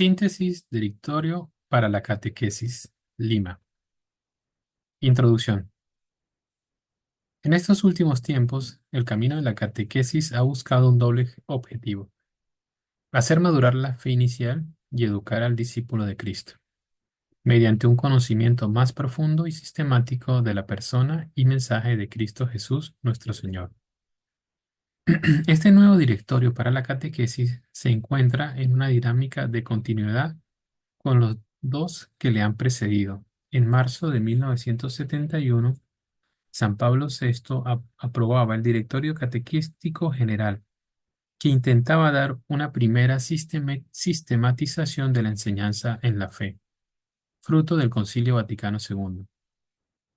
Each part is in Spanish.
Síntesis Directorio para la Catequesis, Lima. Introducción. En estos últimos tiempos, el camino de la catequesis ha buscado un doble objetivo: hacer madurar la fe inicial y educar al discípulo de Cristo, mediante un conocimiento más profundo y sistemático de la persona y mensaje de Cristo Jesús, nuestro Señor. Este nuevo directorio para la catequesis se encuentra en una dinámica de continuidad con los dos que le han precedido. En marzo de 1971, San Pablo VI aprobaba el Directorio Catequístico General, que intentaba dar una primera sistematización de la enseñanza en la fe, fruto del Concilio Vaticano II.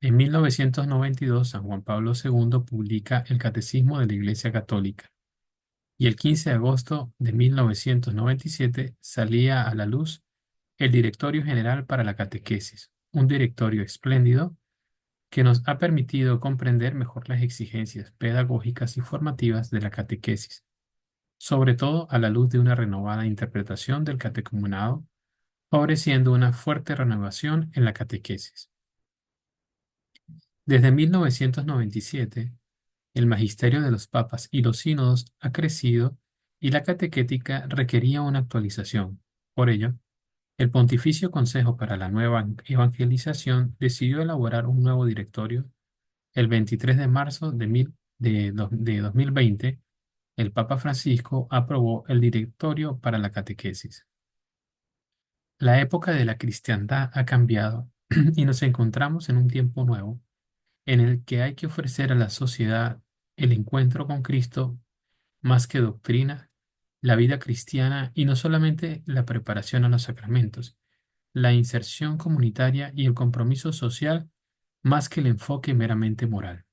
En 1992, San Juan Pablo II publica el Catecismo de la Iglesia Católica, y el 15 de agosto de 1997 salía a la luz el Directorio General para la Catequesis, un directorio espléndido que nos ha permitido comprender mejor las exigencias pedagógicas y formativas de la catequesis, sobre todo a la luz de una renovada interpretación del catecumenado, favoreciendo una fuerte renovación en la catequesis. Desde 1997, el magisterio de los papas y los sínodos ha crecido y la catequética requería una actualización. Por ello, el Pontificio Consejo para la Nueva Evangelización decidió elaborar un nuevo directorio. El 23 de marzo de 2020, el Papa Francisco aprobó el Directorio para la Catequesis. La época de la cristiandad ha cambiado y nos encontramos en un tiempo nuevo en el que hay que ofrecer a la sociedad el encuentro con Cristo más que doctrina, la vida cristiana y no solamente la preparación a los sacramentos, la inserción comunitaria y el compromiso social más que el enfoque meramente moral.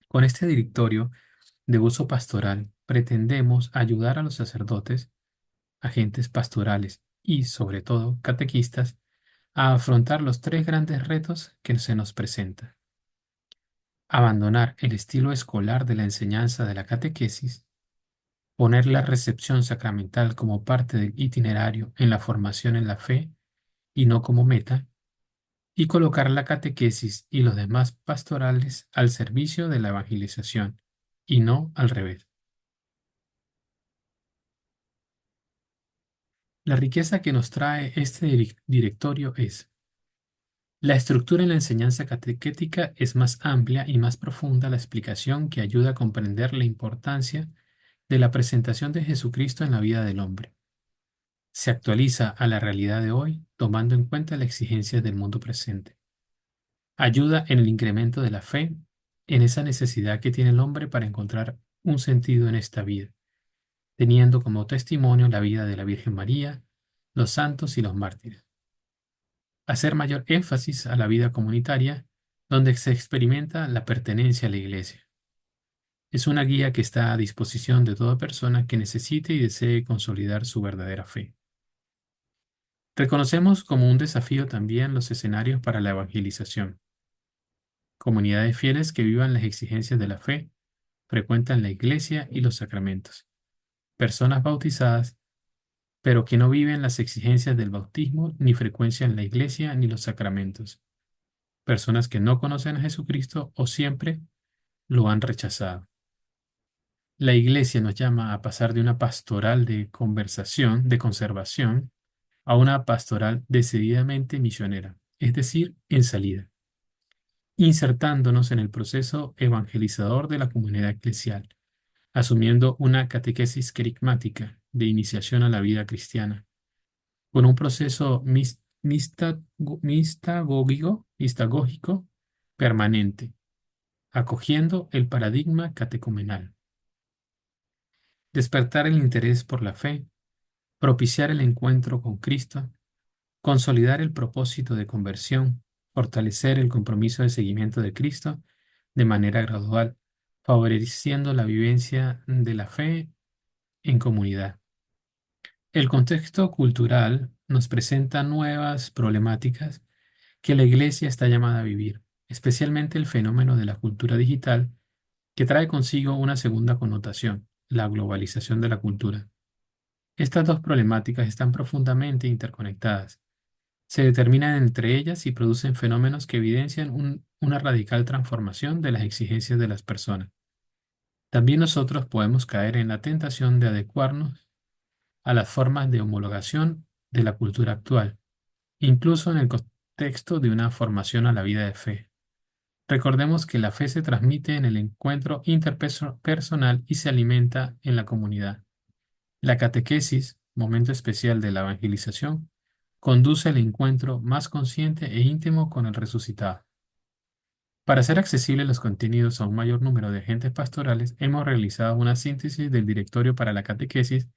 Con este directorio de uso pastoral, pretendemos ayudar a los sacerdotes, agentes pastorales y, sobre todo, catequistas a afrontar los tres grandes retos que se nos presentan: abandonar el estilo escolar de la enseñanza de la catequesis, poner la recepción sacramental como parte del itinerario en la formación en la fe y no como meta, y colocar la catequesis y los demás pastorales al servicio de la evangelización, y no al revés. La riqueza que nos trae este directorio es: la estructura en la enseñanza catequética es más amplia y más profunda la explicación que ayuda a comprender la importancia de la presentación de Jesucristo en la vida del hombre. Se actualiza a la realidad de hoy tomando en cuenta las exigencias del mundo presente. Ayuda en el incremento de la fe, en esa necesidad que tiene el hombre para encontrar un sentido en esta vida, teniendo como testimonio la vida de la Virgen María, los santos y los mártires. Hacer mayor énfasis a la vida comunitaria, donde se experimenta la pertenencia a la Iglesia. Es una guía que está a disposición de toda persona que necesite y desee consolidar su verdadera fe. Reconocemos como un desafío también los escenarios para la evangelización. Comunidades fieles que vivan las exigencias de la fe, frecuentan la iglesia y los sacramentos. Personas bautizadas, pero que no viven las exigencias del bautismo ni frecuencian la iglesia ni los sacramentos. Personas que no conocen a Jesucristo o siempre lo han rechazado. La iglesia nos llama a pasar de una pastoral de conservación, a una pastoral decididamente misionera, es decir, en salida, insertándonos en el proceso evangelizador de la comunidad eclesial, asumiendo una catequesis querigmática de iniciación a la vida cristiana, con un proceso mistagógico permanente, acogiendo el paradigma catecumenal. Despertar el interés por la fe, propiciar el encuentro con Cristo, consolidar el propósito de conversión, fortalecer el compromiso de seguimiento de Cristo de manera gradual, favoreciendo la vivencia de la fe en comunidad. El contexto cultural nos presenta nuevas problemáticas que la Iglesia está llamada a vivir, especialmente el fenómeno de la cultura digital, que trae consigo una segunda connotación: la globalización de la cultura. Estas dos problemáticas están profundamente interconectadas. Se determinan entre ellas y producen fenómenos que evidencian una radical transformación de las exigencias de las personas. También nosotros podemos caer en la tentación de adecuarnos a las formas de homologación de la cultura actual, incluso en el contexto de una formación a la vida de fe. Recordemos que la fe se transmite en el encuentro interpersonal y se alimenta en la comunidad. La catequesis, momento especial de la evangelización, conduce al encuentro más consciente e íntimo con el resucitado. Para hacer accesibles los contenidos a un mayor número de agentes pastorales, hemos realizado una síntesis del Directorio para la Catequesis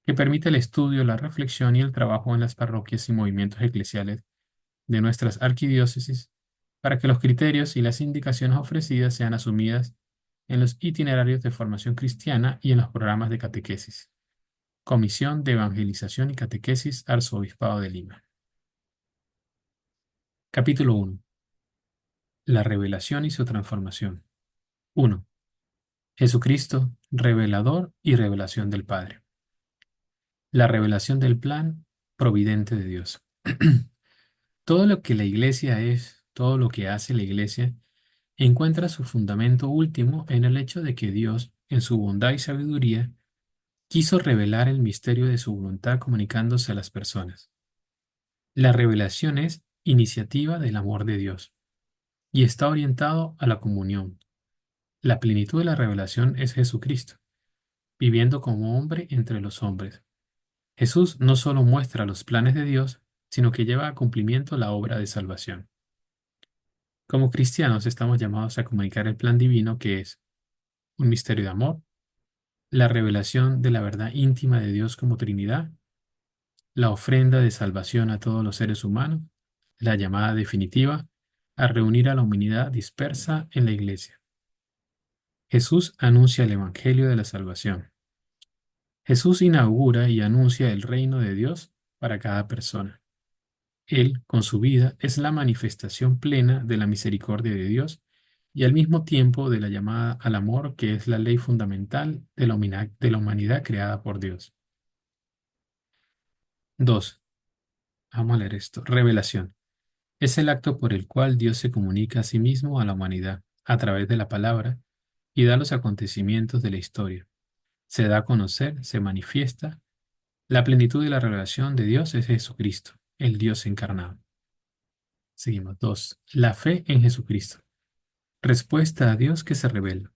que permite el estudio, la reflexión y el trabajo en las parroquias y movimientos eclesiales de nuestras arquidiócesis para que los criterios y las indicaciones ofrecidas sean asumidas en los itinerarios de formación cristiana y en los programas de catequesis. Comisión de Evangelización y Catequesis, Arzobispado de Lima. Capítulo 1. La revelación y su transformación. 1. Jesucristo, revelador y revelación del Padre. La revelación del plan providente de Dios. Todo lo que la Iglesia es, todo lo que hace la Iglesia, encuentra su fundamento último en el hecho de que Dios, en su bondad y sabiduría, quiso revelar el misterio de su voluntad comunicándose a las personas. La revelación es iniciativa del amor de Dios y está orientado a la comunión. La plenitud de la revelación es Jesucristo, viviendo como hombre entre los hombres. Jesús no solo muestra los planes de Dios, sino que lleva a cumplimiento la obra de salvación. Como cristianos estamos llamados a comunicar el plan divino que es un misterio de amor, la revelación de la verdad íntima de Dios como Trinidad, la ofrenda de salvación a todos los seres humanos, la llamada definitiva a reunir a la humanidad dispersa en la Iglesia. Jesús anuncia el Evangelio de la salvación. Jesús inaugura y anuncia el reino de Dios para cada persona. Él, con su vida, es la manifestación plena de la misericordia de Dios y al mismo tiempo de la llamada al amor que es la ley fundamental de la humanidad creada por Dios. 2. Vamos a leer esto. Revelación. Es el acto por el cual Dios se comunica a sí mismo a la humanidad a través de la palabra y da los acontecimientos de la historia. Se da a conocer, se manifiesta. La plenitud de la revelación de Dios es Jesucristo, el Dios encarnado. Seguimos. 2. La fe en Jesucristo. Respuesta a Dios que se revela.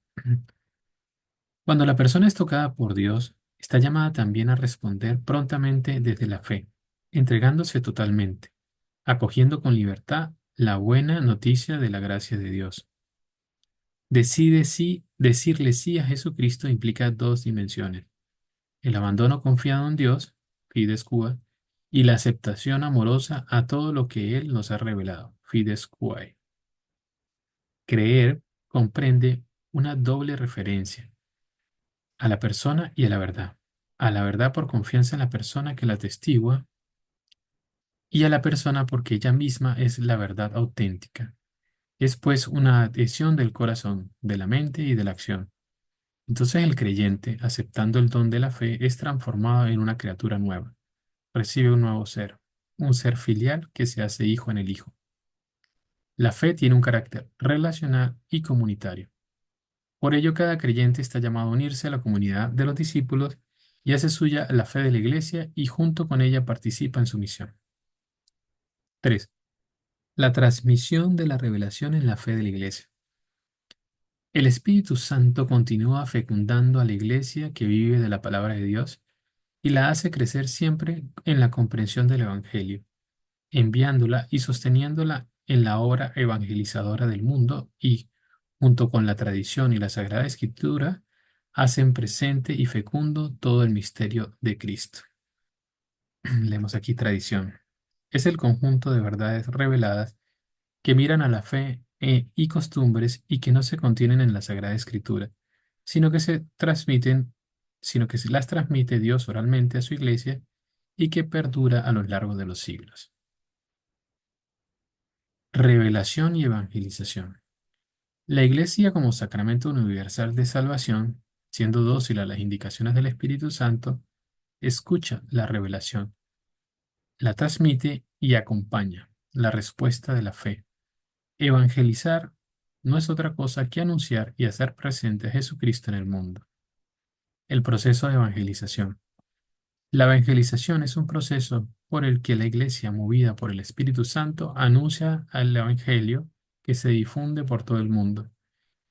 Cuando la persona es tocada por Dios, está llamada también a responder prontamente desde la fe, entregándose totalmente, acogiendo con libertad la buena noticia de la gracia de Dios. Decirle sí a Jesucristo implica dos dimensiones: el abandono confiado en Dios, fides quo, y la aceptación amorosa a todo lo que Él nos ha revelado, fides quae. Creer comprende una doble referencia a la persona y a la verdad. A la verdad por confianza en la persona que la atestigua y a la persona porque ella misma es la verdad auténtica. Es pues una adhesión del corazón, de la mente y de la acción. Entonces el creyente, aceptando el don de la fe, es transformado en una criatura nueva. Recibe un ser filial que se hace hijo en el Hijo. La fe tiene un carácter relacional y comunitario. Por ello, cada creyente está llamado a unirse a la comunidad de los discípulos y hace suya la fe de la Iglesia y junto con ella participa en su misión. 3. La transmisión de la revelación en la fe de la Iglesia. El Espíritu Santo continúa fecundando a la Iglesia que vive de la palabra de Dios y la hace crecer siempre en la comprensión del Evangelio, enviándola y sosteniéndola en la obra evangelizadora del mundo y, junto con la tradición y la Sagrada Escritura, hacen presente y fecundo todo el misterio de Cristo. Leemos aquí tradición. Es el conjunto de verdades reveladas que miran a la fe y costumbres y que no se contienen en la Sagrada Escritura, sino que se transmiten, sino que se las transmite Dios oralmente a su iglesia y que perdura a lo largo de los siglos. Revelación y evangelización. La Iglesia como sacramento universal de salvación, siendo dócil a las indicaciones del Espíritu Santo, escucha la revelación, la transmite y acompaña la respuesta de la fe. Evangelizar no es otra cosa que anunciar y hacer presente a Jesucristo en el mundo. El proceso de evangelización. La evangelización es un proceso por el que la Iglesia, movida por el Espíritu Santo, anuncia el Evangelio que se difunde por todo el mundo.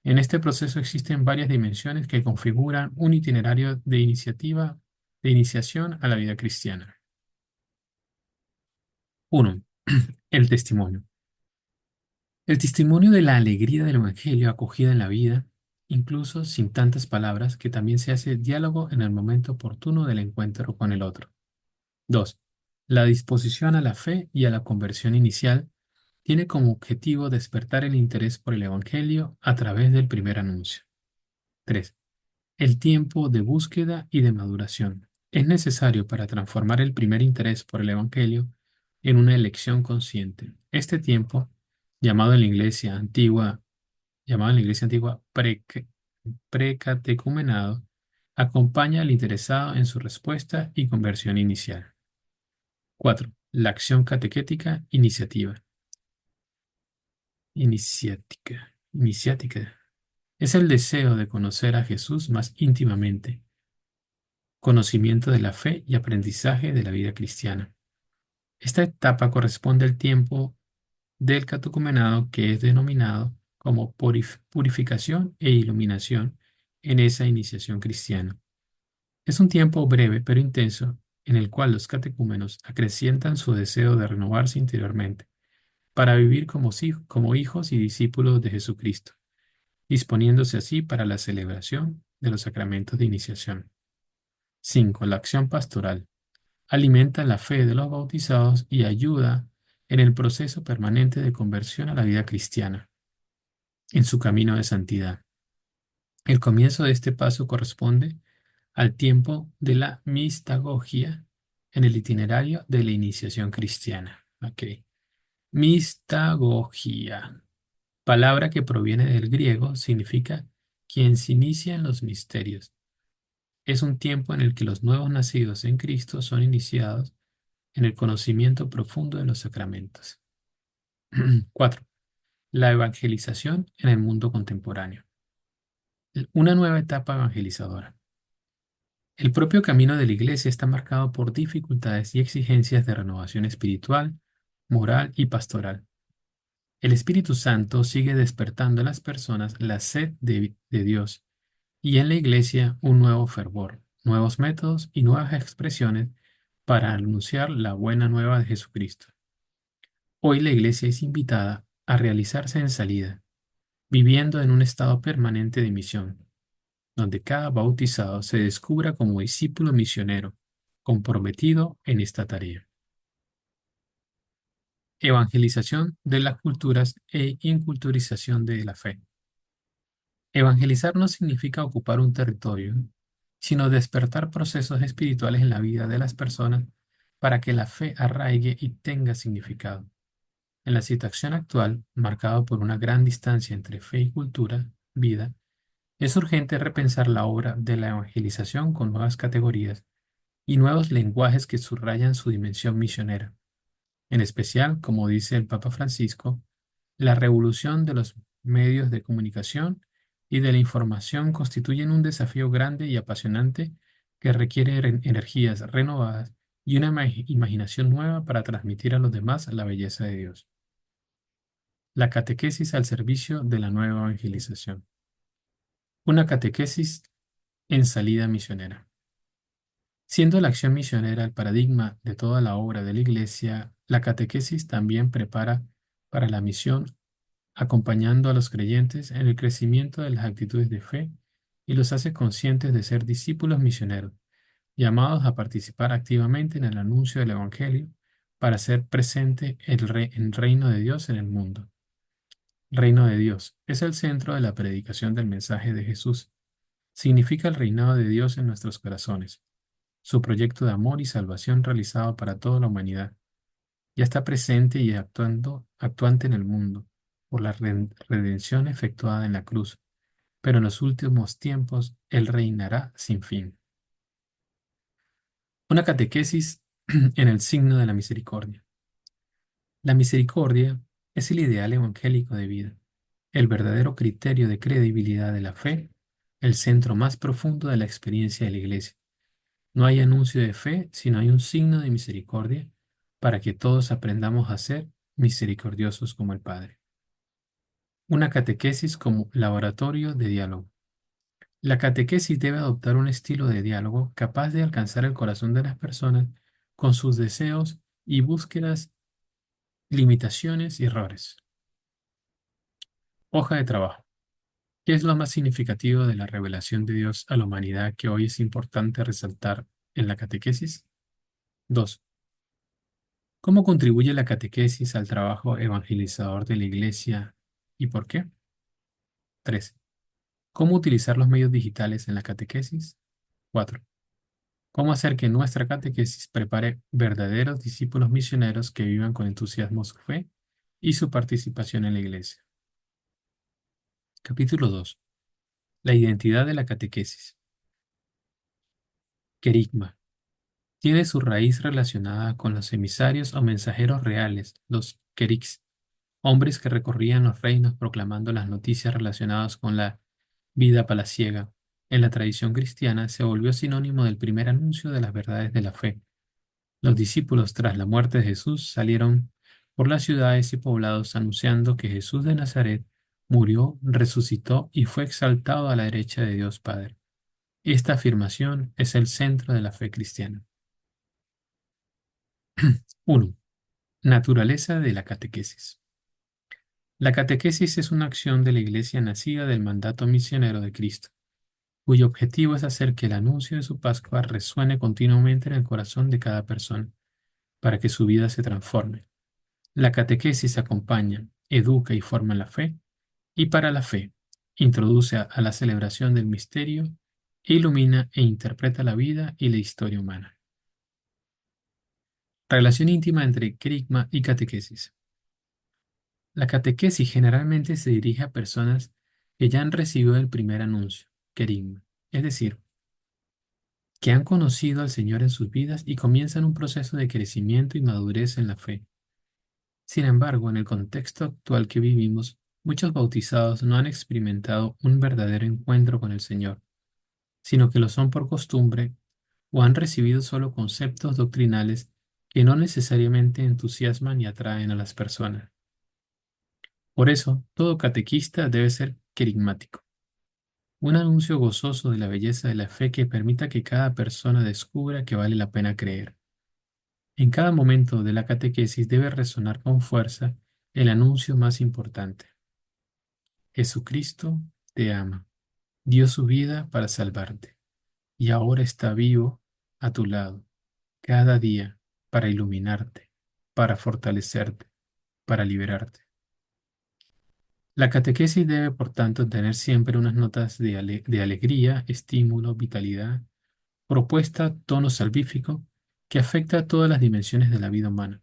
En este proceso existen varias dimensiones que configuran un itinerario de iniciativa, de iniciación a la vida cristiana. 1. El testimonio. El testimonio de la alegría del Evangelio acogida en la vida, incluso sin tantas palabras, que también se hace diálogo en el momento oportuno del encuentro con el otro. 2. La disposición a la fe y a la conversión inicial tiene como objetivo despertar el interés por el Evangelio a través del primer anuncio. 3. El tiempo de búsqueda y de maduración es necesario para transformar el primer interés por el Evangelio en una elección consciente. Este tiempo, llamado en la Iglesia antigua, llamado en la Iglesia antigua precatecumenado, acompaña al interesado en su respuesta y conversión inicial. 4. La acción catequética iniciativa. Iniciática. Es el deseo de conocer a Jesús más íntimamente, conocimiento de la fe y aprendizaje de la vida cristiana. Esta etapa corresponde al tiempo del catecumenado que es denominado como purificación e iluminación en esa iniciación cristiana. Es un tiempo breve pero intenso en el cual los catecúmenos acrecientan su deseo de renovarse interiormente para vivir como hijos y discípulos de Jesucristo, disponiéndose así para la celebración de los sacramentos de iniciación. 5. La acción pastoral. Alimenta la fe de los bautizados y ayuda en el proceso permanente de conversión a la vida cristiana, en su camino de santidad. El comienzo de este paso corresponde al tiempo de la mistagogia en el itinerario de la iniciación cristiana. Ok. Mistagogia, palabra que proviene del griego, significa quien se inicia en los misterios. Es un tiempo en el que los nuevos nacidos en Cristo son iniciados en el conocimiento profundo de los sacramentos. 4. La evangelización en el mundo contemporáneo. Una nueva etapa evangelizadora. El propio camino de la Iglesia está marcado por dificultades y exigencias de renovación espiritual, moral y pastoral. El Espíritu Santo sigue despertando en las personas la sed de Dios y en la Iglesia un nuevo fervor, nuevos métodos y nuevas expresiones para anunciar la buena nueva de Jesucristo. Hoy la Iglesia es invitada a realizarse en salida, viviendo en un estado permanente de misión, donde cada bautizado se descubra como discípulo misionero, comprometido en esta tarea. Evangelización de las culturas e inculturización de la fe. Evangelizar no significa ocupar un territorio, sino despertar procesos espirituales en la vida de las personas para que la fe arraigue y tenga significado. En la situación actual, marcada por una gran distancia entre fe y cultura, vida, es urgente repensar la obra de la evangelización con nuevas categorías y nuevos lenguajes que subrayan su dimensión misionera. En especial, como dice el Papa Francisco, la revolución de los medios de comunicación y de la información constituyen un desafío grande y apasionante que requiere energías renovadas y una imaginación nueva para transmitir a los demás la belleza de Dios. La catequesis al servicio de la nueva evangelización. Una catequesis en salida misionera. Siendo la acción misionera el paradigma de toda la obra de la Iglesia, la catequesis también prepara para la misión, acompañando a los creyentes en el crecimiento de las actitudes de fe y los hace conscientes de ser discípulos misioneros, llamados a participar activamente en el anuncio del Evangelio para hacer presente el reino de Dios en el mundo. Reino de Dios es el centro de la predicación del mensaje de Jesús. Significa el reinado de Dios en nuestros corazones, su proyecto de amor y salvación realizado para toda la humanidad. Ya está presente y actuante en el mundo por la redención efectuada en la cruz, pero en los últimos tiempos Él reinará sin fin. Una catequesis en el signo de la misericordia. La misericordia es el ideal evangélico de vida, el verdadero criterio de credibilidad de la fe, el centro más profundo de la experiencia de la Iglesia. No hay anuncio de fe si no hay un signo de misericordia para que todos aprendamos a ser misericordiosos como el Padre. Una catequesis como laboratorio de diálogo. La catequesis debe adoptar un estilo de diálogo capaz de alcanzar el corazón de las personas con sus deseos y búsquedas, limitaciones y errores. Hoja de trabajo. ¿Qué es lo más significativo de la revelación de Dios a la humanidad que hoy es importante resaltar en la catequesis? 2. ¿Cómo contribuye la catequesis al trabajo evangelizador de la Iglesia y por qué? 3. ¿Cómo utilizar los medios digitales en la catequesis? 4. ¿Cómo hacer que nuestra catequesis prepare verdaderos discípulos misioneros que vivan con entusiasmo su fe y su participación en la Iglesia? Capítulo 2. La identidad de la catequesis. Querigma. Tiene su raíz relacionada con los emisarios o mensajeros reales, los querics, hombres que recorrían los reinos proclamando las noticias relacionadas con la vida palaciega. En la tradición cristiana se volvió sinónimo del primer anuncio de las verdades de la fe. Los discípulos, tras la muerte de Jesús, salieron por las ciudades y poblados anunciando que Jesús de Nazaret murió, resucitó y fue exaltado a la derecha de Dios Padre. Esta afirmación es el centro de la fe cristiana. 1. Naturaleza de la catequesis. La catequesis es una acción de la Iglesia nacida del mandato misionero de Cristo, cuyo objetivo es hacer que el anuncio de su Pascua resuene continuamente en el corazón de cada persona, para que su vida se transforme. La catequesis acompaña, educa y forma la fe, y para la fe, introduce a la celebración del misterio, ilumina e interpreta la vida y la historia humana. Relación íntima entre querigma y catequesis. La catequesis generalmente se dirige a personas que ya han recibido el primer anuncio, querigma, es decir, que han conocido al Señor en sus vidas y comienzan un proceso de crecimiento y madurez en la fe. Sin embargo, en el contexto actual que vivimos, muchos bautizados no han experimentado un verdadero encuentro con el Señor, sino que lo son por costumbre o han recibido solo conceptos doctrinales que no necesariamente entusiasman y atraen a las personas. Por eso, todo catequista debe ser querigmático, un anuncio gozoso de la belleza de la fe que permita que cada persona descubra que vale la pena creer. En cada momento de la catequesis debe resonar con fuerza el anuncio más importante. Jesucristo te ama, dio su vida para salvarte y ahora está vivo a tu lado, cada día, para iluminarte, para fortalecerte, para liberarte. La catequesis debe, por tanto, tener siempre unas notas de alegría, estímulo, vitalidad, propuesta, tono salvífico, que afecta a todas las dimensiones de la vida humana,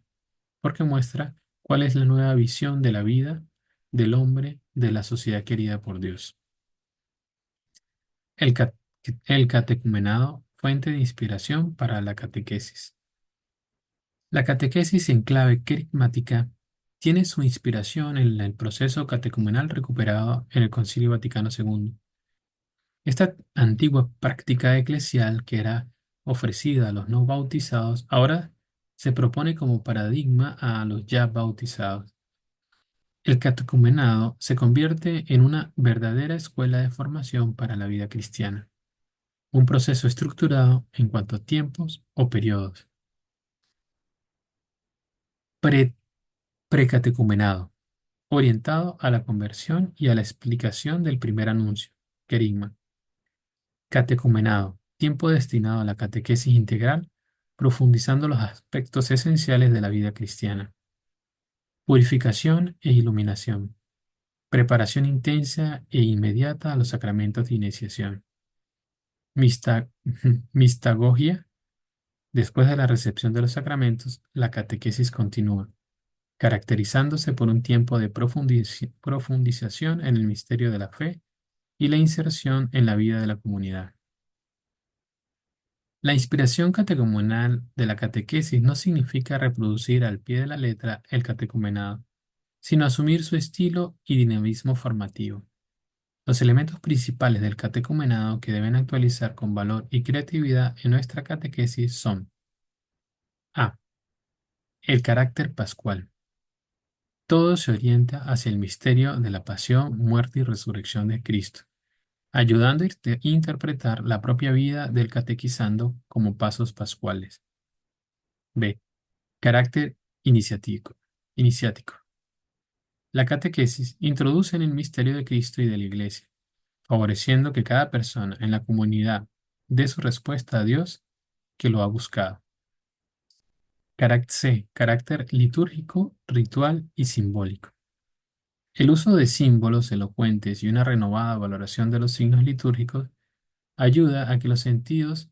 porque muestra cuál es la nueva visión de la vida, del hombre, de la sociedad querida por Dios. El, ca- el catecumenado, fuente de inspiración para la catequesis. La catequesis en clave querigmática tiene su inspiración en el proceso catecumenal recuperado en el Concilio Vaticano II. Esta antigua práctica eclesial que era ofrecida a los no bautizados ahora se propone como paradigma a los ya bautizados. El catecumenado se convierte en una verdadera escuela de formación para la vida cristiana, un proceso estructurado en cuanto a tiempos o periodos. Pre- Precatecumenado, orientado a la conversión y a la explicación del primer anuncio, querigma. Catecumenado, tiempo destinado a la catequesis integral, profundizando los aspectos esenciales de la vida cristiana. Purificación e iluminación, preparación intensa e inmediata a los sacramentos de iniciación. Mista- Mistagogia, después de la recepción de los sacramentos, la catequesis continúa, caracterizándose por un tiempo de profundización en el misterio de la fe y la inserción en la vida de la comunidad. La inspiración catecumenal de la catequesis no significa reproducir al pie de la letra el catecumenado, sino asumir su estilo y dinamismo formativo. Los elementos principales del catecumenado que deben actualizar con valor y creatividad en nuestra catequesis son: A. El carácter pascual. Todo se orienta hacia el misterio de la pasión, muerte y resurrección de Cristo, ayudando a interpretar la propia vida del catequizando como pasos pascuales. B. Carácter iniciático. Iniciático. La catequesis introduce en el misterio de Cristo y de la Iglesia, favoreciendo que cada persona en la comunidad dé su respuesta a Dios que lo ha buscado. C. Carácter litúrgico, ritual y simbólico. El uso de símbolos elocuentes y una renovada valoración de los signos litúrgicos ayuda a que los sentidos,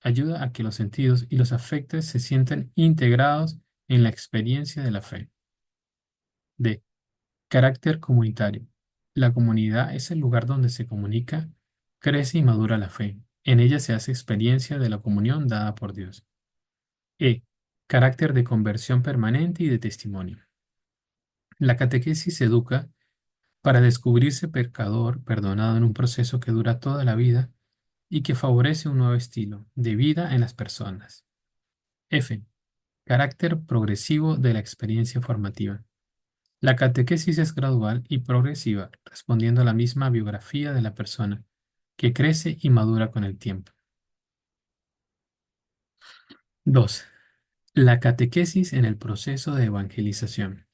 ayuda a que los sentidos y los afectos se sientan integrados en la experiencia de la fe. D. Carácter comunitario. La comunidad es el lugar donde se comunica, crece y madura la fe. En ella se hace experiencia de la comunión dada por Dios. E. Carácter de conversión permanente y de testimonio. La catequesis educa para descubrirse pecador perdonado en un proceso que dura toda la vida y que favorece un nuevo estilo de vida en las personas. F. Carácter progresivo de la experiencia formativa. La catequesis es gradual y progresiva, respondiendo a la misma biografía de la persona, que crece y madura con el tiempo. 2. La catequesis en el proceso de evangelización.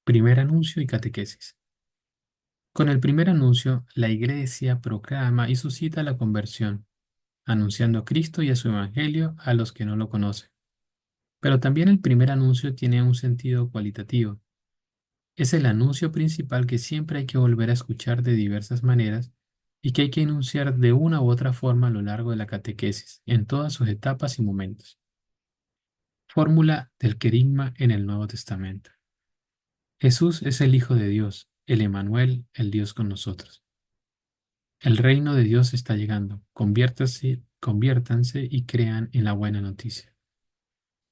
Primer anuncio y catequesis. Con el primer anuncio, la Iglesia proclama y suscita la conversión, anunciando a Cristo y a su Evangelio a los que no lo conocen. Pero también el primer anuncio tiene un sentido cualitativo. Es el anuncio principal que siempre hay que volver a escuchar de diversas maneras y que hay que enunciar de una u otra forma a lo largo de la catequesis, en todas sus etapas y momentos. Fórmula del querigma en el Nuevo Testamento. Jesús es el Hijo de Dios, el Emmanuel, el Dios con nosotros. El reino de Dios está llegando. Conviértanse y crean en la buena noticia.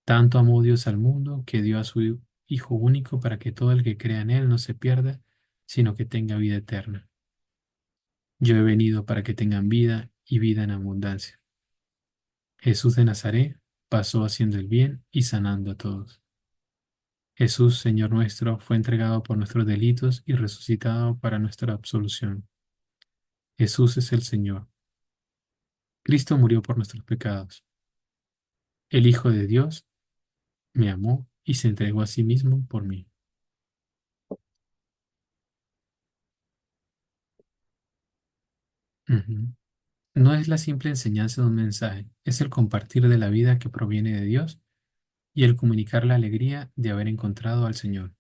Tanto amó Dios al mundo que dio a su Hijo único para que todo el que crea en Él no se pierda, sino que tenga vida eterna. Yo he venido para que tengan vida y vida en abundancia. Jesús de Nazaret pasó haciendo el bien y sanando a todos. Jesús, Señor nuestro, fue entregado por nuestros delitos y resucitado para nuestra absolución. Jesús es el Señor. Cristo murió por nuestros pecados. El Hijo de Dios me amó y se entregó a sí mismo por mí. Ujú. No es la simple enseñanza de un mensaje, es el compartir de la vida que proviene de Dios y el comunicar la alegría de haber encontrado al Señor.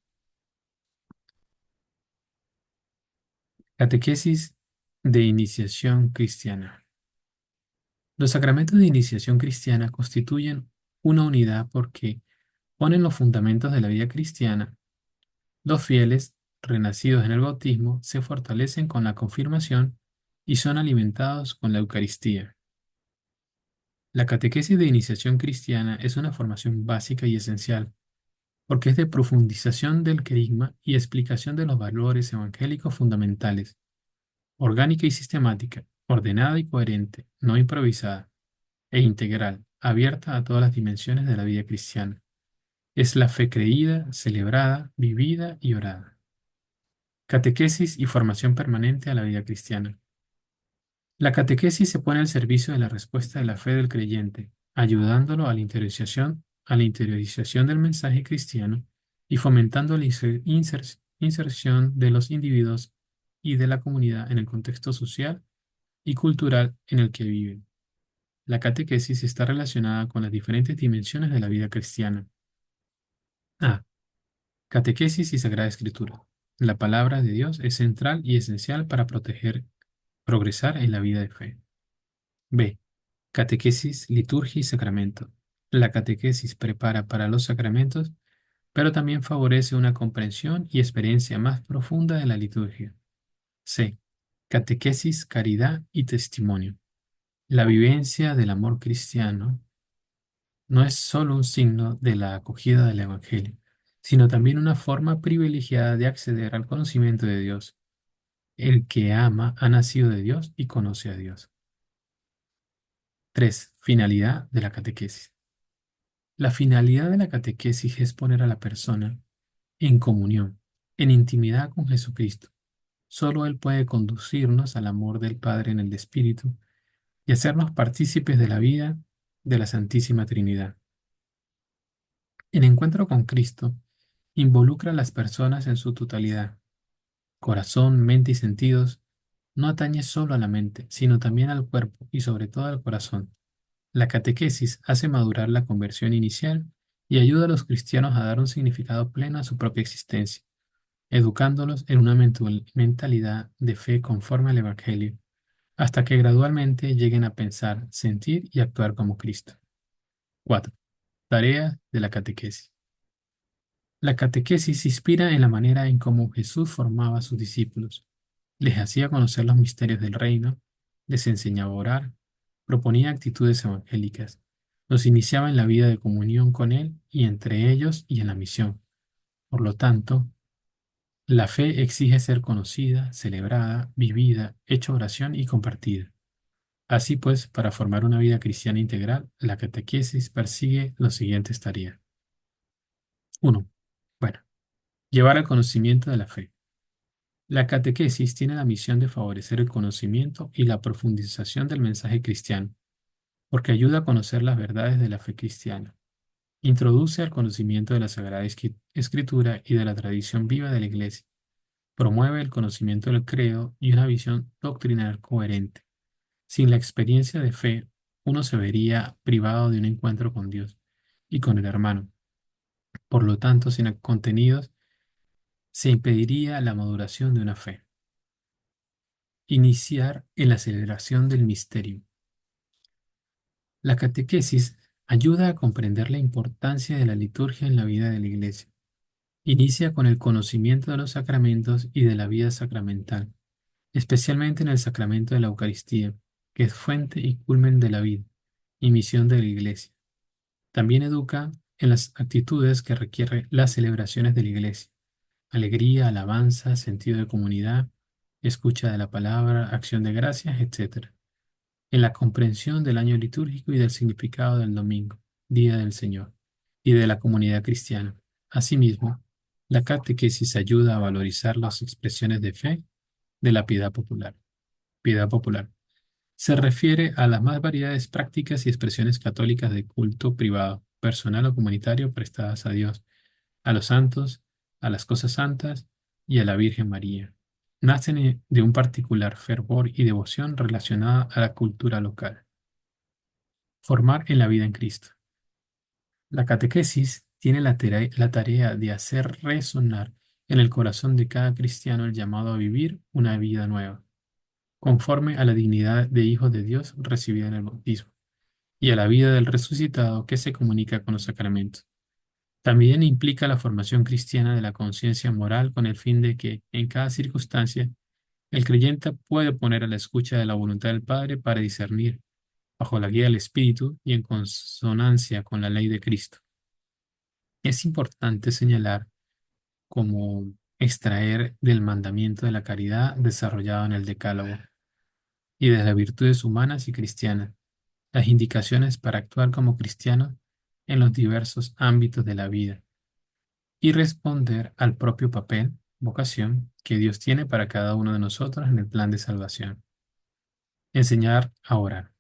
Catequesis de iniciación cristiana. Los sacramentos de iniciación cristiana constituyen una unidad porque ponen los fundamentos de la vida cristiana. Los fieles, renacidos en el bautismo, se fortalecen con la confirmación y son alimentados con la Eucaristía. La catequesis de iniciación cristiana es una formación básica y esencial, porque es de profundización del querigma y explicación de los valores evangélicos fundamentales, orgánica y sistemática, ordenada y coherente, no improvisada, e integral, abierta a todas las dimensiones de la vida cristiana. Es la fe creída, celebrada, vivida y orada. Catequesis y formación permanente a la vida cristiana. La catequesis se pone al servicio de la respuesta de la fe del creyente, ayudándolo a la interiorización del mensaje cristiano y fomentando la inserción de los individuos y de la comunidad en el contexto social y cultural en el que viven. La catequesis está relacionada con las diferentes dimensiones de la vida cristiana. A. Catequesis y Sagrada Escritura. La palabra de Dios es central y esencial para progresar en la vida de fe. B. Catequesis, liturgia y sacramento. La catequesis prepara para los sacramentos, pero también favorece una comprensión y experiencia más profunda de la liturgia. C. Catequesis, caridad y testimonio. La vivencia del amor cristiano no es solo un signo de la acogida del Evangelio, sino también una forma privilegiada de acceder al conocimiento de Dios. El que ama ha nacido de Dios y conoce a Dios. 3. Finalidad de la catequesis. La finalidad de la catequesis es poner a la persona en comunión, en intimidad con Jesucristo. Solo Él puede conducirnos al amor del Padre en el Espíritu y hacernos partícipes de la vida de la Santísima Trinidad. El encuentro con Cristo involucra a las personas en su totalidad. Corazón, mente y sentidos no atañe solo a la mente, sino también al cuerpo y sobre todo al corazón. La catequesis hace madurar la conversión inicial y ayuda a los cristianos a dar un significado pleno a su propia existencia, educándolos en una mentalidad de fe conforme al Evangelio, hasta que gradualmente lleguen a pensar, sentir y actuar como Cristo. 4. Tarea de la catequesis. La catequesis se inspira en la manera en cómo Jesús formaba a sus discípulos, les hacía conocer los misterios del reino, les enseñaba a orar, proponía actitudes evangélicas, los iniciaba en la vida de comunión con Él y entre ellos y en la misión. Por lo tanto, la fe exige ser conocida, celebrada, vivida, hecha oración y compartida. Así pues, para formar una vida cristiana integral, la catequesis persigue los siguientes tareas. 1. Bueno, llevar al conocimiento de la fe. La catequesis tiene la misión de favorecer el conocimiento y la profundización del mensaje cristiano, porque ayuda a conocer las verdades de la fe cristiana. Introduce al conocimiento de la Sagrada Escritura y de la tradición viva de la Iglesia. Promueve el conocimiento del credo y una visión doctrinal coherente. Sin la experiencia de fe, uno se vería privado de un encuentro con Dios y con el hermano. Por lo tanto, sin contenidos, se impediría la maduración de una fe. Iniciar en la celebración del misterio. La catequesis ayuda a comprender la importancia de la liturgia en la vida de la Iglesia. Inicia con el conocimiento de los sacramentos y de la vida sacramental, especialmente en el sacramento de la Eucaristía, que es fuente y culmen de la vida y misión de la Iglesia. También educa en las actitudes que requieren las celebraciones de la Iglesia: alegría, alabanza, sentido de comunidad, escucha de la palabra, acción de gracias, etc. En la comprensión del año litúrgico y del significado del domingo, Día del Señor, y de la comunidad cristiana. Asimismo, la catequesis ayuda a valorizar las expresiones de fe de la piedad popular. Piedad popular se refiere a las más variedades prácticas y expresiones católicas de culto privado, personal o comunitario prestadas a Dios, a los santos, a las cosas santas y a la Virgen María. Nacen de un particular fervor y devoción relacionada a la cultura local. Formar en la vida en Cristo. La catequesis tiene la tarea de hacer resonar en el corazón de cada cristiano el llamado a vivir una vida nueva, conforme a la dignidad de hijo de Dios recibida en el bautismo, y a la vida del resucitado que se comunica con los sacramentos. También implica la formación cristiana de la conciencia moral con el fin de que, en cada circunstancia, el creyente puede poner a la escucha de la voluntad del Padre para discernir, bajo la guía del Espíritu y en consonancia con la ley de Cristo. Es importante señalar cómo extraer del mandamiento de la caridad desarrollado en el Decálogo y de las virtudes humanas y cristianas, las indicaciones para actuar como cristianos en los diversos ámbitos de la vida y responder al propio papel, vocación, que Dios tiene para cada uno de nosotros en el plan de salvación. Enseñar a orar.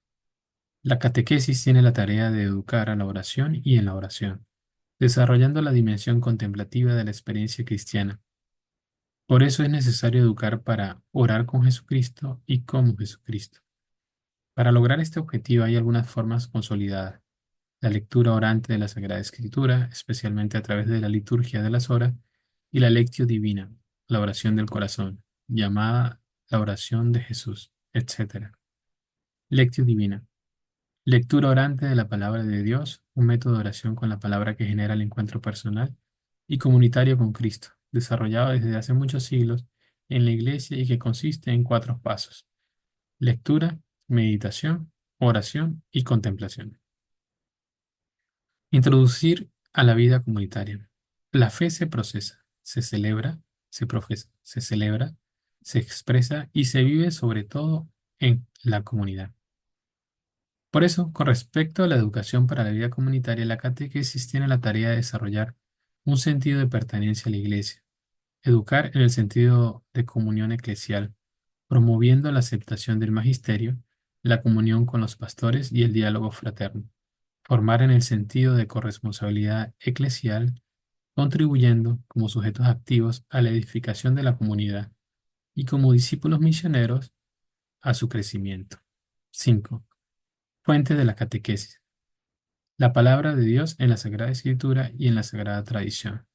La catequesis tiene la tarea de educar a la oración y en la oración, desarrollando la dimensión contemplativa de la experiencia cristiana. Por eso es necesario educar para orar con Jesucristo y como Jesucristo. Para lograr este objetivo hay algunas formas consolidadas: la lectura orante de la Sagrada Escritura, especialmente a través de la liturgia de las horas, y la lectio divina, la oración del corazón, llamada la oración de Jesús, etc. Lectio divina. Lectura orante de la palabra de Dios, un método de oración con la palabra que genera el encuentro personal y comunitario con Cristo, desarrollado desde hace muchos siglos en la Iglesia y que consiste en 4 pasos: lectura, meditación, oración y contemplación. Introducir a la vida comunitaria. La fe se procesa, se celebra, se profesa, se celebra, se expresa y se vive sobre todo en la comunidad. Por eso, con respecto a la educación para la vida comunitaria, la catequesis tiene la tarea de desarrollar un sentido de pertenencia a la Iglesia, educar en el sentido de comunión eclesial, promoviendo la aceptación del magisterio, la comunión con los pastores y el diálogo fraterno, formar en el sentido de corresponsabilidad eclesial, contribuyendo como sujetos activos a la edificación de la comunidad y como discípulos misioneros a su crecimiento. 5. Fuente de la catequesis. La palabra de Dios en la Sagrada Escritura y en la Sagrada Tradición.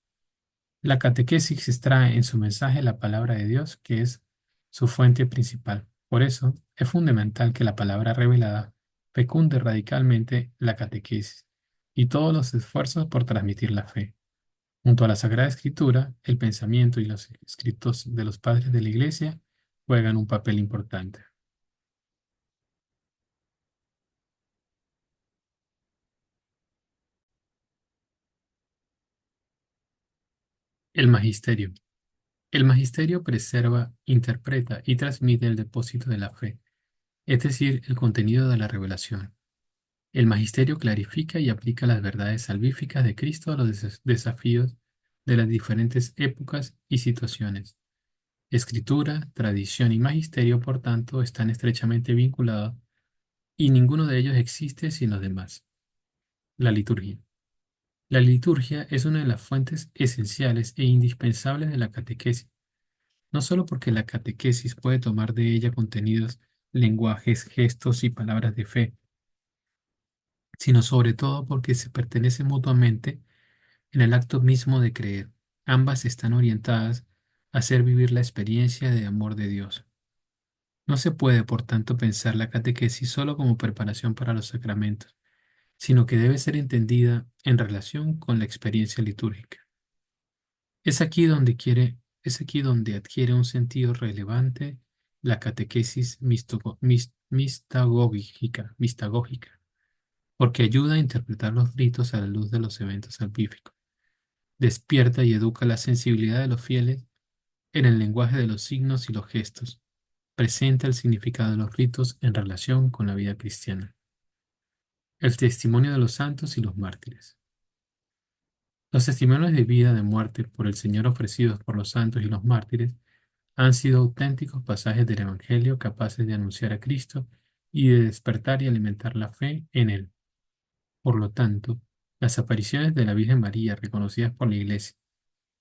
La catequesis extrae en su mensaje la palabra de Dios, que es su fuente principal. Por eso, es fundamental que la palabra revelada fecunde radicalmente la catequesis y todos los esfuerzos por transmitir la fe. Junto a la Sagrada Escritura, el pensamiento y los escritos de los padres de la Iglesia juegan un papel importante. El magisterio. El magisterio preserva, interpreta y transmite el depósito de la fe, es decir, el contenido de la revelación. El magisterio clarifica y aplica las verdades salvíficas de Cristo a los desafíos de las diferentes épocas y situaciones. Escritura, tradición y magisterio, por tanto, están estrechamente vinculados y ninguno de ellos existe sin los demás. La liturgia. La liturgia es una de las fuentes esenciales e indispensables de la catequesis, no solo porque la catequesis puede tomar de ella contenidos, lenguajes, gestos y palabras de fe, sino sobre todo porque se pertenecen mutuamente en el acto mismo de creer. Ambas están orientadas a hacer vivir la experiencia de amor de Dios. No se puede, por tanto, pensar la catequesis solo como preparación para los sacramentos, sino que debe ser entendida en relación con la experiencia litúrgica. Es aquí donde es aquí donde adquiere un sentido relevante la catequesis mistagógica, porque ayuda a interpretar los ritos a la luz de los eventos salvíficos. Despierta y educa la sensibilidad de los fieles en el lenguaje de los signos y los gestos. Presenta el significado de los ritos en relación con la vida cristiana. El testimonio de los santos y los mártires. Los testimonios de vida de muerte por el Señor ofrecidos por los santos y los mártires han sido auténticos pasajes del Evangelio capaces de anunciar a Cristo y de despertar y alimentar la fe en Él. Por lo tanto, las apariciones de la Virgen María reconocidas por la Iglesia,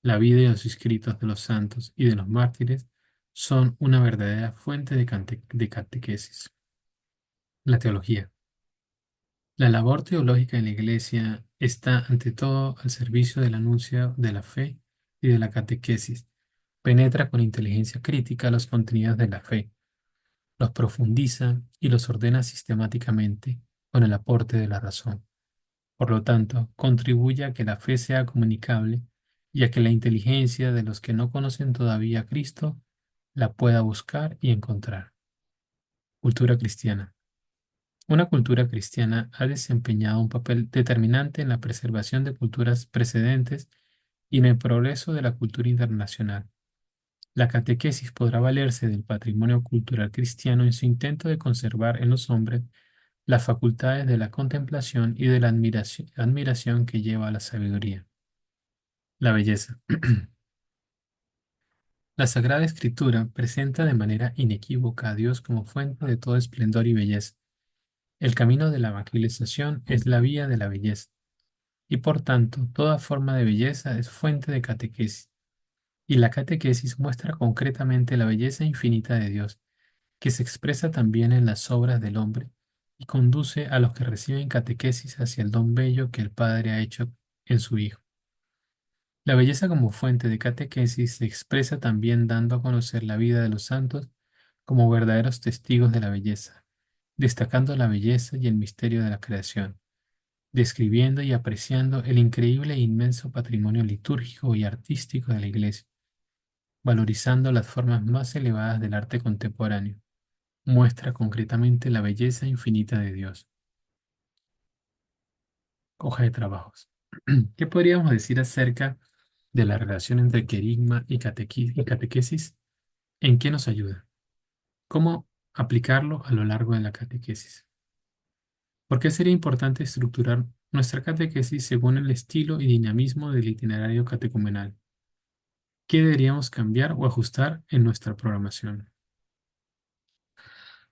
la vida y los escritos de los santos y de los mártires son una verdadera fuente de catequesis. La teología. La labor teológica en la Iglesia está ante todo al servicio del anuncio de la fe y de la catequesis. Penetra con inteligencia crítica los contenidos de la fe, los profundiza y los ordena sistemáticamente con el aporte de la razón. Por lo tanto, contribuye a que la fe sea comunicable y a que la inteligencia de los que no conocen todavía a Cristo la pueda buscar y encontrar. Cultura cristiana. Una cultura cristiana ha desempeñado un papel determinante en la preservación de culturas precedentes y en el progreso de la cultura internacional. La catequesis podrá valerse del patrimonio cultural cristiano en su intento de conservar en los hombres las facultades de la contemplación y de la admiración que lleva a la sabiduría. La belleza. La Sagrada Escritura presenta de manera inequívoca a Dios como fuente de todo esplendor y belleza. El camino de la evangelización es la vía de la belleza, y por tanto toda forma de belleza es fuente de catequesis, y la catequesis muestra concretamente la belleza infinita de Dios, que se expresa también en las obras del hombre y conduce a los que reciben catequesis hacia el don bello que el Padre ha hecho en su Hijo. La belleza como fuente de catequesis se expresa también dando a conocer la vida de los santos como verdaderos testigos de la belleza, destacando la belleza y el misterio de la creación, describiendo y apreciando el increíble e inmenso patrimonio litúrgico y artístico de la Iglesia, valorizando las formas más elevadas del arte contemporáneo, muestra concretamente la belleza infinita de Dios. Hoja de trabajos. ¿Qué podríamos decir acerca de la relación entre querigma y y catequesis? ¿En qué nos ayuda? ¿Cómo aplicarlo a lo largo de la catequesis? ¿Por qué sería importante estructurar nuestra catequesis según el estilo y dinamismo del itinerario catecumenal? ¿Qué deberíamos cambiar o ajustar en nuestra programación?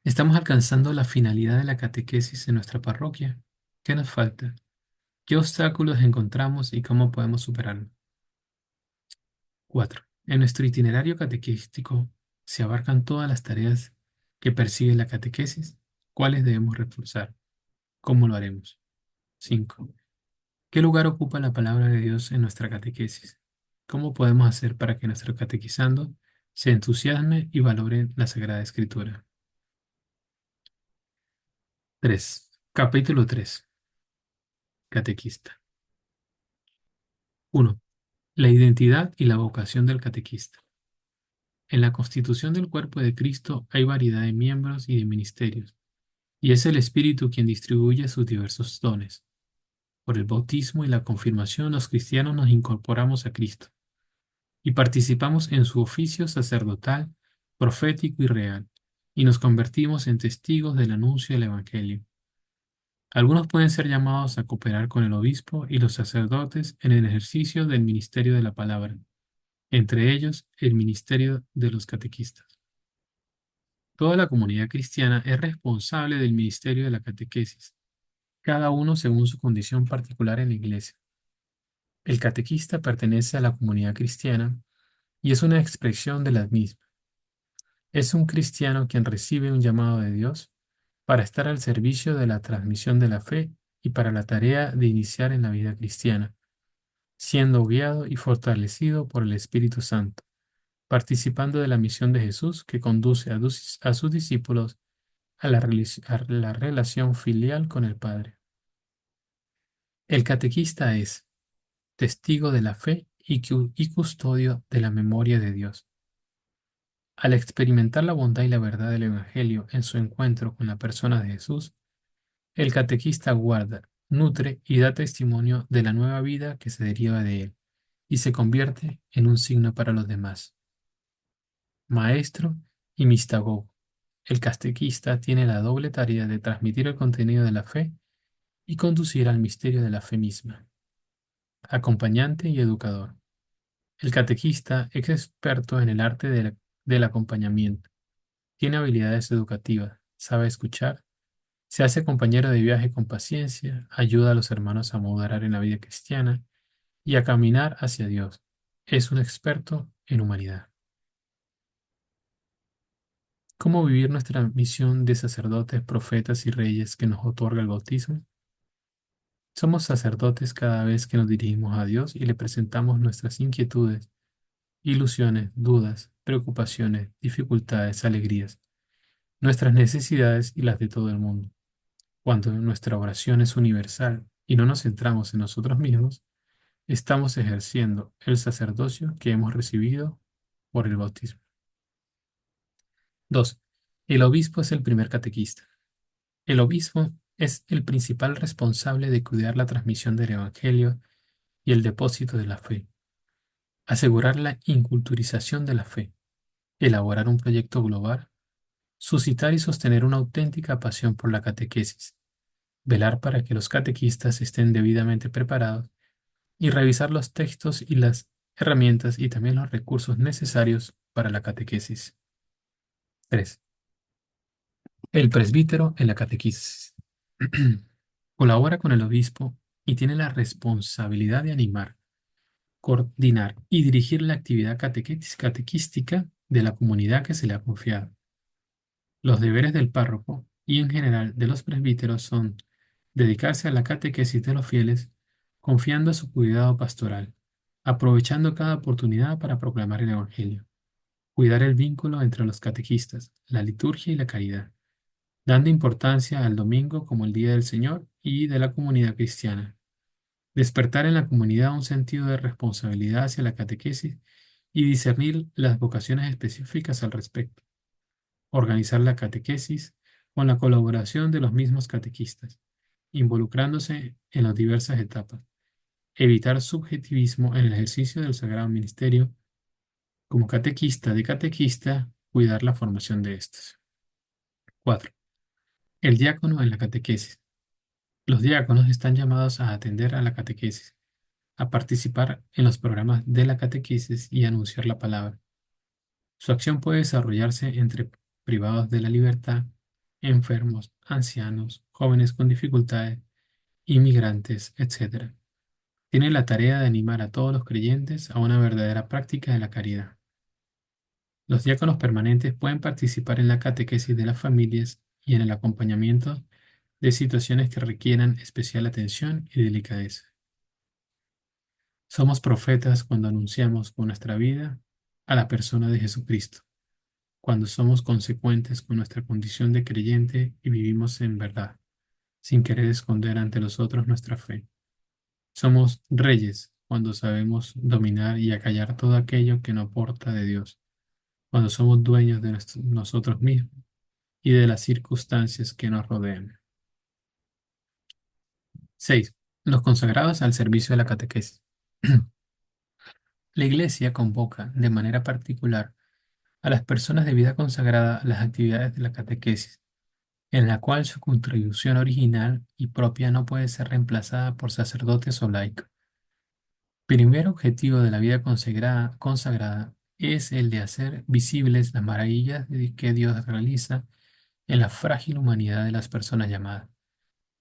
¿Estamos alcanzando la finalidad de la catequesis en nuestra parroquia? ¿Qué nos falta? ¿Qué obstáculos encontramos y cómo podemos superarlos? 4. En nuestro itinerario catequístico se abarcan todas las tareas que persigue la catequesis. ¿Cuáles debemos reforzar? ¿Cómo lo haremos? 5. ¿Qué lugar ocupa la palabra de Dios en nuestra catequesis? ¿Cómo podemos hacer para que nuestro catequizando se entusiasme y valore la Sagrada Escritura? 3. Capítulo 3. Catequista. 1. La identidad y la vocación del catequista. En la constitución del cuerpo de Cristo hay variedad de miembros y de ministerios, y es el Espíritu quien distribuye sus diversos dones. Por el bautismo y la confirmación los cristianos nos incorporamos a Cristo y participamos en su oficio sacerdotal, profético y real, y nos convertimos en testigos del anuncio del Evangelio. Algunos pueden ser llamados a cooperar con el obispo y los sacerdotes en el ejercicio del ministerio de la palabra, entre ellos el ministerio de los catequistas. Toda la comunidad cristiana es responsable del ministerio de la catequesis, cada uno según su condición particular en la iglesia. El catequista pertenece a la comunidad cristiana y es una expresión de la misma. Es un cristiano quien recibe un llamado de Dios para estar al servicio de la transmisión de la fe y para la tarea de iniciar en la vida cristiana, siendo guiado y fortalecido por el Espíritu Santo, participando de la misión de Jesús que conduce a sus discípulos a a la relación filial con el Padre. El catequista es testigo de la fe y custodio de la memoria de Dios. Al experimentar la bondad y la verdad del Evangelio en su encuentro con la persona de Jesús, el catequista guarda, nutre y da testimonio de la nueva vida que se deriva de él y se convierte en un signo para los demás. Maestro y mistagogo. El catequista tiene la doble tarea de transmitir el contenido de la fe y conducir al misterio de la fe misma. Acompañante y educador. El catequista es experto en el arte del acompañamiento. Tiene habilidades educativas, sabe escuchar, se hace compañero de viaje con paciencia, ayuda a los hermanos a moderar en la vida cristiana y a caminar hacia Dios. Es un experto en humanidad. ¿Cómo vivir nuestra misión de sacerdotes, profetas y reyes que nos otorga el bautismo? Somos sacerdotes cada vez que nos dirigimos a Dios y le presentamos nuestras inquietudes, ilusiones, dudas, preocupaciones, dificultades, alegrías, nuestras necesidades y las de todo el mundo. Cuando nuestra oración es universal y no nos centramos en nosotros mismos, estamos ejerciendo el sacerdocio que hemos recibido por el bautismo. 2. El obispo es el primer catequista. El obispo es el principal responsable de cuidar la transmisión del Evangelio y el depósito de la fe, asegurar la inculturización de la fe, elaborar un proyecto global, suscitar y sostener una auténtica pasión por la catequesis, velar para que los catequistas estén debidamente preparados y revisar los textos y las herramientas y también los recursos necesarios para la catequesis. 3. El presbítero en la catequesis. Colabora con el obispo y tiene la responsabilidad de animar, coordinar y dirigir la actividad catequística de la comunidad que se le ha confiado. Los deberes del párroco y en general de los presbíteros son dedicarse a la catequesis de los fieles, confiando a su cuidado pastoral, aprovechando cada oportunidad para proclamar el Evangelio, cuidar el vínculo entre los catequistas, la liturgia y la caridad, dando importancia al domingo como el Día del Señor y de la comunidad cristiana, despertar en la comunidad un sentido de responsabilidad hacia la catequesis y discernir las vocaciones específicas al respecto. Organizar la catequesis con la colaboración de los mismos catequistas, involucrándose en las diversas etapas. Evitar subjetivismo en el ejercicio del sagrado ministerio. Como catequista de catequista, cuidar la formación de estos. 4. El diácono en la catequesis. Los diáconos están llamados a atender a la catequesis, a participar en los programas de la catequesis y a anunciar la palabra. Su acción puede desarrollarse entre privados de la libertad, enfermos, ancianos, jóvenes con dificultades, inmigrantes, etc. Tiene la tarea de animar a todos los creyentes a una verdadera práctica de la caridad. Los diáconos permanentes pueden participar en la catequesis de las familias y en el acompañamiento de situaciones que requieran especial atención y delicadeza. Somos profetas cuando anunciamos con nuestra vida a la persona de Jesucristo, cuando somos consecuentes con nuestra condición de creyente y vivimos en verdad, sin querer esconder ante los otros nuestra fe. Somos reyes cuando sabemos dominar y acallar todo aquello que no aporta de Dios, cuando somos dueños de nosotros mismos y de las circunstancias que nos rodean. 6. Los consagrados al servicio de la catequesis. La Iglesia convoca de manera particular a las personas de vida consagrada a las actividades de la catequesis, en la cual su contribución original y propia no puede ser reemplazada por sacerdotes o laicos. Primer objetivo de la vida consagrada es el de hacer visibles las maravillas que Dios realiza en la frágil humanidad de las personas llamadas.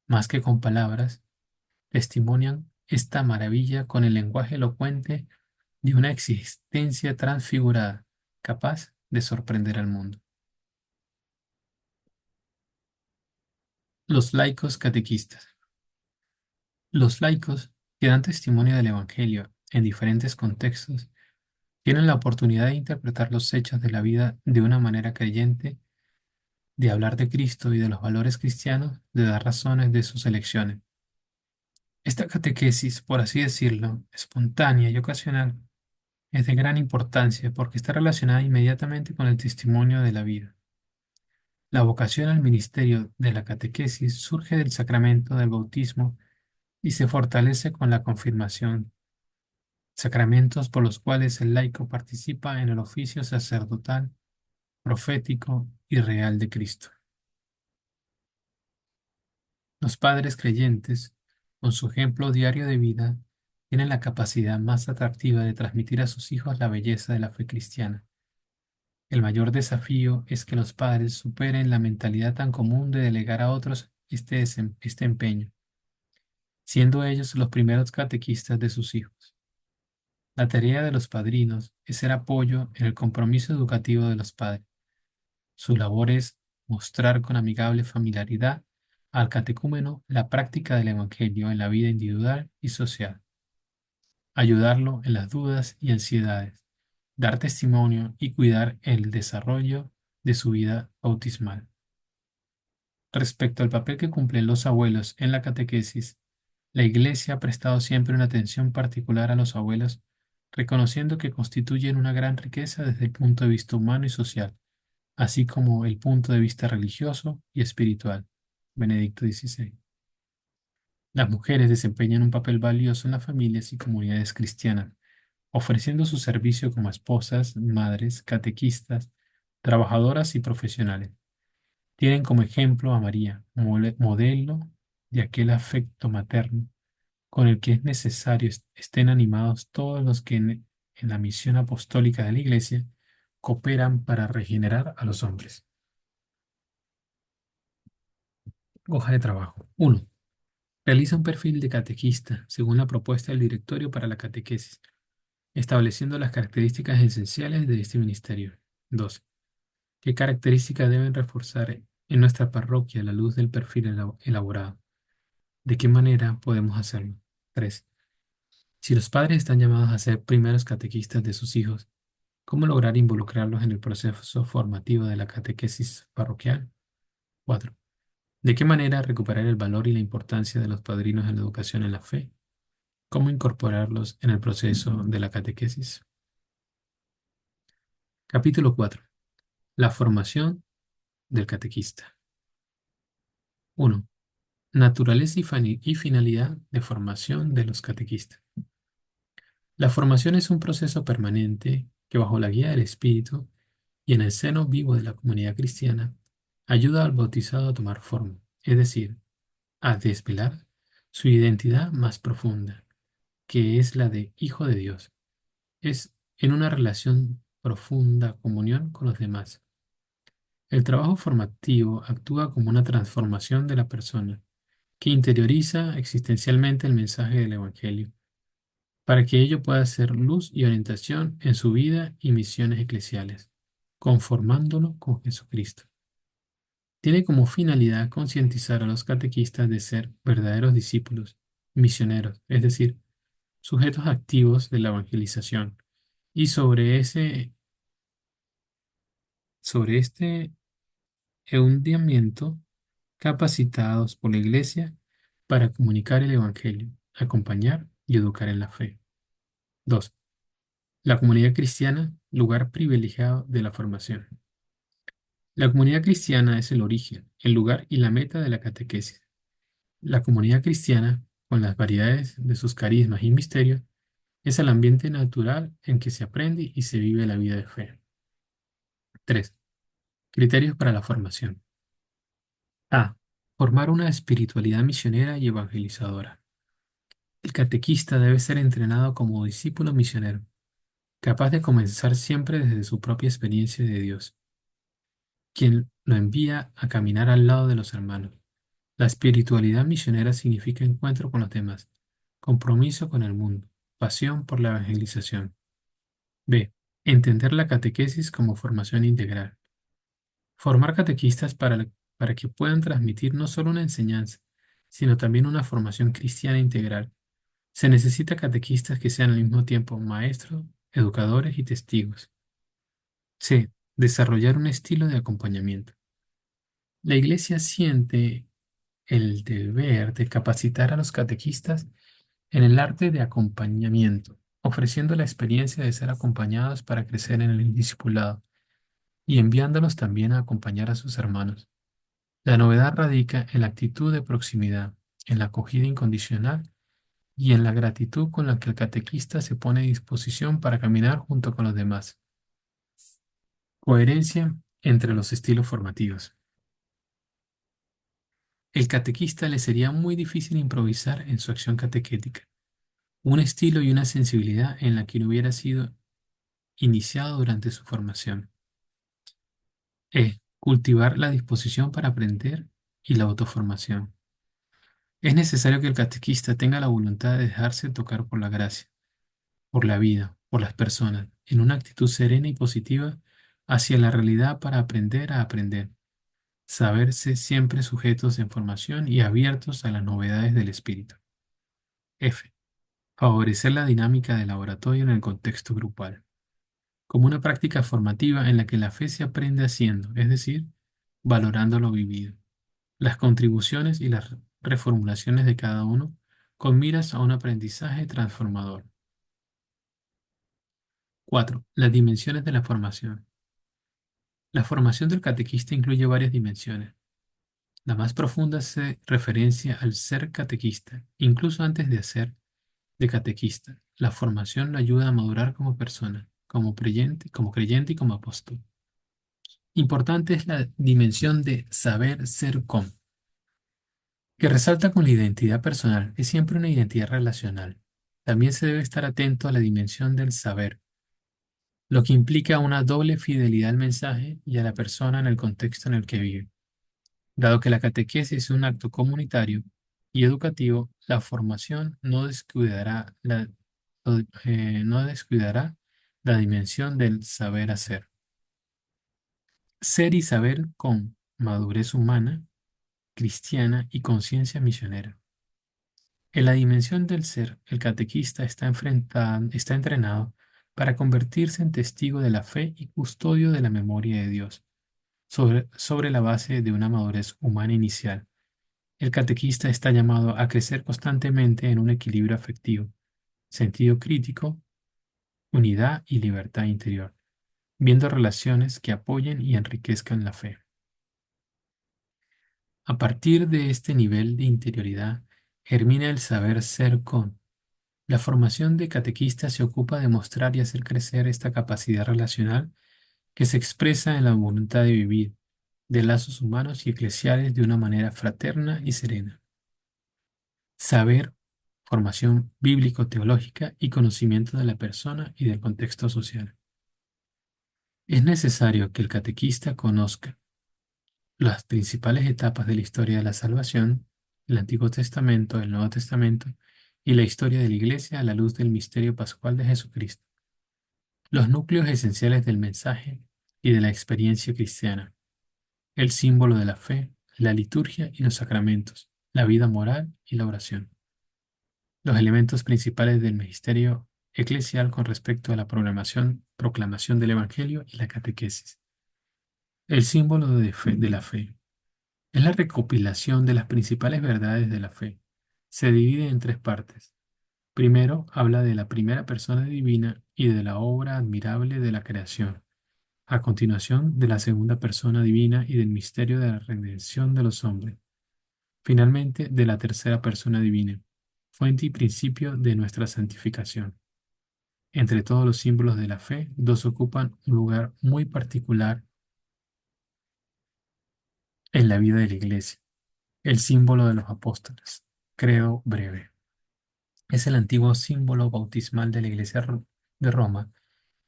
Más que con palabras, testimonian esta maravilla con el lenguaje elocuente de una existencia transfigurada, capaz de sorprender al mundo. Los laicos catequistas. Los laicos que dan testimonio del Evangelio en diferentes contextos tienen la oportunidad de interpretar los hechos de la vida de una manera creyente, de hablar de Cristo y de los valores cristianos, de dar razones de sus elecciones. Esta catequesis, por así decirlo, espontánea y ocasional, es de gran importancia porque está relacionada inmediatamente con el testimonio de la vida. La vocación al ministerio de la catequesis surge del sacramento del bautismo y se fortalece con la confirmación, sacramentos por los cuales el laico participa en el oficio sacerdotal, profético y real de Cristo. Los padres creyentes, con su ejemplo diario de vida, tienen la capacidad más atractiva de transmitir a sus hijos la belleza de la fe cristiana. El mayor desafío es que los padres superen la mentalidad tan común de delegar a otros este empeño, siendo ellos los primeros catequistas de sus hijos. La tarea de los padrinos es ser apoyo en el compromiso educativo de los padres. Su labor es mostrar con amigable familiaridad al catecúmeno la práctica del Evangelio en la vida individual y social, ayudarlo en las dudas y ansiedades, dar testimonio y cuidar el desarrollo de su vida bautismal. Respecto al papel que cumplen los abuelos en la catequesis, la Iglesia ha prestado siempre una atención particular a los abuelos, reconociendo que constituyen una gran riqueza desde el punto de vista humano y social, así como el punto de vista religioso y espiritual. Benedicto XVI. Las mujeres desempeñan un papel valioso en las familias y comunidades cristianas, ofreciendo su servicio como esposas, madres, catequistas, trabajadoras y profesionales. Tienen como ejemplo a María, modelo de aquel afecto materno con el que es necesario estén animados todos los que en la misión apostólica de la Iglesia cooperan para regenerar a los hombres. Hoja de trabajo. 1. Realiza un perfil de catequista según la propuesta del Directorio para la Catequesis, estableciendo las características esenciales de este ministerio. 2. ¿Qué características deben reforzar en nuestra parroquia a la luz del perfil elaborado? ¿De qué manera podemos hacerlo? 3. Si los padres están llamados a ser primeros catequistas de sus hijos, ¿cómo lograr involucrarlos en el proceso formativo de la catequesis parroquial? 4. ¿De qué manera recuperar el valor y la importancia de los padrinos en la educación en la fe? ¿Cómo incorporarlos en el proceso de la catequesis? Capítulo 4. La formación del catequista. 1. Naturaleza y finalidad de formación de los catequistas. La formación es un proceso permanente que, bajo la guía del Espíritu y en el seno vivo de la comunidad cristiana, ayuda al bautizado a tomar forma, es decir, a desvelar su identidad más profunda, que es la de Hijo de Dios. Es en una relación profunda comunión con los demás. El trabajo formativo actúa como una transformación de la persona, que interioriza existencialmente el mensaje del Evangelio, para que ello pueda ser luz y orientación en su vida y misiones eclesiales, conformándolo con Jesucristo. Tiene como finalidad concientizar a los catequistas de ser verdaderos discípulos, misioneros, es decir, sujetos activos de la evangelización, y sobre este hundimiento capacitados por la Iglesia para comunicar el Evangelio, acompañar y educar en la fe. 2. La comunidad cristiana, lugar privilegiado de la formación. La comunidad cristiana es el origen, el lugar y la meta de la catequesis. La comunidad cristiana, con las variedades de sus carismas y misterios, es el ambiente natural en que se aprende y se vive la vida de fe. 3. Criterios para la formación. A. Formar una espiritualidad misionera y evangelizadora. El catequista debe ser entrenado como discípulo misionero, capaz de comenzar siempre desde su propia experiencia de Dios, quien lo envía a caminar al lado de los hermanos. La espiritualidad misionera significa encuentro con los demás, compromiso con el mundo, pasión por la evangelización. B. Entender la catequesis como formación integral. Formar catequistas para que puedan transmitir no solo una enseñanza, sino también una formación cristiana integral. Se necesita catequistas que sean al mismo tiempo maestros, educadores y testigos. C. Desarrollar un estilo de acompañamiento. La Iglesia siente el deber de capacitar a los catequistas en el arte de acompañamiento, ofreciendo la experiencia de ser acompañados para crecer en el discipulado y enviándolos también a acompañar a sus hermanos. La novedad radica en la actitud de proximidad, en la acogida incondicional y en la gratitud con la que el catequista se pone a disposición para caminar junto con los demás. Coherencia entre los estilos formativos. El catequista le sería muy difícil improvisar en su acción catequética, un estilo y una sensibilidad en la que no hubiera sido iniciado durante su formación. Cultivar la disposición para aprender y la autoformación. Es necesario que el catequista tenga la voluntad de dejarse tocar por la gracia, por la vida, por las personas, en una actitud serena y positiva hacia la realidad para aprender a aprender, saberse siempre sujetos en formación y abiertos a las novedades del espíritu. F. Favorecer la dinámica del laboratorio en el contexto grupal, como una práctica formativa en la que la fe se aprende haciendo, es decir, valorando lo vivido, las contribuciones y las reformulaciones de cada uno con miras a un aprendizaje transformador. 4. Las dimensiones de la formación. La formación del catequista incluye varias dimensiones. La más profunda hace referencia al ser catequista, incluso antes de ser de catequista. La formación lo ayuda a madurar como persona, como creyente y como apóstol. Importante es la dimensión de saber ser con, que resalta con la identidad personal, es siempre una identidad relacional. También se debe estar atento a la dimensión del saber, lo que implica una doble fidelidad al mensaje y a la persona en el contexto en el que vive. Dado que la catequesis es un acto comunitario y educativo, la formación no descuidará la dimensión del saber hacer. Ser y saber con madurez humana, cristiana y conciencia misionera. En la dimensión del ser, el catequista está entrenado para convertirse en testigo de la fe y custodio de la memoria de Dios, sobre la base de una madurez humana inicial. El catequista está llamado a crecer constantemente en un equilibrio afectivo, sentido crítico, unidad y libertad interior, viendo relaciones que apoyen y enriquezcan la fe. A partir de este nivel de interioridad, germina el saber ser con. La formación de catequista se ocupa de mostrar y hacer crecer esta capacidad relacional que se expresa en la voluntad de vivir, de lazos humanos y eclesiales de una manera fraterna y serena. Saber, formación bíblico-teológica y conocimiento de la persona y del contexto social. Es necesario que el catequista conozca las principales etapas de la historia de la salvación, el Antiguo Testamento, el Nuevo Testamento y la historia de la Iglesia a la luz del misterio pascual de Jesucristo, los núcleos esenciales del mensaje y de la experiencia cristiana, el símbolo de la fe, la liturgia y los sacramentos, la vida moral y la oración, los elementos principales del magisterio eclesial con respecto a la proclamación del Evangelio y la catequesis. El símbolo de la fe es la recopilación de las principales verdades de la fe. Se divide en tres partes. Primero, habla de la primera persona divina y de la obra admirable de la creación. A continuación, de la segunda persona divina y del misterio de la redención de los hombres. Finalmente, de la tercera persona divina, fuente y principio de nuestra santificación. Entre todos los símbolos de la fe, dos ocupan un lugar muy particular en la vida de la Iglesia. El símbolo de los apóstoles, credo breve. Es el antiguo símbolo bautismal de la Iglesia de Roma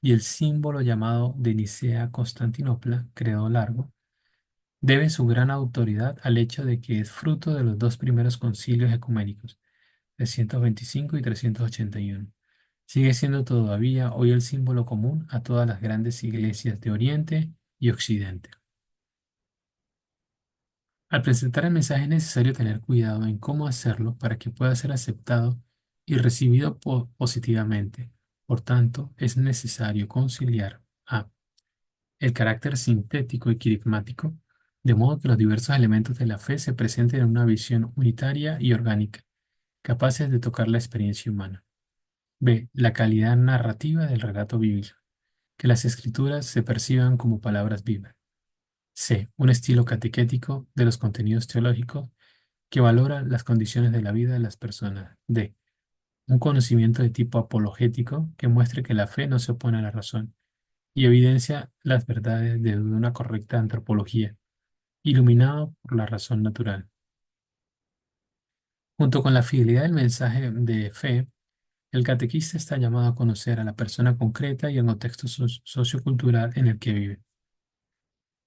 y el símbolo llamado de Nicea-Constantinopla, credo largo, debe su gran autoridad al hecho de que es fruto de los dos primeros concilios ecuménicos, 325 y 381. Sigue siendo todavía hoy el símbolo común a todas las grandes iglesias de Oriente y Occidente. Al presentar el mensaje es necesario tener cuidado en cómo hacerlo para que pueda ser aceptado y recibido positivamente. Por tanto, es necesario conciliar a el carácter sintético y quirigmático, de modo que los diversos elementos de la fe se presenten en una visión unitaria y orgánica, capaces de tocar la experiencia humana. B. La calidad narrativa del relato bíblico, que las escrituras se perciban como palabras vivas. C. Un estilo catequético de los contenidos teológicos que valora las condiciones de la vida de las personas. D. Un conocimiento de tipo apologético que muestre que la fe no se opone a la razón y evidencia las verdades de una correcta antropología, iluminado por la razón natural. Junto con la fidelidad del mensaje de fe, el catequista está llamado a conocer a la persona concreta y el contexto sociocultural en el que vive.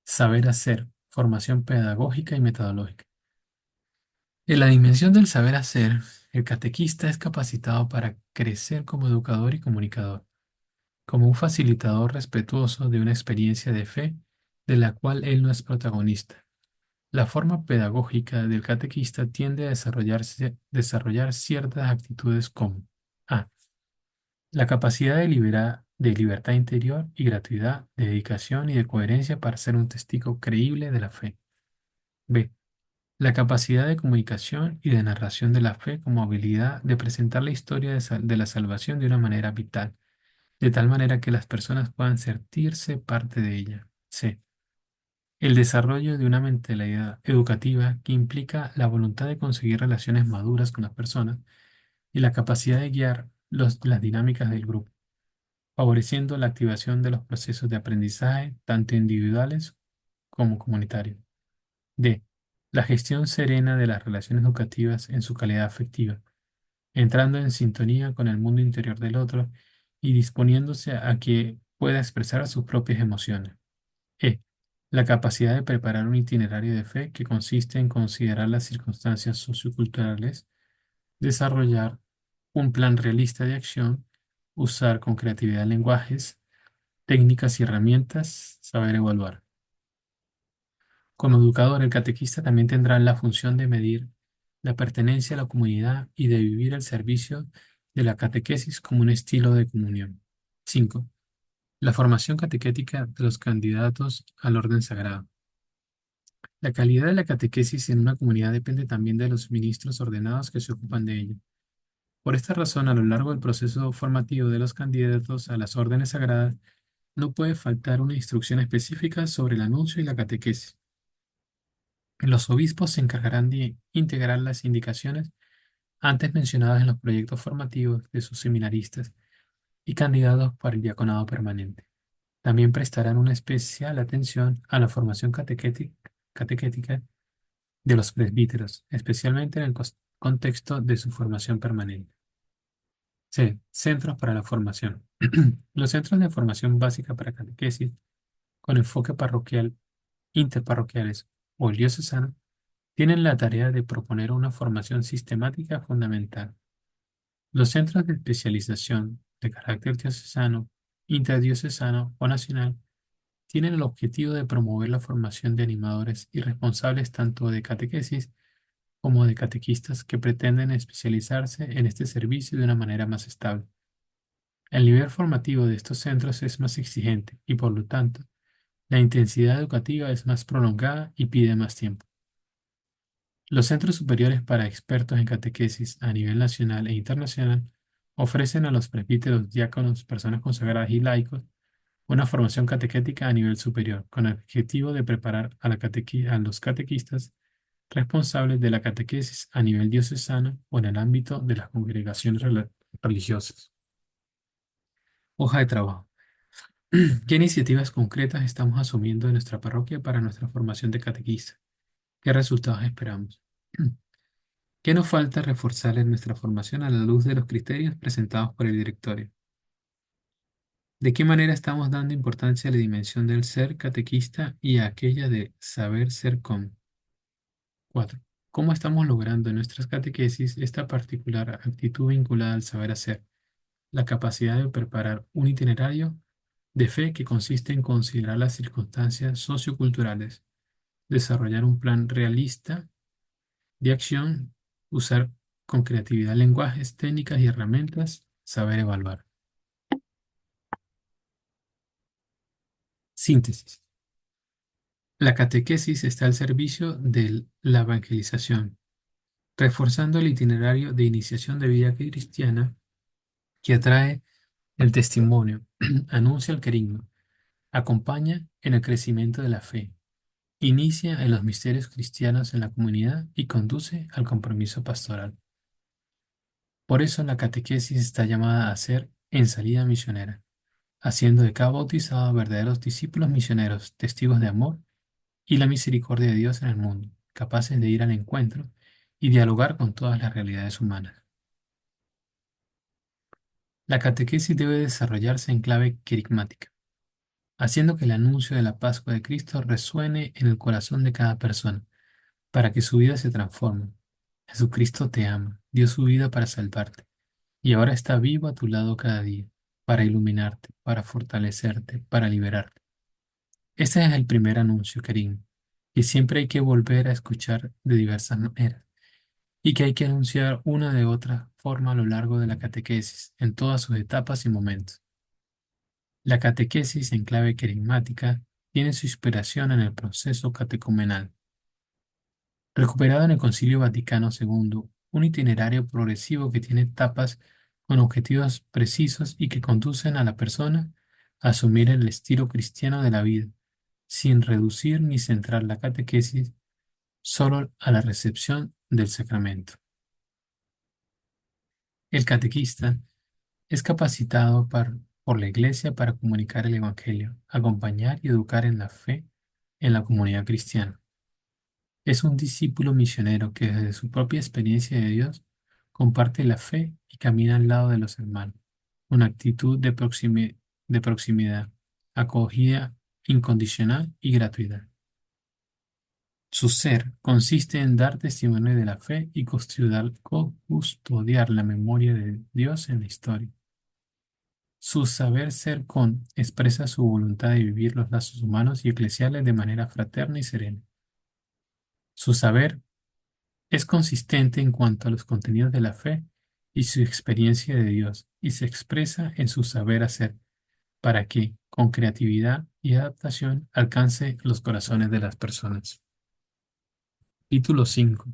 Saber hacer, formación pedagógica y metodológica. En la dimensión del saber hacer, el catequista es capacitado para crecer como educador y comunicador, como un facilitador respetuoso de una experiencia de fe de la cual él no es protagonista. La forma pedagógica del catequista tiende a desarrollar ciertas actitudes como a. La capacidad de libertad interior y gratuidad, de dedicación y de coherencia para ser un testigo creíble de la fe. B. La capacidad de comunicación y de narración de la fe como habilidad de presentar la historia de la salvación de una manera vital, de tal manera que las personas puedan sentirse parte de ella. C. El desarrollo de una mentalidad educativa que implica la voluntad de conseguir relaciones maduras con las personas y la capacidad de guiar las dinámicas del grupo, favoreciendo la activación de los procesos de aprendizaje, tanto individuales como comunitarios. D. La gestión serena de las relaciones educativas en su calidad afectiva, entrando en sintonía con el mundo interior del otro y disponiéndose a que pueda expresar sus propias emociones. E. La capacidad de preparar un itinerario de fe que consiste en considerar las circunstancias socioculturales, desarrollar un plan realista de acción, usar con creatividad lenguajes, técnicas y herramientas, saber evaluar. Como educador, el catequista también tendrá la función de medir la pertenencia a la comunidad y de vivir el servicio de la catequesis como un estilo de comunión. 5. La formación catequética de los candidatos al orden sagrado. La calidad de la catequesis en una comunidad depende también de los ministros ordenados que se ocupan de ella. Por esta razón, a lo largo del proceso formativo de los candidatos a las órdenes sagradas, no puede faltar una instrucción específica sobre el anuncio y la catequesis. Los obispos se encargarán de integrar las indicaciones antes mencionadas en los proyectos formativos de sus seminaristas y candidatos para el diaconado permanente. También prestarán una especial atención a la formación catequética de los presbíteros, especialmente en el contexto de su formación permanente. C. Centros para la formación. Los centros de formación básica para catequesis con enfoque parroquial, interparroquiales o el diocesano tienen la tarea de proponer una formación sistemática fundamental. Los centros de especialización de carácter diocesano, interdiocesano o nacional tienen el objetivo de promover la formación de animadores y responsables tanto de catequesis como de catequistas que pretenden especializarse en este servicio de una manera más estable. El nivel formativo de estos centros es más exigente y, por lo tanto, la intensidad educativa es más prolongada y pide más tiempo. Los centros superiores para expertos en catequesis a nivel nacional e internacional ofrecen a los presbíteros, diáconos, personas consagradas y laicos una formación catequética a nivel superior, con el objetivo de preparar a los catequistas responsables de la catequesis a nivel diocesano o en el ámbito de las congregaciones religiosas. Hoja de trabajo. ¿Qué iniciativas concretas estamos asumiendo en nuestra parroquia para nuestra formación de catequista? ¿Qué resultados esperamos? ¿Qué nos falta reforzar en nuestra formación a la luz de los criterios presentados por el directorio? ¿De qué manera estamos dando importancia a la dimensión del ser catequista y a aquella de saber ser con? 4. ¿Cómo estamos logrando en nuestras catequesis esta particular actitud vinculada al saber hacer, la capacidad de preparar un itinerario de fe que consiste en considerar las circunstancias socioculturales, desarrollar un plan realista de acción, usar con creatividad lenguajes, técnicas y herramientas, saber evaluar? Síntesis. La catequesis está al servicio de la evangelización, reforzando el itinerario de iniciación de vida cristiana que atrae el testimonio, anuncia el querigma, acompaña en el crecimiento de la fe, inicia en los misterios cristianos en la comunidad y conduce al compromiso pastoral. Por eso la catequesis está llamada a ser en salida misionera, haciendo de cada bautizado verdaderos discípulos misioneros, testigos de amor y la misericordia de Dios en el mundo, capaces de ir al encuentro y dialogar con todas las realidades humanas. La catequesis debe desarrollarse en clave querigmática, haciendo que el anuncio de la Pascua de Cristo resuene en el corazón de cada persona, para que su vida se transforme. Jesucristo te ama, dio su vida para salvarte, y ahora está vivo a tu lado cada día, para iluminarte, para fortalecerte, para liberarte. Este es el primer anuncio, Kerim, que siempre hay que volver a escuchar de diversas maneras, y que hay que anunciar una de otra forma a lo largo de la catequesis, en todas sus etapas y momentos. La catequesis en clave querigmática tiene su inspiración en el proceso catecumenal, recuperado en el Concilio Vaticano II, un itinerario progresivo que tiene etapas con objetivos precisos y que conducen a la persona a asumir el estilo cristiano de la vida, sin reducir ni centrar la catequesis solo a la recepción del sacramento. El catequista es capacitado por la Iglesia para comunicar el Evangelio, acompañar y educar en la fe en la comunidad cristiana. Es un discípulo misionero que desde su propia experiencia de Dios comparte la fe y camina al lado de los hermanos, una actitud de proximidad, acogida incondicional y gratuita. Su ser consiste en dar testimonio de la fe y custodiar la memoria de Dios en la historia. Su saber ser expresa su voluntad de vivir los lazos humanos y eclesiales de manera fraterna y serena. Su saber es consistente en cuanto a los contenidos de la fe y su experiencia de Dios, y se expresa en su saber hacer, para que, con creatividad y adaptación, alcance los corazones de las personas. Título 5.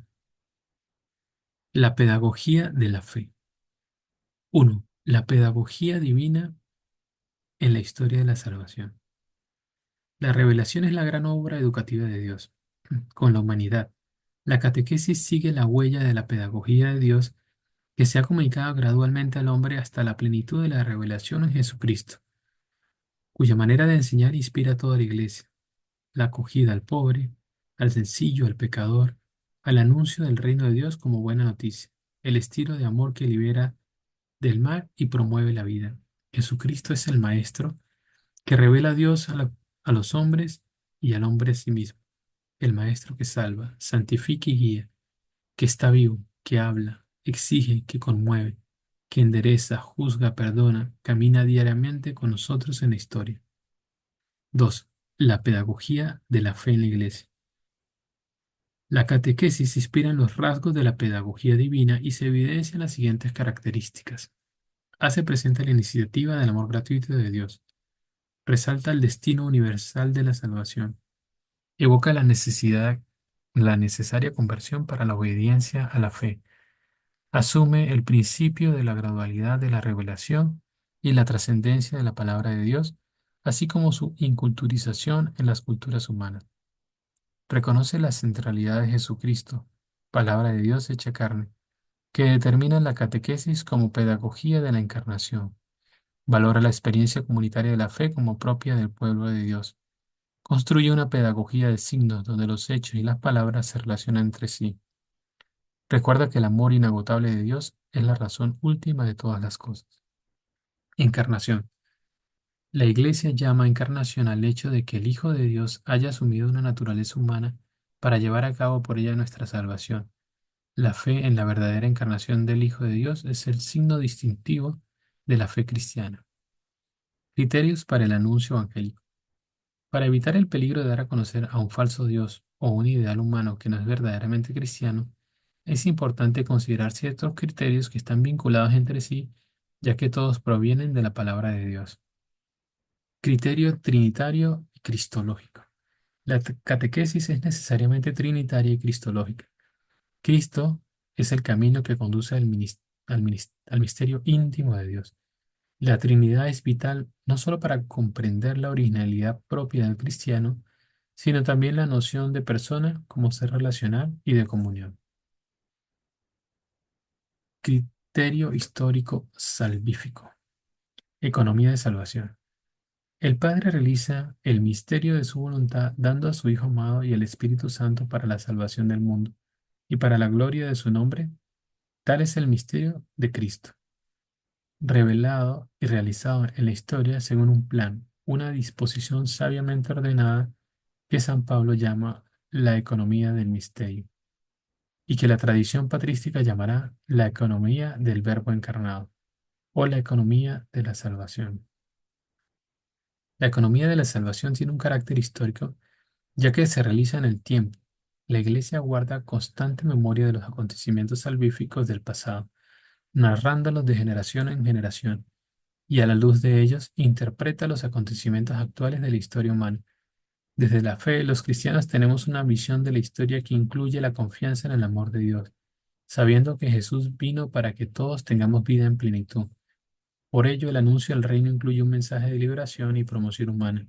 La pedagogía de la fe. 1. La pedagogía divina en la historia de la salvación. La revelación es la gran obra educativa de Dios. con la humanidad. La catequesis sigue la huella de la pedagogía de Dios que se ha comunicado gradualmente al hombre hasta la plenitud de la revelación en Jesucristo, cuya manera de enseñar inspira a toda la Iglesia, la acogida al pobre, al sencillo, al pecador, al anuncio del reino de Dios como buena noticia, el estilo de amor que libera del mal y promueve la vida. Jesucristo es el Maestro que revela a Dios a los hombres y al hombre a sí mismo, el Maestro que salva, santifica y guía, que está vivo, que habla, exige, que conmueve, que endereza, juzga, perdona, camina diariamente con nosotros en la historia. 2. La pedagogía de la fe en la Iglesia. La catequesis se inspira en los rasgos de la pedagogía divina y se evidencian las siguientes características. Hace presente la iniciativa del amor gratuito de Dios. Resalta el destino universal de la salvación. Evoca la necesaria conversión para la obediencia a la fe. Asume el principio de la gradualidad de la revelación y la trascendencia de la palabra de Dios, así como su inculturización en las culturas humanas. Reconoce la centralidad de Jesucristo, palabra de Dios hecha carne, que determina la catequesis como pedagogía de la encarnación. Valora la experiencia comunitaria de la fe como propia del pueblo de Dios. Construye una pedagogía de signos donde los hechos y las palabras se relacionan entre sí. Recuerda que el amor inagotable de Dios es la razón última de todas las cosas. Encarnación. La Iglesia llama encarnación al hecho de que el Hijo de Dios haya asumido una naturaleza humana para llevar a cabo por ella nuestra salvación. La fe en la verdadera encarnación del Hijo de Dios es el signo distintivo de la fe cristiana. Criterios para el anuncio evangélico. Para evitar el peligro de dar a conocer a un falso Dios o un ideal humano que no es verdaderamente cristiano, es importante considerar ciertos criterios que están vinculados entre sí, ya que todos provienen de la palabra de Dios. Criterio trinitario y cristológico. La catequesis es necesariamente trinitaria y cristológica. Cristo es el camino que conduce al misterio íntimo de Dios. La Trinidad es vital no solo para comprender la originalidad propia del cristiano, sino también la noción de persona como ser relacional y de comunión. Criterio histórico salvífico. Economía de salvación. El Padre realiza el misterio de su voluntad dando a su Hijo amado y el Espíritu Santo para la salvación del mundo y para la gloria de su nombre. Tal es el misterio de Cristo, revelado y realizado en la historia según un plan, una disposición sabiamente ordenada que San Pablo llama la economía del misterio y que la tradición patrística llamará la economía del Verbo encarnado o la economía de la salvación. La economía de la salvación tiene un carácter histórico ya que se realiza en el tiempo. La Iglesia guarda constante memoria de los acontecimientos salvíficos del pasado, narrándolos de generación en generación, y a la luz de ellos interpreta los acontecimientos actuales de la historia humana. Desde la fe, los cristianos tenemos una visión de la historia que incluye la confianza en el amor de Dios, sabiendo que Jesús vino para que todos tengamos vida en plenitud. Por ello, el anuncio del reino incluye un mensaje de liberación y promoción humana,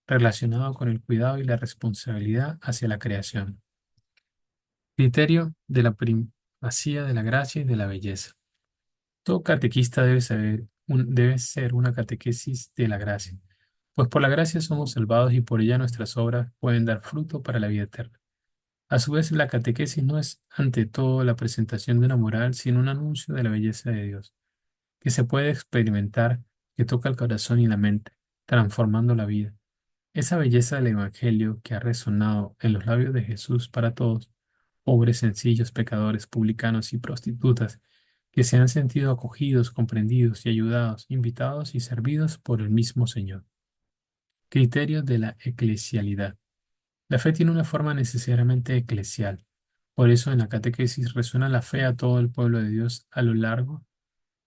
relacionado con el cuidado y la responsabilidad hacia la creación. Criterio de la primacía de la gracia y de la belleza. Todo catequista debe ser una catequesis de la gracia, pues por la gracia somos salvados y por ella nuestras obras pueden dar fruto para la vida eterna. A su vez, la catequesis no es ante todo la presentación de una moral, sino un anuncio de la belleza de Dios, que se puede experimentar, que toca el corazón y la mente, transformando la vida. Esa belleza del Evangelio que ha resonado en los labios de Jesús para todos, pobres, sencillos, pecadores, publicanos y prostitutas, que se han sentido acogidos, comprendidos y ayudados, invitados y servidos por el mismo Señor. Criterios de la eclesialidad. La fe tiene una forma necesariamente eclesial. Por eso en la catequesis resuena la fe a todo el pueblo de Dios a lo largo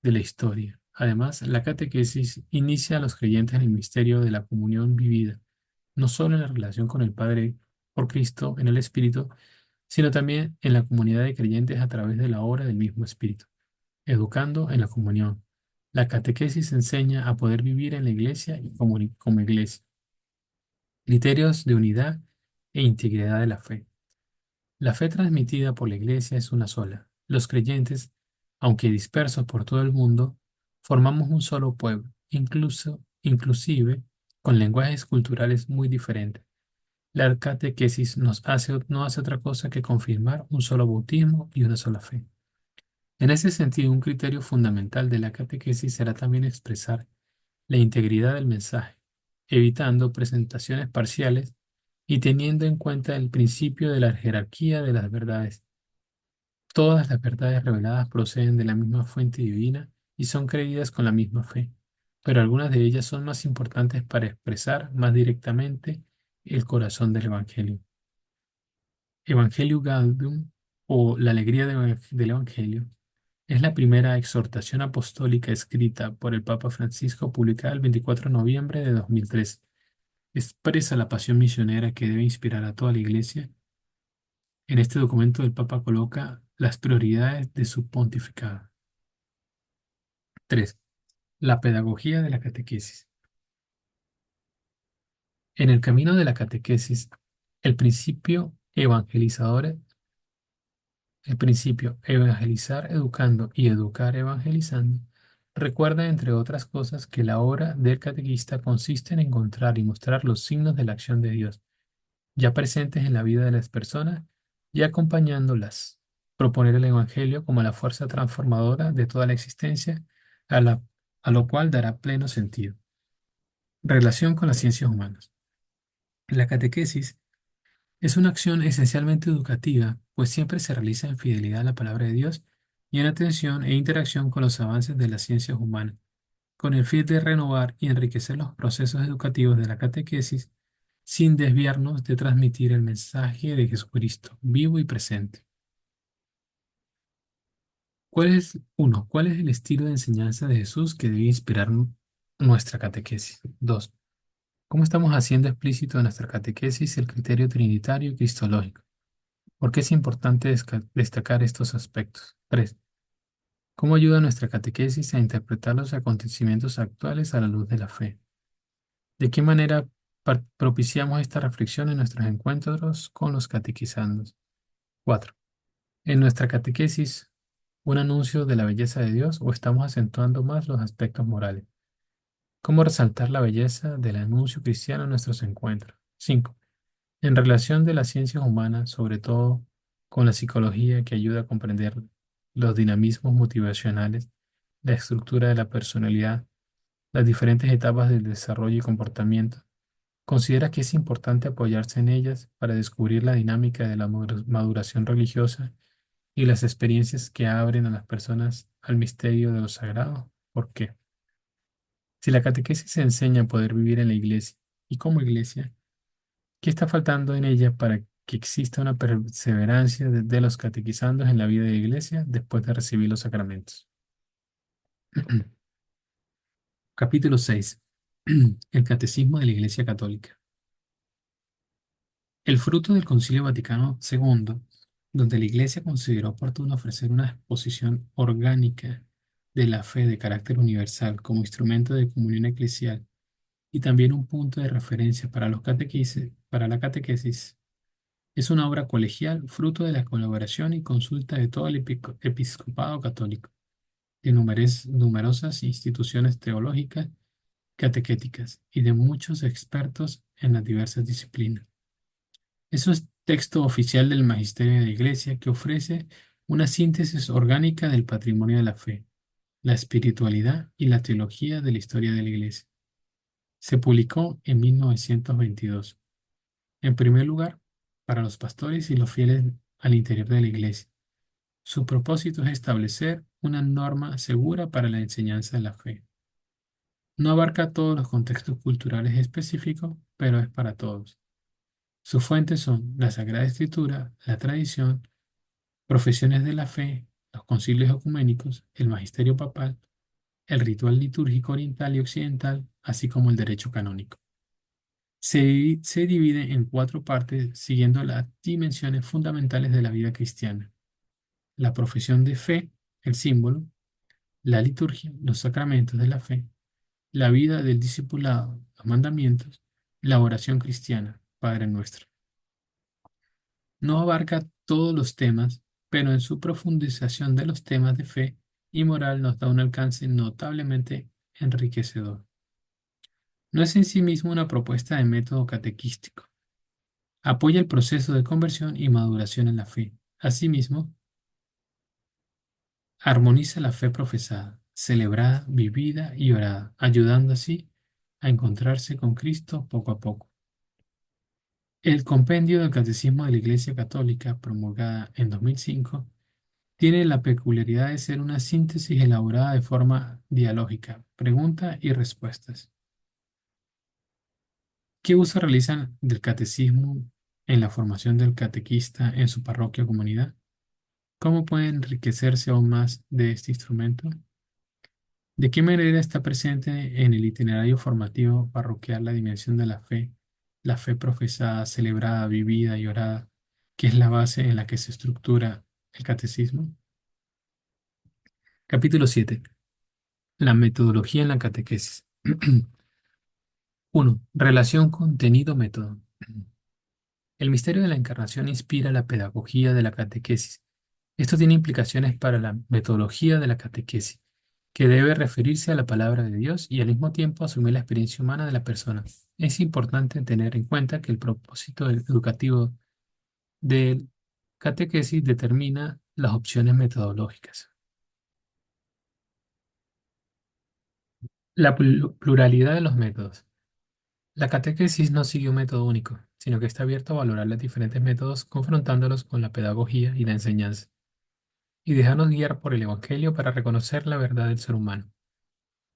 de la historia. Además, la catequesis inicia a los creyentes en el misterio de la comunión vivida, no solo en la relación con el Padre por Cristo en el Espíritu, sino también en la comunidad de creyentes a través de la obra del mismo Espíritu, educando en la comunión. La catequesis enseña a poder vivir en la iglesia y como iglesia. Criterios de unidad e integridad de la fe. La fe transmitida por la Iglesia es una sola. Los creyentes, aunque dispersos por todo el mundo, formamos un solo pueblo, inclusive con lenguajes culturales muy diferentes. La catequesis no hace otra cosa que confirmar un solo bautismo y una sola fe. En ese sentido, un criterio fundamental de la catequesis será también expresar la integridad del mensaje, evitando presentaciones parciales y teniendo en cuenta el principio de la jerarquía de las verdades. Todas las verdades reveladas proceden de la misma fuente divina y son creídas con la misma fe, pero algunas de ellas son más importantes para expresar más directamente el corazón del Evangelio. Evangelio Gaudium, o la alegría del Evangelio, es la primera exhortación apostólica escrita por el Papa Francisco, publicada el 24 de noviembre de 2003. Expresa la pasión misionera que debe inspirar a toda la Iglesia. En este documento el Papa coloca las prioridades de su pontificado. 3. La pedagogía de la catequesis. En el camino de la catequesis, el principio evangelizador, el principio evangelizar educando y educar evangelizando, recuerda, entre otras cosas, que la obra del catequista consiste en encontrar y mostrar los signos de la acción de Dios, ya presentes en la vida de las personas y acompañándolas. Proponer el Evangelio como la fuerza transformadora de toda la existencia, a, la- a lo cual dará pleno sentido. Relación con las ciencias humanas. La catequesis es una acción esencialmente educativa, pues siempre se realiza en fidelidad a la palabra de Dios y en atención e interacción con los avances de las ciencias humanas, con el fin de renovar y enriquecer los procesos educativos de la catequesis sin desviarnos de transmitir el mensaje de Jesucristo, vivo y presente. ¿Cuál es el estilo de enseñanza de Jesús que debe inspirar nuestra catequesis? 2. ¿Cómo estamos haciendo explícito en nuestra catequesis el criterio trinitario y cristológico? ¿Por qué es importante destacar estos aspectos? 3. ¿Cómo ayuda nuestra catequesis a interpretar los acontecimientos actuales a la luz de la fe? ¿De qué manera propiciamos esta reflexión en nuestros encuentros con los catequizandos? 4. En nuestra catequesis, ¿un anuncio de la belleza de Dios o estamos acentuando más los aspectos morales? ¿Cómo resaltar la belleza del anuncio cristiano en nuestros encuentros? 5. En relación de las ciencias humanas, sobre todo con la psicología que ayuda a comprender los dinamismos motivacionales, la estructura de la personalidad, las diferentes etapas del desarrollo y comportamiento, ¿considera que es importante apoyarse en ellas para descubrir la dinámica de la maduración religiosa y las experiencias que abren a las personas al misterio de lo sagrado? ¿Por qué? Si la catequesis se enseña a poder vivir en la iglesia y como iglesia, ¿qué está faltando en ella para que exista una perseverancia de los catequizandos en la vida de la iglesia después de recibir los sacramentos? Capítulo 6. El Catecismo de la Iglesia Católica. El fruto del Concilio Vaticano II, donde la Iglesia consideró oportuno ofrecer una exposición orgánica de la fe de carácter universal como instrumento de comunión eclesial y también un punto de referencia para para la catequesis, es una obra colegial fruto de la colaboración y consulta de todo el episcopado católico, de numerosas instituciones teológicas, catequéticas y de muchos expertos en las diversas disciplinas. Es un texto oficial del Magisterio de la Iglesia que ofrece una síntesis orgánica del patrimonio de la fe, la espiritualidad y la teología de la historia de la Iglesia. Se publicó en 1922. En primer lugar, para los pastores y los fieles al interior de la Iglesia. Su propósito es establecer una norma segura para la enseñanza de la fe. No abarca todos los contextos culturales específicos, pero es para todos. Sus fuentes son la Sagrada Escritura, la tradición, profesiones de la fe, los concilios ecuménicos, el magisterio papal, el ritual litúrgico oriental y occidental, así como el derecho canónico. Se divide en cuatro partes siguiendo las dimensiones fundamentales de la vida cristiana: la profesión de fe, el símbolo, la liturgia, los sacramentos de la fe, la vida del discipulado, los mandamientos, la oración cristiana, Padre nuestro. No abarca todos los temas, pero en su profundización de los temas de fe y moral nos da un alcance notablemente enriquecedor. No es en sí mismo una propuesta de método catequístico. Apoya el proceso de conversión y maduración en la fe. Asimismo, armoniza la fe profesada, celebrada, vivida y orada, ayudando así a encontrarse con Cristo poco a poco. El compendio del Catecismo de la Iglesia Católica, promulgada en 2005, tiene la peculiaridad de ser una síntesis elaborada de forma dialógica, preguntas y respuestas. ¿Qué uso realizan del catecismo en la formación del catequista en su parroquia o comunidad? ¿Cómo puede enriquecerse aún más de este instrumento? ¿De qué manera está presente en el itinerario formativo parroquial la dimensión de la fe profesada, celebrada, vivida y orada, que es la base en la que se estructura el catecismo? Capítulo 7. La metodología en la catequesis. 1. Relación contenido-método. El misterio de la encarnación inspira la pedagogía de la catequesis. Esto tiene implicaciones para la metodología de la catequesis, que debe referirse a la palabra de Dios y al mismo tiempo asumir la experiencia humana de la persona. Es importante tener en cuenta que el propósito educativo del catequesis determina las opciones metodológicas. La pluralidad de los métodos. La catequesis no sigue un método único, sino que está abierto a valorar los diferentes métodos confrontándolos con la pedagogía y la enseñanza, y dejarnos guiar por el Evangelio para reconocer la verdad del ser humano.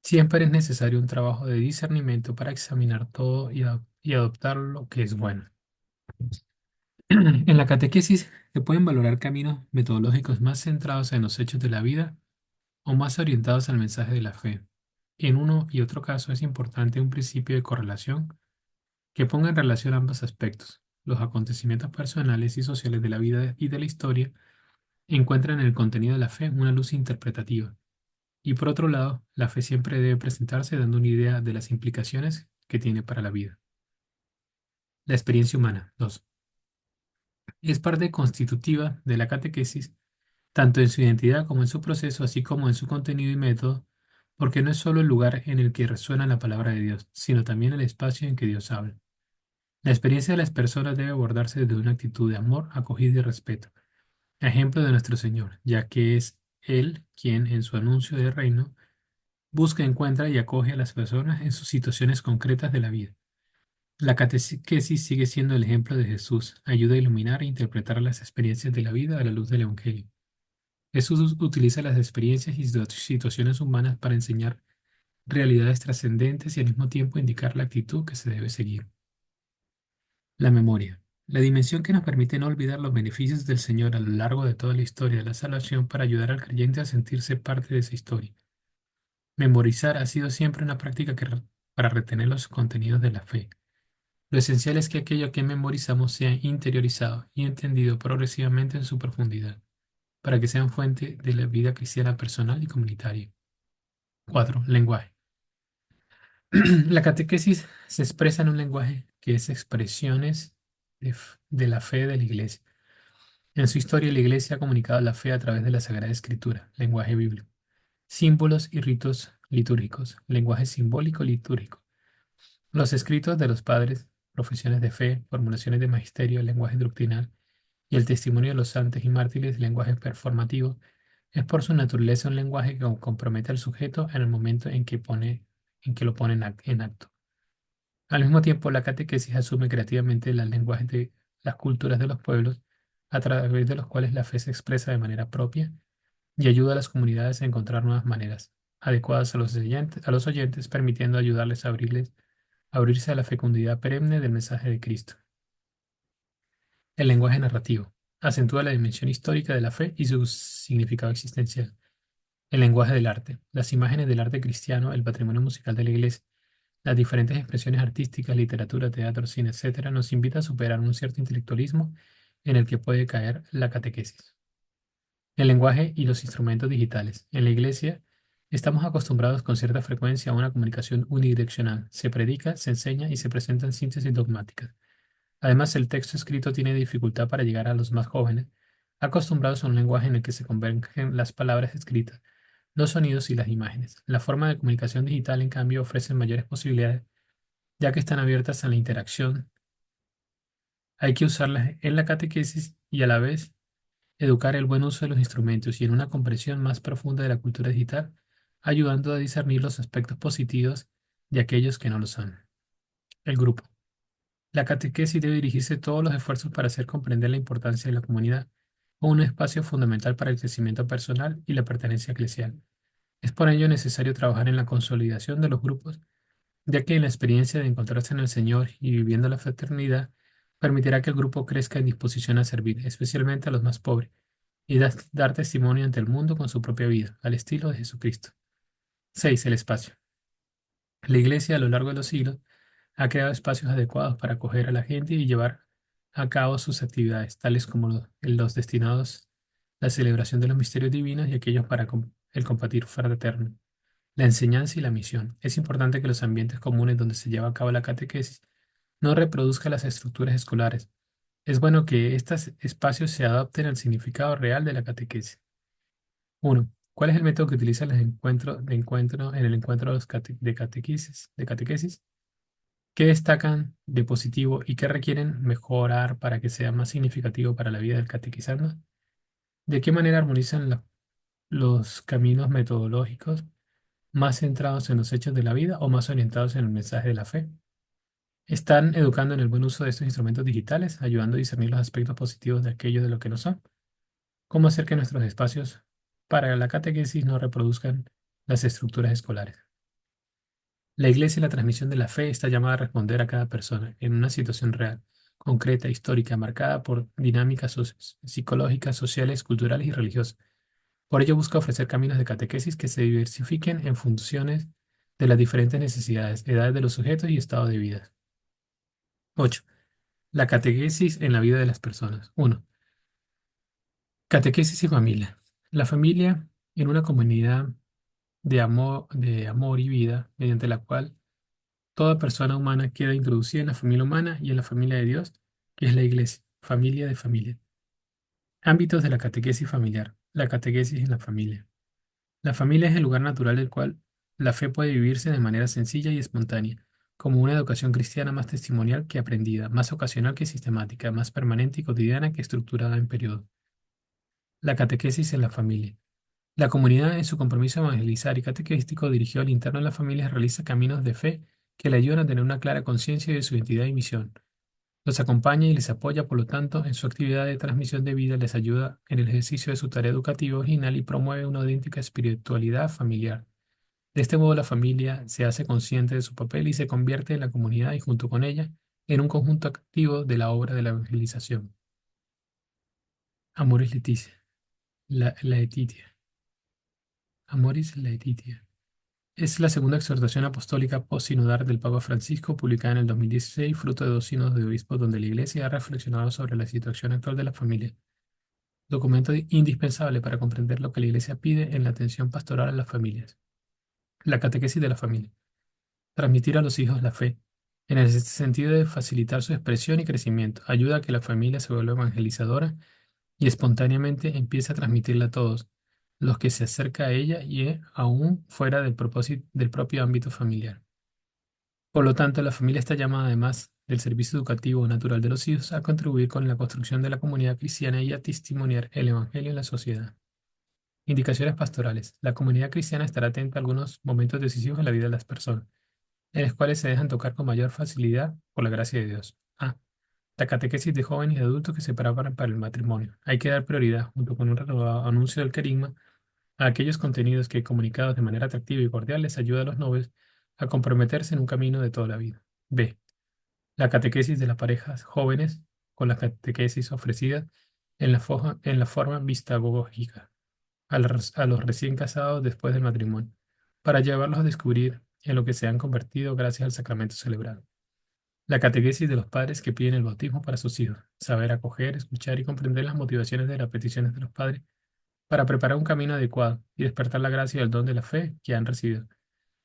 Siempre es necesario un trabajo de discernimiento para examinar todo y adoptar lo que es bueno. En la catequesis se pueden valorar caminos metodológicos más centrados en los hechos de la vida o más orientados al mensaje de la fe. En uno y otro caso es importante un principio de correlación que ponga en relación ambos aspectos. Los acontecimientos personales y sociales de la vida y de la historia encuentran en el contenido de la fe una luz interpretativa. Y por otro lado, la fe siempre debe presentarse dando una idea de las implicaciones que tiene para la vida. La experiencia humana. 2. Es parte constitutiva de la catequesis, tanto en su identidad como en su proceso, así como en su contenido y método, porque no es solo el lugar en el que resuena la palabra de Dios, sino también el espacio en que Dios habla. La experiencia de las personas debe abordarse desde una actitud de amor, acogida y respeto, a ejemplo de nuestro Señor, ya que es Él quien, en su anuncio del reino, busca, encuentra y acoge a las personas en sus situaciones concretas de la vida. La catequesis sigue siendo el ejemplo de Jesús, ayuda a iluminar e interpretar las experiencias de la vida a la luz del Evangelio. Jesús utiliza las experiencias y situaciones humanas para enseñar realidades trascendentes y al mismo tiempo indicar la actitud que se debe seguir. La memoria. La dimensión que nos permite no olvidar los beneficios del Señor a lo largo de toda la historia de la salvación para ayudar al creyente a sentirse parte de esa historia. Memorizar ha sido siempre una práctica para retener los contenidos de la fe. Lo esencial es que aquello que memorizamos sea interiorizado y entendido progresivamente en su profundidad, para que sean fuente de la vida cristiana personal y comunitaria. 4. Lenguaje. La catequesis se expresa en un lenguaje que es expresiones de la fe de la Iglesia. En su historia, la Iglesia ha comunicado la fe a través de la Sagrada Escritura, lenguaje bíblico, símbolos y ritos litúrgicos, lenguaje simbólico litúrgico, los escritos de los padres, profesiones de fe, formulaciones de magisterio, lenguaje doctrinal, y el testimonio de los santos y mártires, lenguaje performativo, es por su naturaleza un lenguaje que compromete al sujeto en el momento en que lo pone en acto. Al mismo tiempo, la catequesis asume creativamente los lenguajes de las culturas de los pueblos, a través de los cuales la fe se expresa de manera propia y ayuda a las comunidades a encontrar nuevas maneras, adecuadas a los oyentes, permitiendo ayudarles a abrirse a la fecundidad perenne del mensaje de Cristo. El lenguaje narrativo acentúa la dimensión histórica de la fe y su significado existencial. El lenguaje del arte. Las imágenes del arte cristiano, el patrimonio musical de la Iglesia, las diferentes expresiones artísticas, literatura, teatro, cine, etcétera, nos invita a superar un cierto intelectualismo en el que puede caer la catequesis. El lenguaje y los instrumentos digitales. En la Iglesia estamos acostumbrados con cierta frecuencia a una comunicación unidireccional. Se predica, se enseña y se presentan síntesis dogmáticas. Además, el texto escrito tiene dificultad para llegar a los más jóvenes, acostumbrados a un lenguaje en el que se convergen las palabras escritas, los sonidos y las imágenes. La forma de comunicación digital, en cambio, ofrece mayores posibilidades, ya que están abiertas a la interacción. Hay que usarlas en la catequesis y a la vez educar el buen uso de los instrumentos y en una comprensión más profunda de la cultura digital, ayudando a discernir los aspectos positivos de aquellos que no lo son. El grupo. La catequesis debe dirigirse todos los esfuerzos para hacer comprender la importancia de la comunidad como un espacio fundamental para el crecimiento personal y la pertenencia eclesial. Es por ello necesario trabajar en la consolidación de los grupos, ya que en la experiencia de encontrarse en el Señor y viviendo la fraternidad, permitirá que el grupo crezca en disposición a servir, especialmente a los más pobres, y dar testimonio ante el mundo con su propia vida, al estilo de Jesucristo. 6. El espacio. La Iglesia a lo largo de los siglos ha creado espacios adecuados para acoger a la gente y llevar a cabo sus actividades, tales como los destinados a la celebración de los misterios divinos y aquellos para el compartir fraterno, la enseñanza y la misión. Es importante que los ambientes comunes donde se lleva a cabo la catequesis no reproduzcan las estructuras escolares. Es bueno que estos espacios se adapten al significado real de la catequesis. 1. ¿Cuál es el método que utiliza en el encuentro de, de catequesis? ¿Qué destacan de positivo y qué requieren mejorar para que sea más significativo para la vida del catequizando? ¿De qué manera armonizan los caminos metodológicos más centrados en los hechos de la vida o más orientados en el mensaje de la fe? ¿Están educando en el buen uso de estos instrumentos digitales, ayudando a discernir los aspectos positivos de aquello de lo que no son? ¿Cómo hacer que nuestros espacios para la catequesis no reproduzcan las estructuras escolares? La Iglesia y la transmisión de la fe está llamada a responder a cada persona en una situación real, concreta, histórica, marcada por dinámicas psicológicas, sociales, culturales y religiosas. Por ello busca ofrecer caminos de catequesis que se diversifiquen en funciones de las diferentes necesidades, edades de los sujetos y estado de vida. 8. La catequesis en la vida de las personas. 1. Catequesis y familia. La familia en una comunidad de amor y vida, mediante la cual toda persona humana queda introducida en la familia humana y en la familia de Dios, que es la Iglesia, familia de familia. Ámbitos de la catequesis familiar. La catequesis en la familia. La familia es el lugar natural del cual la fe puede vivirse de manera sencilla y espontánea, como una educación cristiana más testimonial que aprendida, más ocasional que sistemática, más permanente y cotidiana que estructurada en periodos. La catequesis en la familia. La comunidad, en su compromiso evangelizar y catequístico dirigido al interno de la familia, realiza caminos de fe que le ayudan a tener una clara conciencia de su identidad y misión. Los acompaña y les apoya, por lo tanto, en su actividad de transmisión de vida, les ayuda en el ejercicio de su tarea educativa original y promueve una auténtica espiritualidad familiar. De este modo, la familia se hace consciente de su papel y se convierte en la comunidad y, junto con ella, en un conjunto activo de la obra de la evangelización. Amoris Laetitia. Laetitia. Amoris Laetitia. Es la segunda exhortación apostólica post-sinodal del Papa Francisco, publicada en el 2016, fruto de dos sínodos de obispos donde la Iglesia ha reflexionado sobre la situación actual de la familia. Documento indispensable para comprender lo que la Iglesia pide en la atención pastoral a las familias. La catequesis de la familia. Transmitir a los hijos la fe, en el sentido de facilitar su expresión y crecimiento. Ayuda a que la familia se vuelva evangelizadora y espontáneamente empiece a transmitirla a todos los que se acerca a ella y aún fuera del propósito del propio ámbito familiar. Por lo tanto, la familia está llamada, además del servicio educativo natural de los hijos, a contribuir con la construcción de la comunidad cristiana y a testimoniar el Evangelio en la sociedad. Indicaciones pastorales. La comunidad cristiana estará atenta a algunos momentos decisivos en la vida de las personas, en los cuales se dejan tocar con mayor facilidad por la gracia de Dios. A. La catequesis de jóvenes y adultos que se preparan para el matrimonio. Hay que dar prioridad, junto con un renovado anuncio del querigma, a aquellos contenidos que, comunicados de manera atractiva y cordial, les ayuda a los novios a comprometerse en un camino de toda la vida. B. La catequesis de las parejas jóvenes con la catequesis ofrecida en la forma vistagógica a los recién casados después del matrimonio, para llevarlos a descubrir en lo que se han convertido gracias al sacramento celebrado. La catequesis de los padres que piden el bautismo para sus hijos, saber acoger, escuchar y comprender las motivaciones de las peticiones de los padres para preparar un camino adecuado y despertar la gracia y el don de la fe que han recibido.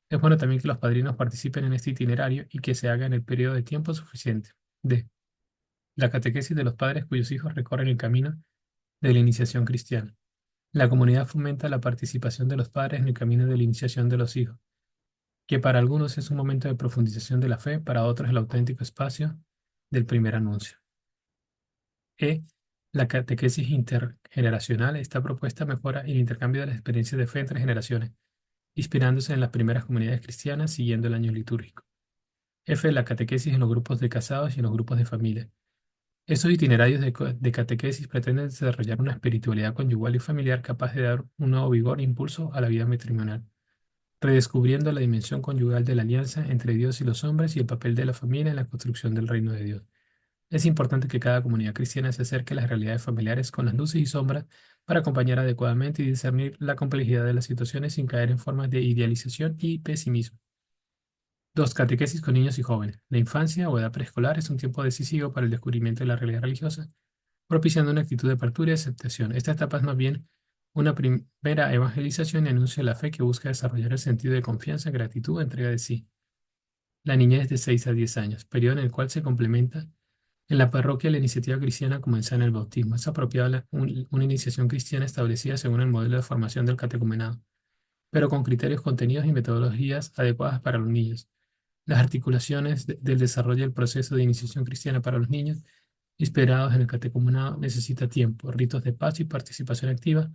Es bueno también que los padrinos participen en este itinerario y que se haga en el periodo de tiempo suficiente. D. La catequesis de los padres cuyos hijos recorren el camino de la iniciación cristiana. La comunidad fomenta la participación de los padres en el camino de la iniciación de los hijos, que para algunos es un momento de profundización de la fe, para otros el auténtico espacio del primer anuncio. E. La catequesis intergeneracional. Esta propuesta mejora el intercambio de las experiencias de fe entre generaciones, inspirándose en las primeras comunidades cristianas siguiendo el año litúrgico. F. La catequesis en los grupos de casados y en los grupos de familia. Estos itinerarios de catequesis pretenden desarrollar una espiritualidad conyugal y familiar capaz de dar un nuevo vigor e impulso a la vida matrimonial, redescubriendo la dimensión conyugal de la alianza entre Dios y los hombres y el papel de la familia en la construcción del reino de Dios. Es importante que cada comunidad cristiana se acerque a las realidades familiares con las luces y sombras para acompañar adecuadamente y discernir la complejidad de las situaciones sin caer en formas de idealización y pesimismo. 2. Catequesis con niños y jóvenes. La infancia o edad preescolar es un tiempo decisivo para el descubrimiento de la realidad religiosa, propiciando una actitud de apertura y aceptación. Esta etapa es más bien una primera evangelización y anuncio de la fe que busca desarrollar el sentido de confianza, gratitud, entrega de sí. La niñez de 6 a 10 años, periodo en el cual se complementa en la parroquia la iniciativa cristiana comenzada en el bautismo. Es apropiada una iniciación cristiana establecida según el modelo de formación del catecumenado, pero con criterios, contenidos y metodologías adecuadas para los niños. Las articulaciones del desarrollo del proceso de iniciación cristiana para los niños inspirados en el catecumenado necesita tiempo, ritos de paso y participación activa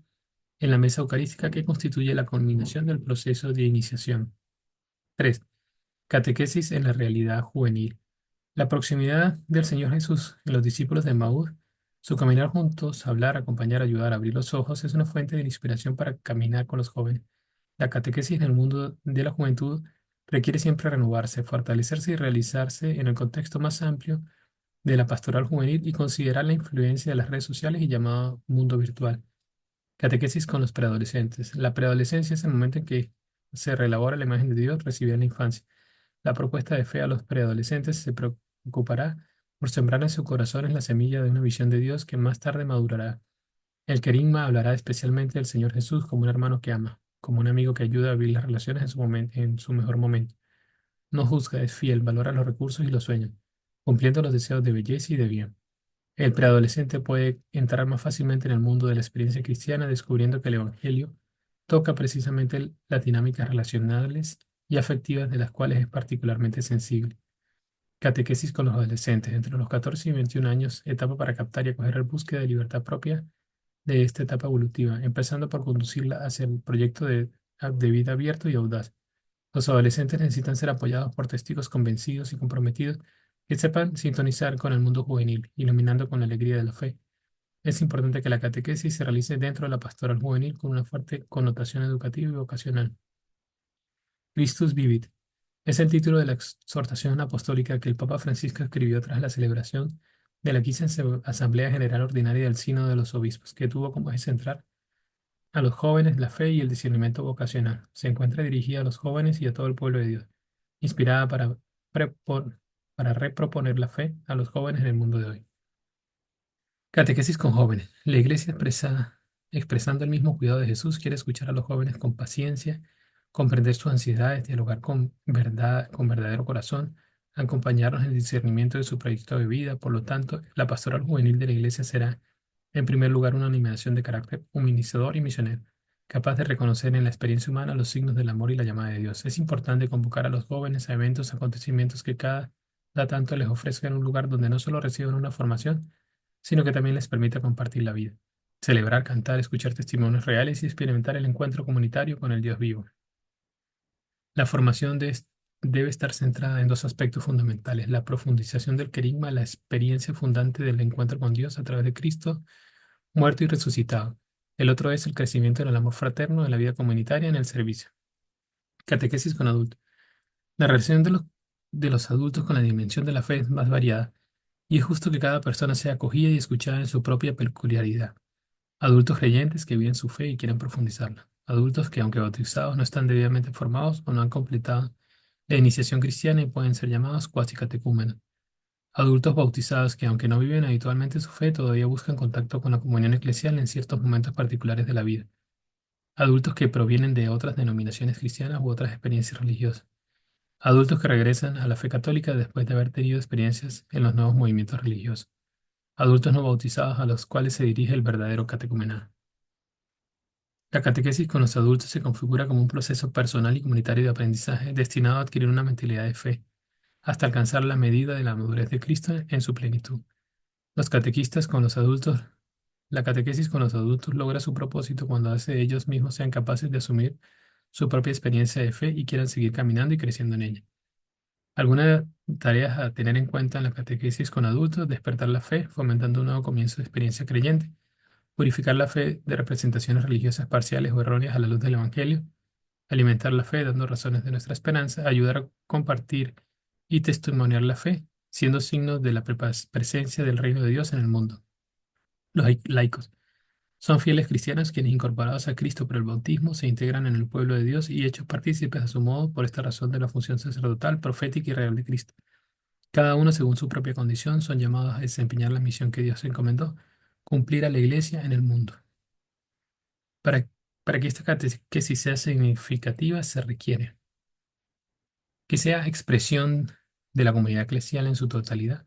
en la mesa eucarística que constituye la culminación del proceso de iniciación. 3. Catequesis en la realidad juvenil. La proximidad del Señor Jesús en los discípulos de Maús, su caminar juntos, hablar, acompañar, ayudar, abrir los ojos, es una fuente de inspiración para caminar con los jóvenes. La catequesis en el mundo de la juventud requiere siempre renovarse, fortalecerse y realizarse en el contexto más amplio de la pastoral juvenil y considerar la influencia de las redes sociales y llamado mundo virtual. Catequesis con los preadolescentes. La preadolescencia es el momento en que se reelabora la imagen de Dios recibida en la infancia. La propuesta de fe a los preadolescentes se preocupará por sembrar en sus corazones la semilla de una visión de Dios que más tarde madurará. El querigma hablará especialmente del Señor Jesús como un hermano que ama, como un amigo que ayuda a vivir las relaciones en su mejor momento. No juzga, es fiel, valora los recursos y los sueños, cumpliendo los deseos de belleza y de bien. El preadolescente puede entrar más fácilmente en el mundo de la experiencia cristiana, descubriendo que el Evangelio toca precisamente las dinámicas relacionales y afectivas de las cuales es particularmente sensible. Catequesis con los adolescentes entre los 14 y 21 años, etapa para captar y acoger la búsqueda de libertad propia de esta etapa evolutiva, empezando por conducirla hacia el proyecto de vida abierto y audaz. Los adolescentes necesitan ser apoyados por testigos convencidos y comprometidos que sepan sintonizar con el mundo juvenil, iluminando con la alegría de la fe. Es importante que la catequesis se realice dentro de la pastoral juvenil con una fuerte connotación educativa y vocacional. Christus Vivit es el título de la exhortación apostólica que el Papa Francisco escribió tras la celebración de la 15ª Asamblea General Ordinaria del Sínodo de los Obispos, que tuvo como eje central a los jóvenes la fe y el discernimiento vocacional. Se encuentra dirigida a los jóvenes y a todo el pueblo de Dios, inspirada para reproponer la fe a los jóvenes en el mundo de hoy. Catequesis con jóvenes. La Iglesia expresando el mismo cuidado de Jesús, quiere escuchar a los jóvenes con paciencia, comprender sus ansiedades, dialogar con verdad, con verdadero corazón, acompañarnos en el discernimiento de su proyecto de vida. Por lo tanto, la pastoral juvenil de la Iglesia será, en primer lugar, una animación de carácter humanizador y misionero, capaz de reconocer en la experiencia humana los signos del amor y la llamada de Dios. Es importante convocar a los jóvenes a eventos, acontecimientos que cada tanto les ofrezcan un lugar donde no solo reciban una formación, sino que también les permita compartir la vida, celebrar, cantar, escuchar testimonios reales y experimentar el encuentro comunitario con el Dios vivo. La formación debe estar centrada en dos aspectos fundamentales: la profundización del querigma, la experiencia fundante del encuentro con Dios a través de Cristo, muerto y resucitado. El otro es el crecimiento en el amor fraterno, en la vida comunitaria, en el servicio. Catequesis con adultos. La relación de los adultos con la dimensión de la fe es más variada, y es justo que cada persona sea acogida y escuchada en su propia peculiaridad. Adultos creyentes que viven su fe y quieren profundizarla. Adultos que, aunque bautizados, no están debidamente formados o no han completado la iniciación cristiana y pueden ser llamados cuasi catecúmenos. Adultos bautizados que, aunque no viven habitualmente su fe, todavía buscan contacto con la comunión eclesial en ciertos momentos particulares de la vida. Adultos que provienen de otras denominaciones cristianas u otras experiencias religiosas. Adultos que regresan a la fe católica después de haber tenido experiencias en los nuevos movimientos religiosos. adultos no bautizados a los cuales se dirige el verdadero catecumenado. La catequesis con los adultos se configura como un proceso personal y comunitario de aprendizaje destinado a adquirir una mentalidad de fe, hasta alcanzar la medida de la madurez de Cristo en su plenitud. Los catequistas con los adultos, la catequesis con los adultos logra su propósito cuando hace de ellos mismos sean capaces de asumir su propia experiencia de fe y quieran seguir caminando y creciendo en ella. Algunas tareas a tener en cuenta en la catequesis con adultos: despertar la fe, fomentando un nuevo comienzo de experiencia creyente; purificar la fe de representaciones religiosas parciales o erróneas a la luz del Evangelio; alimentar la fe dando razones de nuestra esperanza; ayudar a compartir y testimoniar la fe, siendo signos de la presencia del reino de Dios en el mundo. Los laicos son fieles cristianos quienes, incorporados a Cristo por el bautismo, se integran en el pueblo de Dios y hechos partícipes a su modo por esta razón de la función sacerdotal, profética y real de Cristo. Cada uno, según su propia condición, son llamados a desempeñar la misión que Dios encomendó, cumplir a la Iglesia en el mundo. Para, para que esta catequesis sea significativa, se requiere que sea expresión de la comunidad eclesial en su totalidad,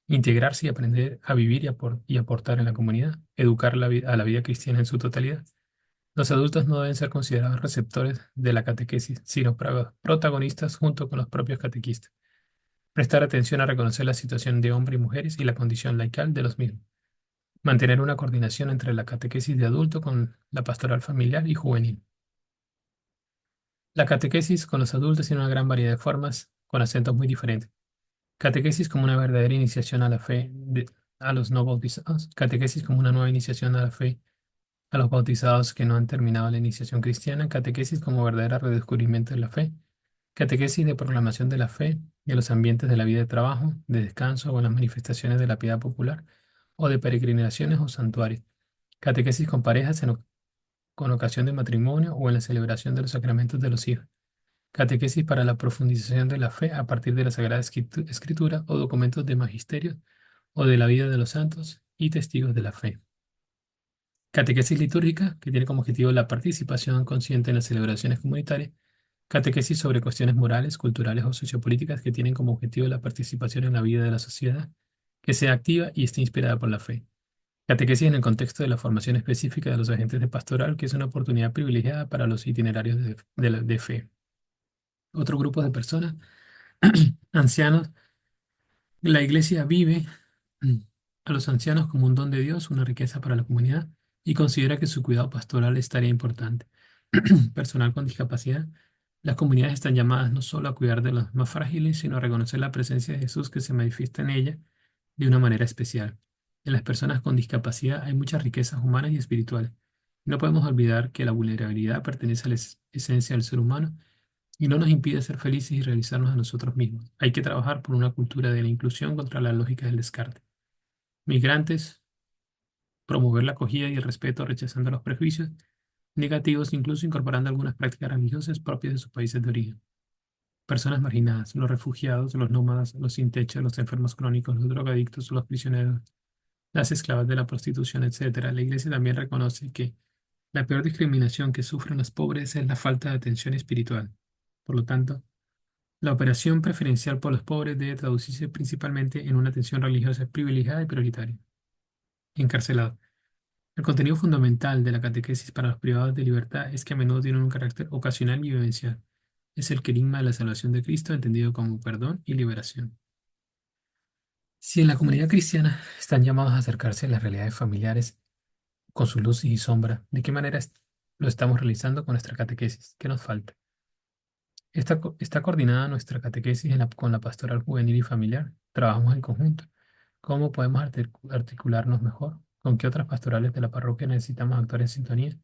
integrarse y aprender a vivir y aportar en la comunidad, educar a la vida cristiana en su totalidad. Los adultos no deben ser considerados receptores de la catequesis, sino protagonistas junto con los propios catequistas. Prestar atención a reconocer la situación de hombres y mujeres y la condición laical de los mismos. Mantener una coordinación entre la catequesis de adulto con la pastoral familiar y juvenil. La catequesis con los adultos tiene una gran variedad de formas, con acentos muy diferentes. Catequesis como una verdadera iniciación a la fe a los no bautizados. Catequesis como una nueva iniciación a la fe a los bautizados que no han terminado la iniciación cristiana. Catequesis como verdadero redescubrimiento de la fe. Catequesis de proclamación de la fe y de los ambientes de la vida de trabajo, de descanso o en las manifestaciones de la piedad popular o de peregrinaciones o santuarios. Catequesis con parejas con ocasión de matrimonio o en la celebración de los sacramentos de los hijos. Catequesis para la profundización de la fe a partir de la Sagrada Escritura o documentos de magisterio o de la vida de los santos y testigos de la fe. Catequesis litúrgica, que tiene como objetivo la participación consciente en las celebraciones comunitarias. Catequesis sobre cuestiones morales, culturales o sociopolíticas, que tienen como objetivo la participación en la vida de la sociedad, que sea activa y esté inspirada por la fe. Catequesis en el contexto de la formación específica de los agentes de pastoral, que es una oportunidad privilegiada para los itinerarios de fe. Otro grupo de personas, ancianos. La Iglesia vive a los ancianos como un don de Dios, una riqueza para la comunidad, y considera que su cuidado pastoral es tarea importante. Personal con discapacidad. Las comunidades están llamadas no solo a cuidar de los más frágiles, sino a reconocer la presencia de Jesús que se manifiesta en ella de una manera especial. En las personas con discapacidad hay muchas riquezas humanas y espirituales. No podemos olvidar que la vulnerabilidad pertenece a la esencia del ser humano y no nos impide ser felices y realizarnos a nosotros mismos. Hay que trabajar por una cultura de la inclusión contra la lógica del descarte. Migrantes, promover la acogida y el respeto rechazando los prejuicios negativos, incluso incorporando algunas prácticas religiosas propias de sus países de origen. Personas marginadas, los refugiados, los nómadas, los sin techo, los enfermos crónicos, los drogadictos, los prisioneros, las esclavas de la prostitución, etc. La Iglesia también reconoce que la peor discriminación que sufren los pobres es la falta de atención espiritual. Por lo tanto, la operación preferencial por los pobres debe traducirse principalmente en una atención religiosa privilegiada y prioritaria. Encarcelado. El contenido fundamental de la catequesis para los privados de libertad es que a menudo tienen un carácter ocasional y vivencial. Es el querigma de la salvación de Cristo, entendido como perdón y liberación. Si en la comunidad cristiana están llamados a acercarse a las realidades familiares con sus luces y sombras, ¿de qué manera lo estamos realizando con nuestra catequesis? ¿Qué nos falta? Está coordinada nuestra catequesis con la pastoral juvenil y familiar. Trabajamos en conjunto. ¿Cómo podemos articularnos mejor? ¿Con qué otras pastorales de la parroquia necesitamos actuar en sintonía?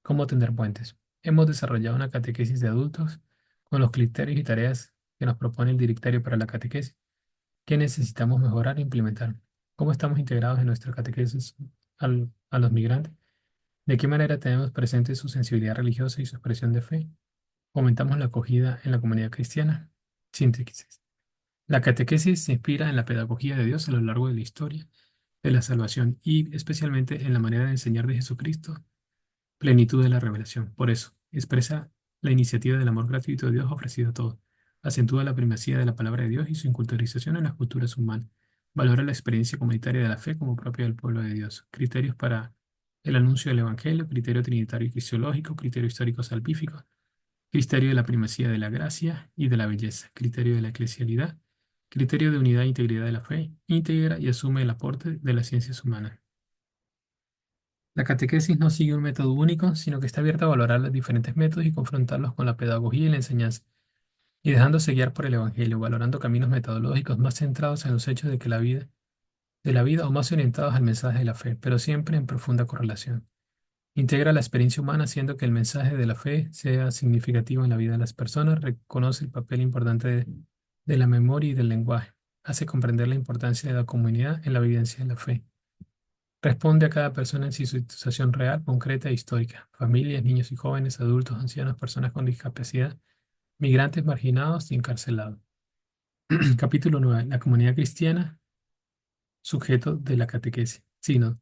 ¿Cómo tender puentes? Hemos desarrollado una catequesis de adultos con los criterios y tareas que nos propone el directorio para la catequesis. ¿Qué necesitamos mejorar e implementar? ¿Cómo estamos integrados en nuestra catequesis a los migrantes? ¿De qué manera tenemos presente su sensibilidad religiosa y su expresión de fe? ¿Fomentamos la acogida en la comunidad cristiana? Síntesis. La catequesis se inspira en la pedagogía de Dios a lo largo de la historia de la salvación y especialmente en la manera de enseñar de Jesucristo, plenitud de la revelación. Por eso, expresa la iniciativa del amor gratuito de Dios ofrecido a todos. Acentúa la primacía de la palabra de Dios y su inculturización en las culturas humanas. Valora la experiencia comunitaria de la fe como propia del pueblo de Dios. Criterios para el anuncio del Evangelio, criterio trinitario y cristológico, criterio histórico salvífico, criterio de la primacía de la gracia y de la belleza, criterio de la eclesialidad, criterio de unidad e integridad de la fe, integra y asume el aporte de las ciencias humanas. La catequesis no sigue un método único, sino que está abierta a valorar los diferentes métodos y confrontarlos con la pedagogía y la enseñanza, y dejándose guiar por el Evangelio, valorando caminos metodológicos más centrados en los hechos de la vida o más orientados al mensaje de la fe, pero siempre en profunda correlación. Integra la experiencia humana haciendo que el mensaje de la fe sea significativo en la vida de las personas, reconoce el papel importante de la memoria y del lenguaje, hace comprender la importancia de la comunidad en la vivencia de la fe. Responde a cada persona en su situación real, concreta e histórica. Familias, niños y jóvenes, adultos, ancianos, personas con discapacidad, migrantes marginados y encarcelados. Capítulo 9. La comunidad cristiana, sujeto de la catequesis. Sínodo.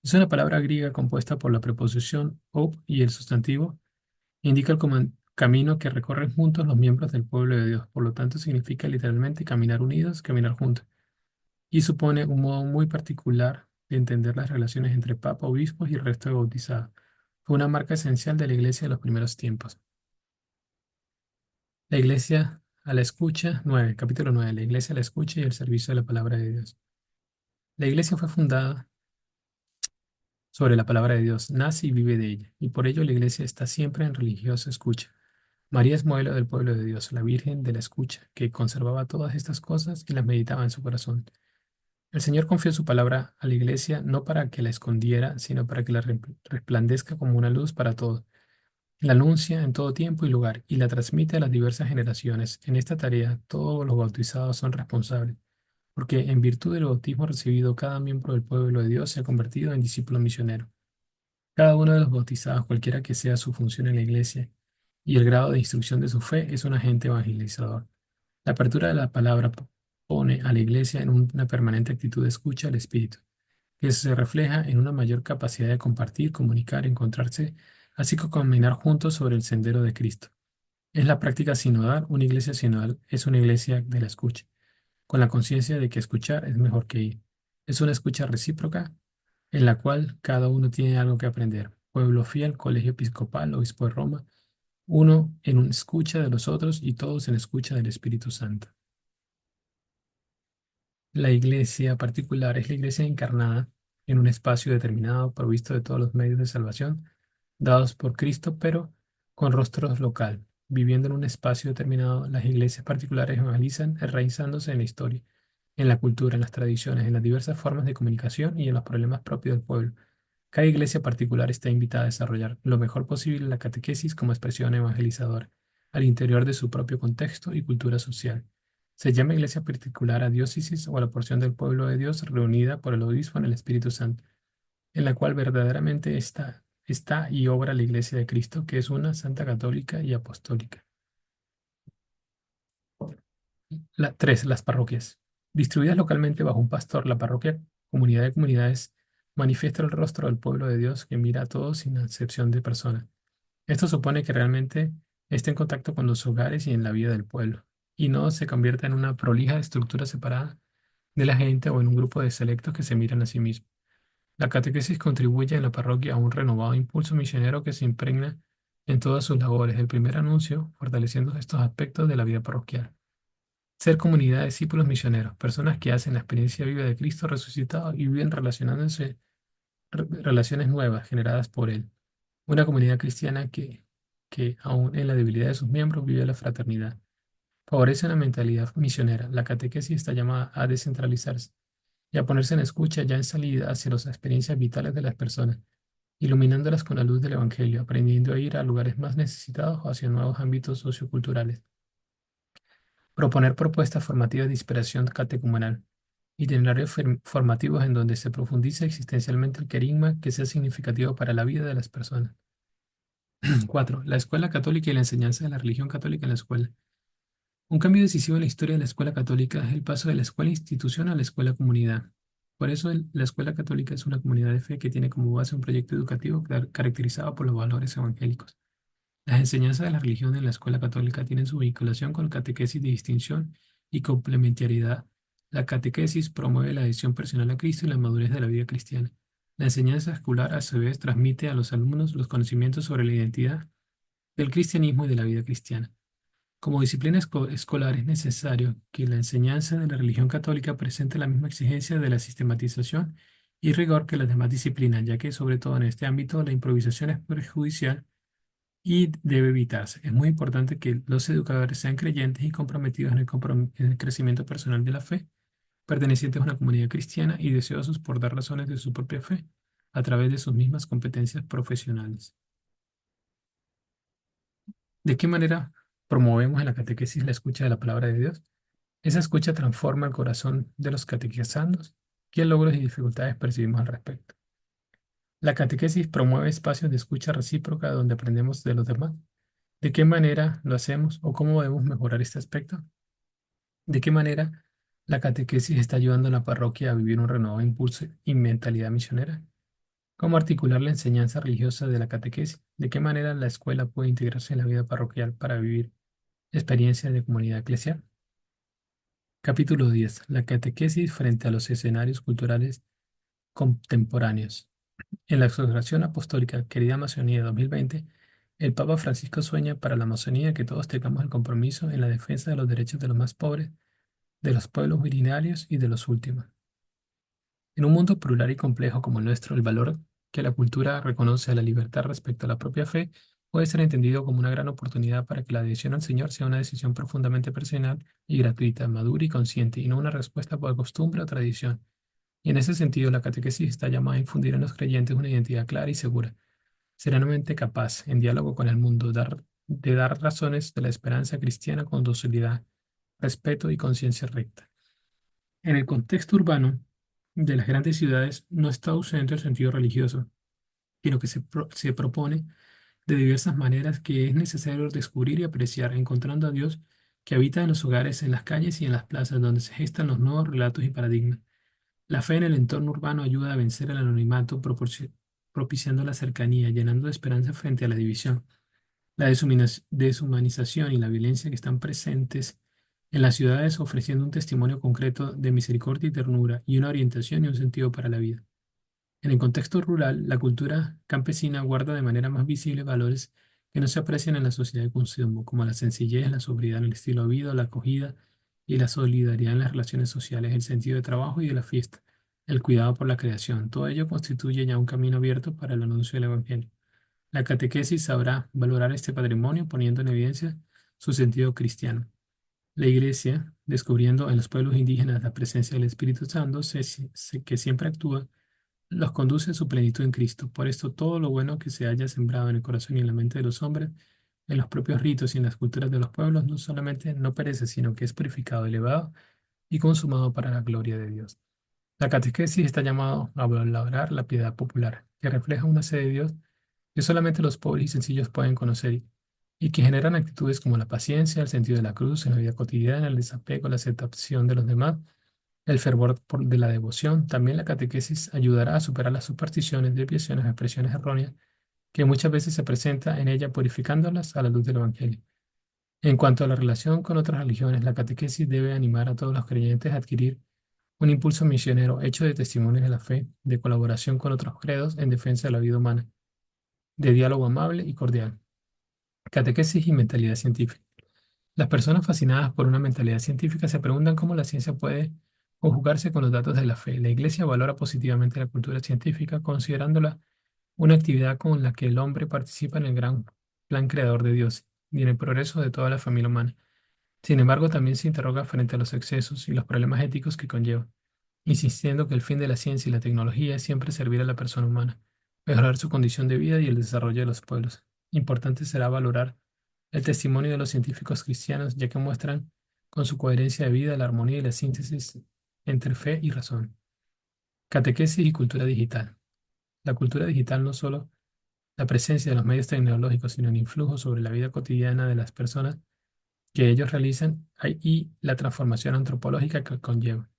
Es una palabra griega compuesta por la preposición op y el sustantivo. Indica el camino que recorren juntos los miembros del pueblo de Dios. Por lo tanto, significa literalmente caminar unidos, caminar juntos. Y supone un modo muy particular de entender las relaciones entre papa, obispos y el resto de bautizados. Fue una marca esencial de la iglesia de los primeros tiempos. La iglesia a la escucha, 9, capítulo 9, la iglesia a la escucha y el servicio de la palabra de Dios. La iglesia fue fundada sobre la palabra de Dios, nace y vive de ella, y por ello la iglesia está siempre en religiosa escucha. María es modelo del pueblo de Dios, la Virgen de la escucha, que conservaba todas estas cosas y las meditaba en su corazón. El Señor confió su palabra a la iglesia no para que la escondiera, sino para que la resplandezca como una luz para todos. La anuncia en todo tiempo y lugar y la transmite a las diversas generaciones. En esta tarea todos los bautizados son responsables, porque en virtud del bautismo recibido cada miembro del pueblo de Dios se ha convertido en discípulo misionero. Cada uno de los bautizados, cualquiera que sea su función en la iglesia y el grado de instrucción de su fe, es un agente evangelizador. La apertura de la palabra pone a la iglesia en una permanente actitud de escucha al Espíritu, que se refleja en una mayor capacidad de compartir, comunicar, encontrarse, así como caminar juntos sobre el sendero de Cristo. Es la práctica sinodal. Una iglesia sinodal es una iglesia de la escucha, con la conciencia de que escuchar es mejor que ir. Es una escucha recíproca en la cual cada uno tiene algo que aprender. Pueblo fiel, colegio episcopal, obispo de Roma, uno en una escucha de los otros y todos en escucha del Espíritu Santo. La iglesia particular es la iglesia encarnada en un espacio determinado, provisto de todos los medios de salvación dados por Cristo, pero con rostro local. Viviendo en un espacio determinado, las iglesias particulares evangelizan, enraizándose en la historia, en la cultura, en las tradiciones, en las diversas formas de comunicación y en los problemas propios del pueblo. Cada iglesia particular está invitada a desarrollar lo mejor posible la catequesis como expresión evangelizadora, al interior de su propio contexto y cultura social. Se llama iglesia particular a diócesis o a la porción del pueblo de Dios reunida por el obispo en el Espíritu Santo, en la cual verdaderamente está y obra la iglesia de Cristo, que es una santa católica y apostólica. 3. Las parroquias. Distribuidas localmente bajo un pastor, la parroquia, comunidad de comunidades, manifiesta el rostro del pueblo de Dios que mira a todos sin excepción de persona. Esto supone que realmente esté en contacto con los hogares y en la vida del pueblo, y no se convierta en una prolija estructura separada de la gente o en un grupo de selectos que se miran a sí mismos. La catequesis contribuye en la parroquia a un renovado impulso misionero que se impregna en todas sus labores. El primer anuncio, fortaleciendo estos aspectos de la vida parroquial. Ser comunidad de discípulos misioneros, personas que hacen la experiencia viva de Cristo resucitado y viven relacionándose, relaciones nuevas generadas por Él. Una comunidad cristiana que, aun en la debilidad de sus miembros, vive la fraternidad. Favorece una mentalidad misionera. La catequesis está llamada a descentralizarse y a ponerse en escucha ya en salida hacia las experiencias vitales de las personas, iluminándolas con la luz del Evangelio, aprendiendo a ir a lugares más necesitados o hacia nuevos ámbitos socioculturales. Proponer propuestas formativas de inspiración catecumenal. Itinerarios formativos en donde se profundice existencialmente el querigma que sea significativo para la vida de las personas. 4. La escuela católica y la enseñanza de la religión católica en la escuela. Un cambio decisivo en la historia de la escuela católica es el paso de la escuela institución a la escuela comunidad. Por eso la escuela católica es una comunidad de fe que tiene como base un proyecto educativo caracterizado por los valores evangélicos. Las enseñanzas de la religión en la escuela católica tienen su vinculación con catequesis de distinción y complementariedad. La catequesis promueve la adhesión personal a Cristo y la madurez de la vida cristiana. La enseñanza escolar, a su vez, transmite a los alumnos los conocimientos sobre la identidad del cristianismo y de la vida cristiana. Como disciplina escolar es necesario que la enseñanza de la religión católica presente la misma exigencia de la sistematización y rigor que las demás disciplinas, ya que sobre todo en este ámbito la improvisación es perjudicial y debe evitarse. Es muy importante que los educadores sean creyentes y comprometidos en el crecimiento personal de la fe, pertenecientes a una comunidad cristiana y deseosos por dar razones de su propia fe a través de sus mismas competencias profesionales. ¿De qué manera promovemos en la catequesis la escucha de la palabra de Dios? Esa escucha transforma el corazón de los catequizandos. ¿Qué logros y dificultades percibimos al respecto? La catequesis promueve espacios de escucha recíproca donde aprendemos de los demás. ¿De qué manera lo hacemos o cómo debemos mejorar este aspecto? ¿De qué manera la catequesis está ayudando a la parroquia a vivir un renovado impulso y mentalidad misionera? ¿Cómo articular la enseñanza religiosa de la catequesis? ¿De qué manera la escuela puede integrarse en la vida parroquial para vivir experiencias de comunidad eclesial? Capítulo 10. La catequesis frente a los escenarios culturales contemporáneos. En la exhortación apostólica Querida Amazonía 2020, el Papa Francisco sueña para la Amazonía que todos tengamos el compromiso en la defensa de los derechos de los más pobres, de los pueblos originarios y de los últimos. En un mundo plural y complejo como el nuestro, el valor que la cultura reconoce a la libertad respecto a la propia fe puede ser entendido como una gran oportunidad para que la adhesión al Señor sea una decisión profundamente personal y gratuita, madura y consciente, y no una respuesta por costumbre o tradición. Y en ese sentido, la catequesis está llamada a infundir en los creyentes una identidad clara y segura, serenamente capaz, en diálogo con el mundo, de dar razones de la esperanza cristiana con docilidad, respeto y conciencia recta. En el contexto urbano de las grandes ciudades no está ausente el sentido religioso, sino que se propone de diversas maneras que es necesario descubrir y apreciar, encontrando a Dios que habita en los hogares, en las calles y en las plazas, donde se gestan los nuevos relatos y paradigmas. La fe en el entorno urbano ayuda a vencer el anonimato, propiciando la cercanía, llenando de esperanza frente a la división, la deshumanización y la violencia que están presentes en las ciudades, ofreciendo un testimonio concreto de misericordia y ternura y una orientación y un sentido para la vida. En el contexto rural, la cultura campesina guarda de manera más visible valores que no se aprecian en la sociedad de consumo, como la sencillez, la sobriedad en el estilo de vida, la acogida y la solidaridad en las relaciones sociales, el sentido de trabajo y de la fiesta, el cuidado por la creación. Todo ello constituye ya un camino abierto para el anuncio del Evangelio. La catequesis sabrá valorar este patrimonio poniendo en evidencia su sentido cristiano. La Iglesia, descubriendo en los pueblos indígenas la presencia del Espíritu Santo, que siempre actúa, los conduce a su plenitud en Cristo. Por esto, todo lo bueno que se haya sembrado en el corazón y en la mente de los hombres, en los propios ritos y en las culturas de los pueblos, no solamente no perece, sino que es purificado, elevado y consumado para la gloria de Dios. La catequesis está llamado a valorar la piedad popular, que refleja una sed de Dios que solamente los pobres y sencillos pueden conocer y que generan actitudes como la paciencia, el sentido de la cruz en la vida cotidiana, el desapego, la aceptación de los demás, el fervor de la devoción. También la catequesis ayudará a superar las supersticiones, desviaciones, expresiones erróneas que muchas veces se presenta en ella, purificándolas a la luz del Evangelio. En cuanto a la relación con otras religiones, la catequesis debe animar a todos los creyentes a adquirir un impulso misionero hecho de testimonios de la fe, de colaboración con otros credos en defensa de la vida humana, de diálogo amable y cordial. Catequesis y mentalidad científica. Las personas fascinadas por una mentalidad científica se preguntan cómo la ciencia puede conjugarse con los datos de la fe. La Iglesia valora positivamente la cultura científica, considerándola una actividad con la que el hombre participa en el gran plan creador de Dios y en el progreso de toda la familia humana. Sin embargo, también se interroga frente a los excesos y los problemas éticos que conlleva, insistiendo que el fin de la ciencia y la tecnología es siempre servir a la persona humana, mejorar su condición de vida y el desarrollo de los pueblos. Importante será valorar el testimonio de los científicos cristianos, ya que muestran con su coherencia de vida la armonía y la síntesis entre fe y razón. Catequesis y cultura digital. La cultura digital no solo la presencia de los medios tecnológicos, sino el influjo sobre la vida cotidiana de las personas que ellos realizan y la transformación antropológica que conlleva.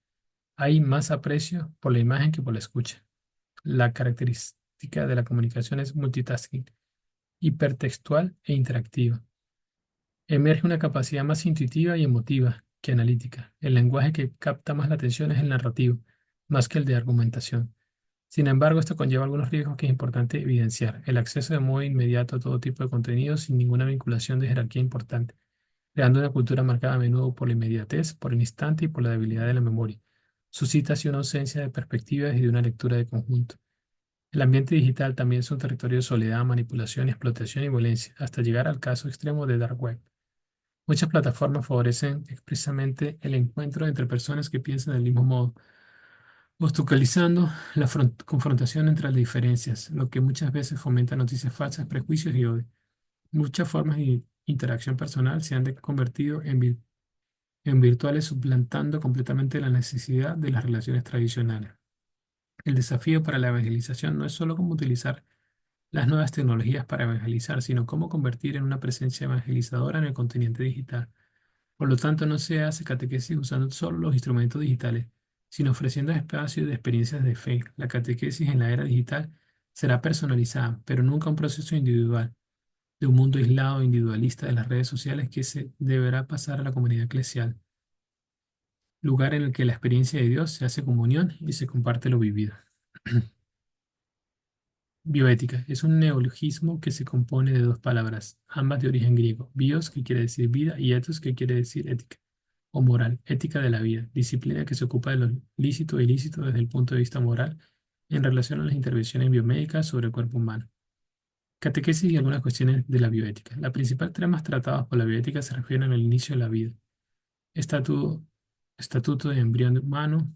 Hay más aprecio por la imagen que por la escucha. La característica de la comunicación es multitasking, hipertextual e interactiva. Emerge una capacidad más intuitiva y emotiva que analítica. El lenguaje que capta más la atención es el narrativo, más que el de argumentación. Sin embargo, esto conlleva algunos riesgos que es importante evidenciar. El acceso de modo inmediato a todo tipo de contenido sin ninguna vinculación de jerarquía importante, creando una cultura marcada a menudo por la inmediatez, por el instante y por la debilidad de la memoria. Suscita así una ausencia de perspectivas y de una lectura de conjunto. El ambiente digital también es un territorio de soledad, manipulación, explotación y violencia, hasta llegar al caso extremo de Dark Web. Muchas plataformas favorecen expresamente el encuentro entre personas que piensan del mismo modo, obstaculizando la confrontación entre las diferencias, lo que muchas veces fomenta noticias falsas, prejuicios y odio. Muchas formas de interacción personal se han convertido en virtuales, suplantando completamente la necesidad de las relaciones tradicionales. El desafío para la evangelización no es solo cómo utilizar las nuevas tecnologías para evangelizar, sino cómo convertir en una presencia evangelizadora en el continente digital. Por lo tanto, no se hace catequesis usando solo los instrumentos digitales, sino ofreciendo espacios de experiencias de fe. La catequesis en la era digital será personalizada, pero nunca un proceso individual, de un mundo aislado e individualista de las redes sociales que se deberá pasar a la comunidad eclesial, lugar en el que la experiencia de Dios se hace comunión y se comparte lo vivido. Bioética es un neologismo que se compone de dos palabras, ambas de origen griego. Bios, que quiere decir vida, y ethos, que quiere decir ética o moral, ética de la vida, disciplina que se ocupa de lo lícito e ilícito desde el punto de vista moral en relación a las intervenciones biomédicas sobre el cuerpo humano. Catequesis y algunas cuestiones de la bioética. Los principales temas tratados por la bioética se refieren al inicio de la vida, estatuto, estatuto de embrión humano,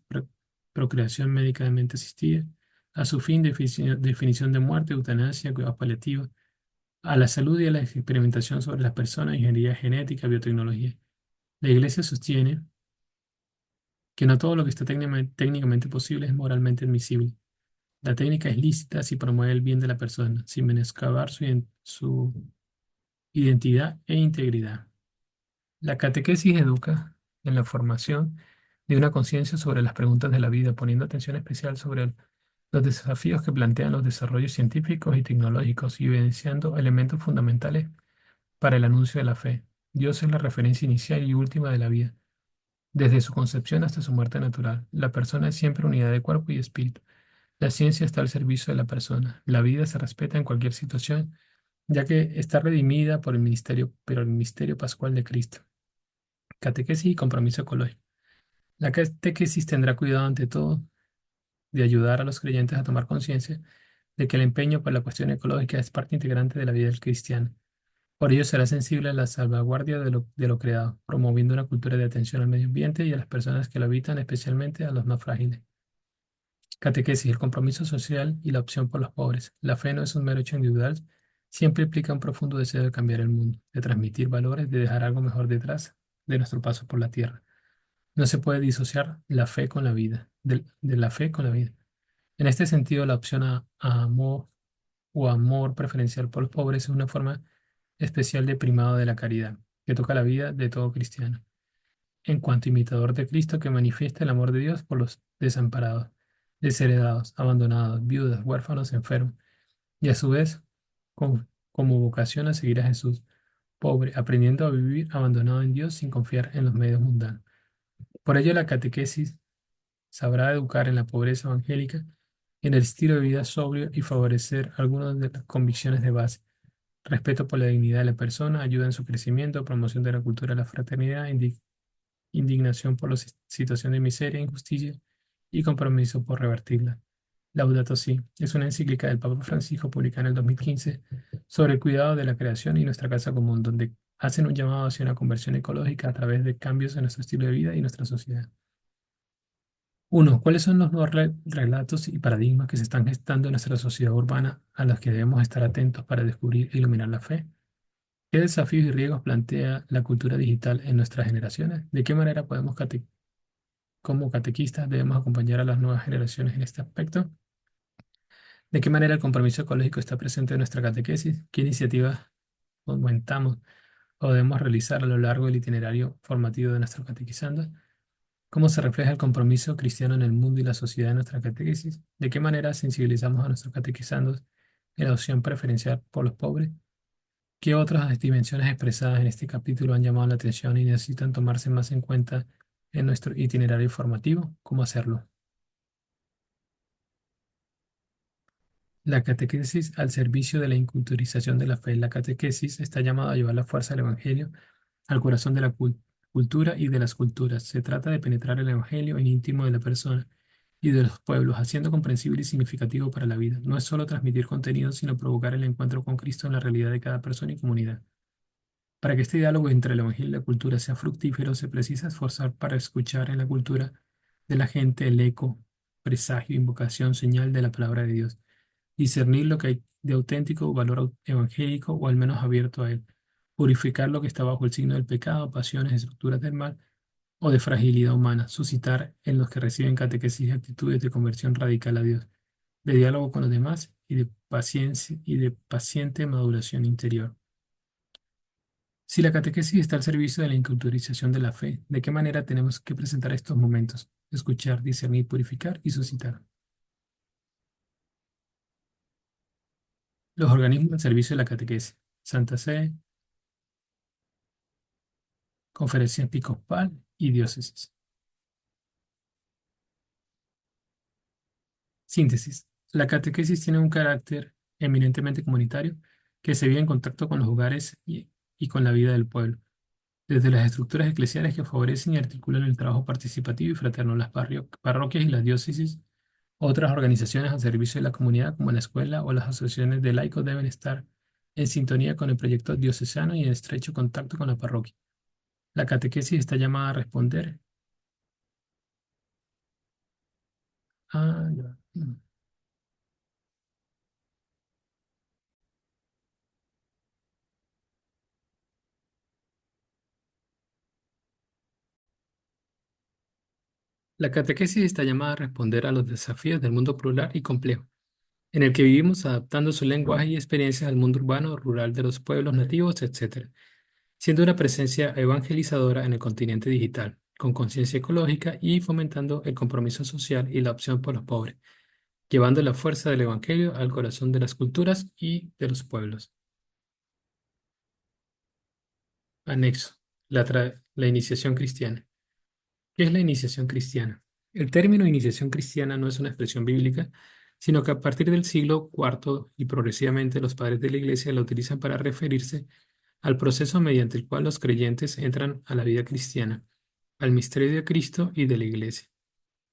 procreación médicamente asistida, a su fin, definición de muerte, eutanasia, cuidados paliativos, a la salud y a la experimentación sobre las personas, ingeniería genética, biotecnología. La Iglesia sostiene que no todo lo que está técnicamente posible es moralmente admisible. La técnica es lícita si promueve el bien de la persona, sin menoscabar su identidad e integridad. La catequesis educa en la formación de una conciencia sobre las preguntas de la vida, poniendo atención especial sobre los desafíos que plantean los desarrollos científicos y tecnológicos y evidenciando elementos fundamentales para el anuncio de la fe. Dios es la referencia inicial y última de la vida. Desde su concepción hasta su muerte natural, la persona es siempre unidad de cuerpo y espíritu. La ciencia está al servicio de la persona. La vida se respeta en cualquier situación, ya que está redimida por el ministerio, pero el misterio pascual de Cristo. Catequesis y compromiso ecológico. La catequesis tendrá cuidado ante todo de ayudar a los creyentes a tomar conciencia de que el empeño por la cuestión ecológica es parte integrante de la vida del cristiano. Por ello será sensible a la salvaguardia de lo creado, promoviendo una cultura de atención al medio ambiente y a las personas que lo habitan, especialmente a los más frágiles. Catequesis, el compromiso social y la opción por los pobres. La fe no es un mero hecho individual, siempre implica un profundo deseo de cambiar el mundo, de transmitir valores, de dejar algo mejor detrás de nuestro paso por la tierra. No se puede disociar la fe con la vida, de la fe con la vida. En este sentido, la opción a amor o amor preferencial por los pobres es una forma especial de primado de la caridad, que toca la vida de todo cristiano, en cuanto imitador de Cristo que manifiesta el amor de Dios por los desamparados, desheredados, abandonados, viudas, huérfanos, enfermos, y a su vez como vocación a seguir a Jesús, pobre, aprendiendo a vivir abandonado en Dios sin confiar en los medios mundanos. Por ello, la catequesis sabrá educar en la pobreza evangélica, en el estilo de vida sobrio y favorecer algunas de las convicciones de base: respeto por la dignidad de la persona, ayuda en su crecimiento, promoción de la cultura de la fraternidad, indignación por la situación de miseria e injusticia y compromiso por revertirla. Laudato Si es una encíclica del Papa Francisco publicada en el 2015 sobre el cuidado de la creación y nuestra casa común, donde hacen un llamado hacia una conversión ecológica a través de cambios en nuestro estilo de vida y nuestra sociedad. Uno, ¿cuáles son los nuevos relatos y paradigmas que se están gestando en nuestra sociedad urbana a los que debemos estar atentos para descubrir e iluminar la fe? ¿Qué desafíos y riesgos plantea la cultura digital en nuestras generaciones? ¿De qué manera podemos, como catequistas, debemos acompañar a las nuevas generaciones en este aspecto? ¿De qué manera el compromiso ecológico está presente en nuestra catequesis? ¿Qué iniciativas fomentamos o debemos realizar a lo largo del itinerario formativo de nuestro catequizando? ¿Cómo se refleja el compromiso cristiano en el mundo y la sociedad en nuestra catequesis? ¿De qué manera sensibilizamos a nuestros catequizandos en la opción preferencial por los pobres? ¿Qué otras dimensiones expresadas en este capítulo han llamado la atención y necesitan tomarse más en cuenta en nuestro itinerario formativo? ¿Cómo hacerlo? La catequesis al servicio de la inculturización de la fe. La catequesis está llamada a llevar la fuerza del Evangelio al corazón de la cultura y de las culturas. Se trata de penetrar el Evangelio en íntimo de la persona y de los pueblos, haciendo comprensible y significativo para la vida. No es solo transmitir contenido, sino provocar el encuentro con Cristo en la realidad de cada persona y comunidad. Para que este diálogo entre el Evangelio y la cultura sea fructífero, se precisa esforzar para escuchar en la cultura de la gente el eco, presagio, invocación, señal de la palabra de Dios. Discernir lo que hay de auténtico valor evangélico o al menos abierto a él. Purificar lo que está bajo el signo del pecado, pasiones, estructuras del mal o de fragilidad humana. Suscitar en los que reciben catequesis actitudes de conversión radical a Dios, de diálogo con los demás y de paciencia y de paciente maduración interior. Si la catequesis está al servicio de la inculturización de la fe, ¿de qué manera tenemos que presentar estos momentos? Escuchar, discernir, purificar y suscitar. Los organismos al servicio de la catequesis. Santa Sede, Conferencia Episcopal y Diócesis. Síntesis. La catequesis tiene un carácter eminentemente comunitario que se vive en contacto con los hogares y con la vida del pueblo, desde las estructuras eclesiales que favorecen y articulan el trabajo participativo y fraterno, las parroquias y las diócesis. Otras organizaciones al servicio de la comunidad, como la escuela o las asociaciones de laicos, deben estar en sintonía con el proyecto diocesano y en estrecho contacto con la parroquia. La catequesis está llamada a responder. Ya. La catequesis está llamada a responder a los desafíos del mundo plural y complejo, en el que vivimos adaptando su lenguaje y experiencias al mundo urbano, rural de los pueblos nativos, etc., siendo una presencia evangelizadora en el continente digital, con conciencia ecológica y fomentando el compromiso social y la opción por los pobres, llevando la fuerza del Evangelio al corazón de las culturas y de los pueblos. Anexo. La iniciación cristiana. ¿Qué es la iniciación cristiana? El término iniciación cristiana no es una expresión bíblica, sino que a partir del siglo IV y progresivamente los padres de la Iglesia la utilizan para referirse al proceso mediante el cual los creyentes entran a la vida cristiana, al misterio de Cristo y de la Iglesia.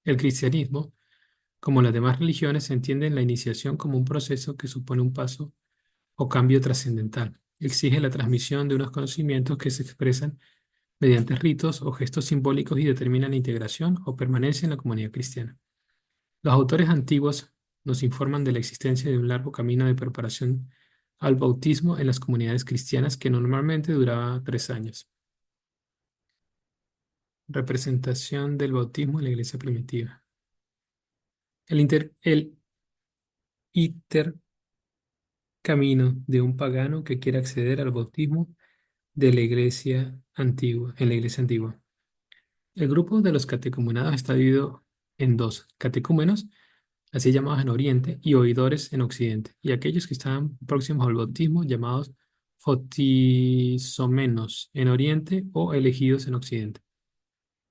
El cristianismo, como las demás religiones, entiende la iniciación como un proceso que supone un paso o cambio trascendental. Exige la transmisión de unos conocimientos que se expresan mediante ritos o gestos simbólicos y determinan la integración o permanencia en la comunidad cristiana. Los autores antiguos nos informan de la existencia de un largo camino de preparación al bautismo en las comunidades cristianas que normalmente duraba 3 años. Representación del bautismo en la iglesia primitiva. El intercamino de un pagano que quiere acceder al bautismo de la iglesia antigua, en la iglesia antigua. El grupo de los catecumenados está dividido en dos: catecúmenos, así llamados en Oriente, y oidores en Occidente, y aquellos que estaban próximos al bautismo, llamados fotisomenos en Oriente o elegidos en Occidente.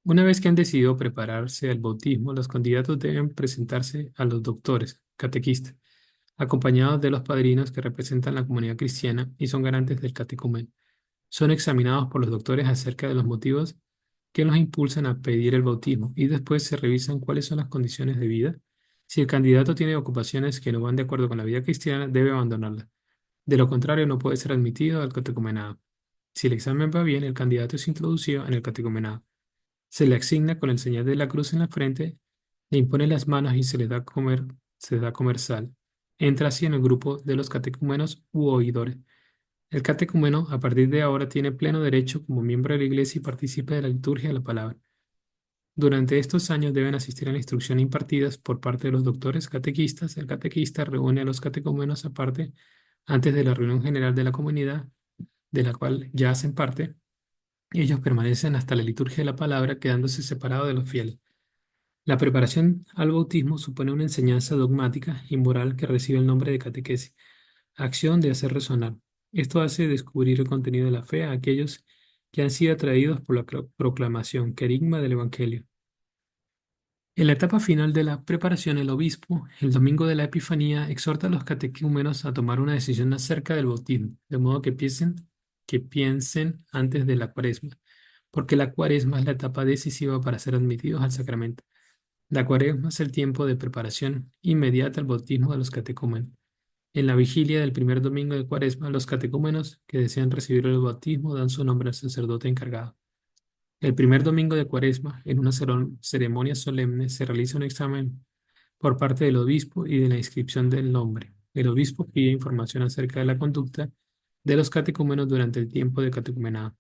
Una vez que han decidido prepararse al bautismo, los candidatos deben presentarse a los doctores, catequistas, acompañados de los padrinos que representan la comunidad cristiana y son garantes del catecumen. Son examinados por los doctores acerca de los motivos que los impulsan a pedir el bautismo y después se revisan cuáles son las condiciones de vida. Si el candidato tiene ocupaciones que no van de acuerdo con la vida cristiana, debe abandonarla. De lo contrario, no puede ser admitido al catecumenado. Si el examen va bien, el candidato es introducido en el catecumenado. Se le asigna con el señal de la cruz en la frente, le impone las manos y se le da a comer sal. Entra así en el grupo de los catecúmenos u oidores. El catecúmeno, a partir de ahora, tiene pleno derecho como miembro de la Iglesia y participa de la liturgia de la palabra. Durante estos años deben asistir a la instrucción impartidas por parte de los doctores catequistas. El catequista reúne a los catecúmenos aparte antes de la reunión general de la comunidad, de la cual ya hacen parte. Ellos permanecen hasta la liturgia de la palabra, quedándose separados de los fieles. La preparación al bautismo supone una enseñanza dogmática y moral que recibe el nombre de catequesis, acción de hacer resonar. Esto hace descubrir el contenido de la fe a aquellos que han sido atraídos por la proclamación, querigma del Evangelio. En la etapa final de la preparación, el obispo, el domingo de la Epifanía, exhorta a los catecúmenos a tomar una decisión acerca del bautismo, de modo que piensen antes de la cuaresma, porque la cuaresma es la etapa decisiva para ser admitidos al sacramento. La cuaresma es el tiempo de preparación inmediata al bautismo de los catecúmenos. En la vigilia del primer domingo de cuaresma, los catecúmenos que desean recibir el bautismo dan su nombre al sacerdote encargado. El primer domingo de Cuaresma, en una ceremonia solemne, se realiza un examen por parte del obispo y de la inscripción del nombre. El obispo pide información acerca de la conducta de los catecúmenos durante el tiempo de catecumenado.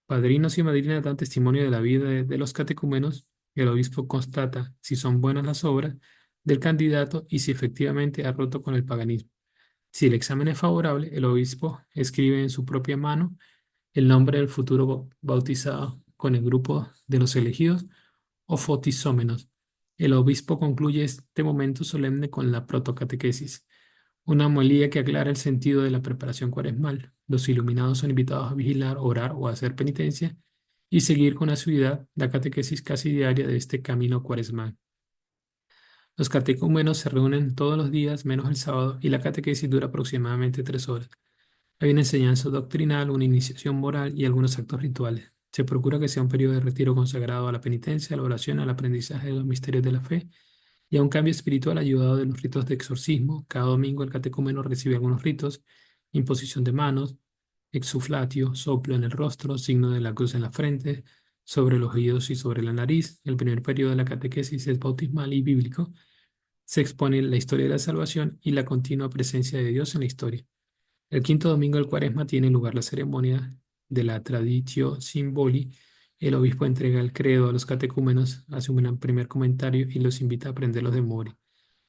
Padrinos y madrinas dan testimonio de la vida de los catecúmenos. El obispo constata si son buenas las obras del candidato y si efectivamente ha roto con el paganismo. Si el examen es favorable, el obispo escribe en su propia mano el nombre del futuro bautizado con el grupo de los elegidos o fotisómenos. El obispo concluye este momento solemne con la protocatequesis, una homilía que aclara el sentido de la preparación cuaresmal. Los iluminados son invitados a vigilar, orar o hacer penitencia y seguir con asiduidad la catequesis casi diaria de este camino cuaresmal. Los catecúmenos se reúnen todos los días menos el sábado y la catequesis dura aproximadamente 3 horas. Hay una enseñanza doctrinal, una iniciación moral y algunos actos rituales. Se procura que sea un periodo de retiro consagrado a la penitencia, a la oración, al aprendizaje de los misterios de la fe y a un cambio espiritual ayudado de los ritos de exorcismo. Cada domingo el catecúmeno recibe algunos ritos: imposición de manos, exuflatio, soplo en el rostro, signo de la cruz en la frente, sobre los oídos y sobre la nariz. El primer periodo de la catequesis es bautismal y bíblico. Se expone la historia de la salvación y la continua presencia de Dios en la historia. El quinto domingo del Cuaresma tiene lugar la ceremonia de la Traditio Symboli. El obispo entrega el credo a los catecúmenos, hace un primer comentario y los invita a aprenderlos de memoria.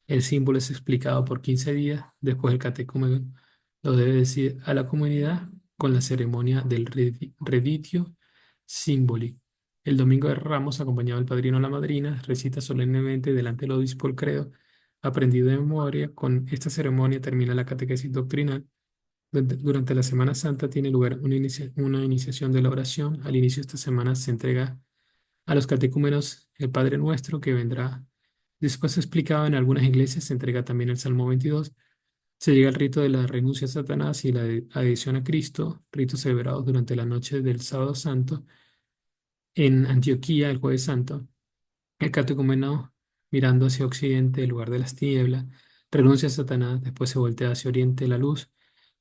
El símbolo es explicado por 15 días. Después el catecúmeno lo debe decir a la comunidad con la ceremonia del Reditio Symboli. El domingo de Ramos, acompañado del padrino o la madrina, recita solemnemente delante del obispo el credo aprendido de memoria. Con esta ceremonia termina la catequesis doctrinal. Durante la Semana Santa tiene lugar una iniciación de la oración. Al inicio de esta semana se entrega a los catecúmenos el Padre Nuestro que vendrá. Después explicado en algunas iglesias se entrega también el Salmo 22. Se llega al rito de la renuncia a Satanás y la adhesión a Cristo, ritos celebrados durante la noche del Sábado Santo. En Antioquía, el Jueves Santo, el catecúmeno, mirando hacia occidente, el lugar de las tinieblas, renuncia a Satanás, después se voltea hacia oriente, la luz,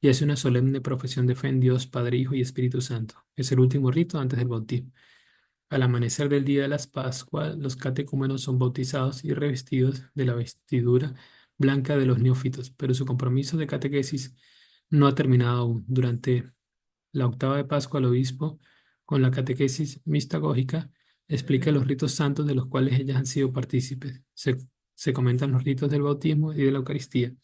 y hace una solemne profesión de fe en Dios, Padre, Hijo y Espíritu Santo. Es el último rito antes del bautismo. Al amanecer del día de las Pascuas, los catecúmenos son bautizados y revestidos de la vestidura blanca de los neófitos, pero su compromiso de catequesis no ha terminado aún. Durante la octava de Pascua, el obispo, con la catequesis mistagógica, explica los ritos santos de los cuales ellas han sido partícipes. Se comentan los ritos del bautismo y de la Eucaristía.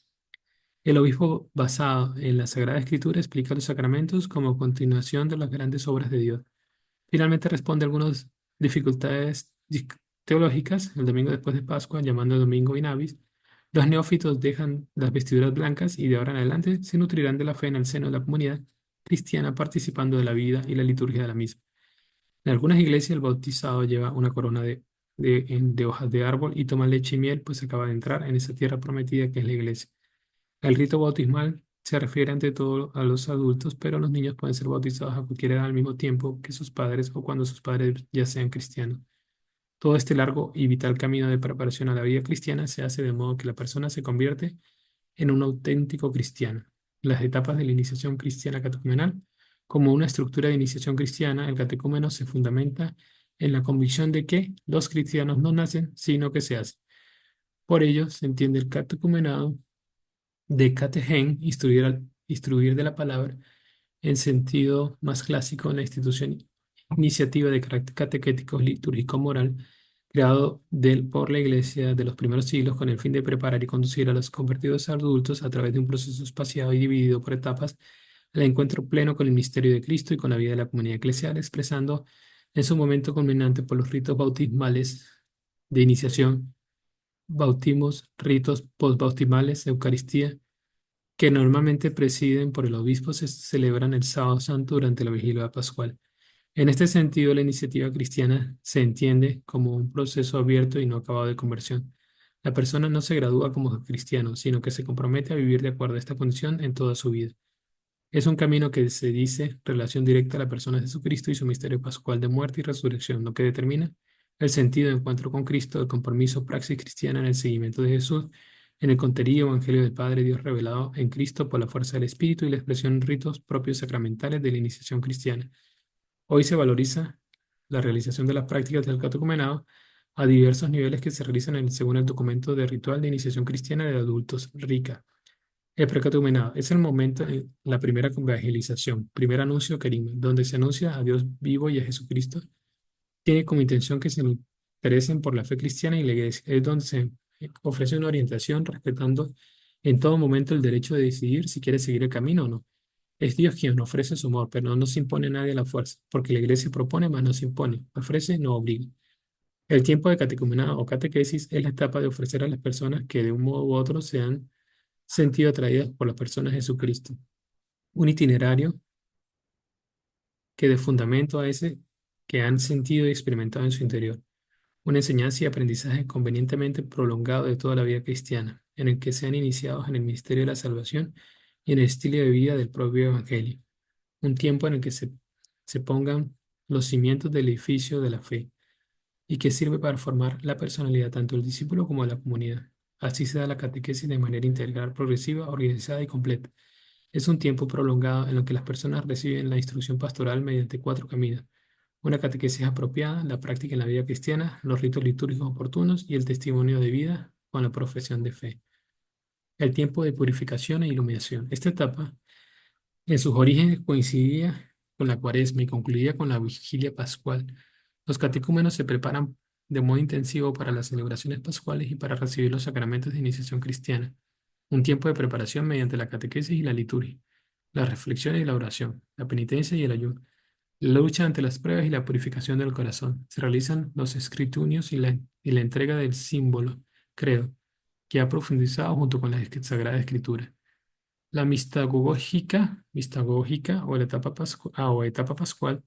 El obispo, basado en la Sagrada Escritura, explica los sacramentos como continuación de las grandes obras de Dios. Finalmente responde a algunas dificultades teológicas el domingo después de Pascua, llamando Domingo Inavis. Los neófitos dejan las vestiduras blancas y de ahora en adelante se nutrirán de la fe en el seno de la comunidad cristiana, participando de la vida y la liturgia de la misma. En algunas iglesias el bautizado lleva una corona de hojas de árbol y toma leche y miel, pues acaba de entrar en esa tierra prometida que es la iglesia. El rito bautismal se refiere ante todo a los adultos, pero los niños pueden ser bautizados a cualquier edad al mismo tiempo que sus padres o cuando sus padres ya sean cristianos. Todo este largo y vital camino de preparación a la vida cristiana se hace de modo que la persona se convierte en un auténtico cristiano. Las etapas de la iniciación cristiana catecumenal. Como una estructura de iniciación cristiana, el catecúmeno se fundamenta en la convicción de que los cristianos no nacen, sino que se hacen. Por ello, se entiende el catecumenado de categen, instruir de la palabra, en sentido más clásico, en la institución iniciativa de carácter catequético, litúrgico, moral, creado por la Iglesia de los primeros siglos con el fin de preparar y conducir a los convertidos adultos a través de un proceso espaciado y dividido por etapas al encuentro pleno con el misterio de Cristo y con la vida de la comunidad eclesial, expresando en su momento culminante por los ritos bautismales de iniciación, bautismos, ritos postbautismales, Eucaristía, que normalmente presiden por el obispo, se celebran el sábado santo durante la vigilia pascual. En este sentido, la iniciativa cristiana se entiende como un proceso abierto y no acabado de conversión. La persona no se gradúa como cristiano, sino que se compromete a vivir de acuerdo a esta condición en toda su vida. Es un camino que se dice relación directa a la persona de Jesucristo y su misterio pascual de muerte y resurrección, lo que determina el sentido de encuentro con Cristo, el compromiso, praxis cristiana en el seguimiento de Jesús, en el contenido evangelio del Padre Dios revelado en Cristo por la fuerza del Espíritu y la expresión en ritos propios sacramentales de la iniciación cristiana. Hoy se valoriza la realización de las prácticas del catecumenado a diversos niveles que se realizan según el documento de ritual de iniciación cristiana de adultos, RICA. El precatecumenado es el momento en la primera evangelización, primer anuncio querigma, donde se anuncia a Dios vivo y a Jesucristo. Tiene como intención que se interesen por la fe cristiana y la iglesia. Es donde se ofrece una orientación respetando en todo momento el derecho de decidir si quiere seguir el camino o no. Es Dios quien nos ofrece su amor, pero no nos impone a nadie a la fuerza, porque la iglesia propone, mas no se impone, ofrece, no obliga. El tiempo de catecumenado o catequesis es la etapa de ofrecer a las personas que de un modo u otro se han sentido atraídas por la persona de Jesucristo. Un itinerario que dé fundamento a ese que han sentido y experimentado en su interior. Una enseñanza y aprendizaje convenientemente prolongado de toda la vida cristiana, en el que sean iniciados en el ministerio de la salvación y en el estilo de vida del propio Evangelio. Un tiempo en el que se pongan los cimientos del edificio de la fe y que sirve para formar la personalidad tanto del discípulo como de la comunidad. Así se da la catequesis de manera integral, progresiva, organizada y completa. Es un tiempo prolongado en el que las personas reciben la instrucción pastoral mediante cuatro caminos: una catequesis apropiada, la práctica en la vida cristiana, los ritos litúrgicos oportunos y el testimonio de vida con la profesión de fe. El tiempo de purificación e iluminación. Esta etapa en sus orígenes coincidía con la Cuaresma y concluía con la vigilia pascual. Los catecúmenos se preparan de modo intensivo para las celebraciones pascuales y para recibir los sacramentos de iniciación cristiana. Un tiempo de preparación mediante la catequesis y la liturgia, la reflexión y la oración, la penitencia y el ayuno, la lucha ante las pruebas y la purificación del corazón. Se realizan los escrutinios y la entrega del símbolo, creo, que ha profundizado junto con la Sagrada Escritura. La mistagógica o la etapa pascual,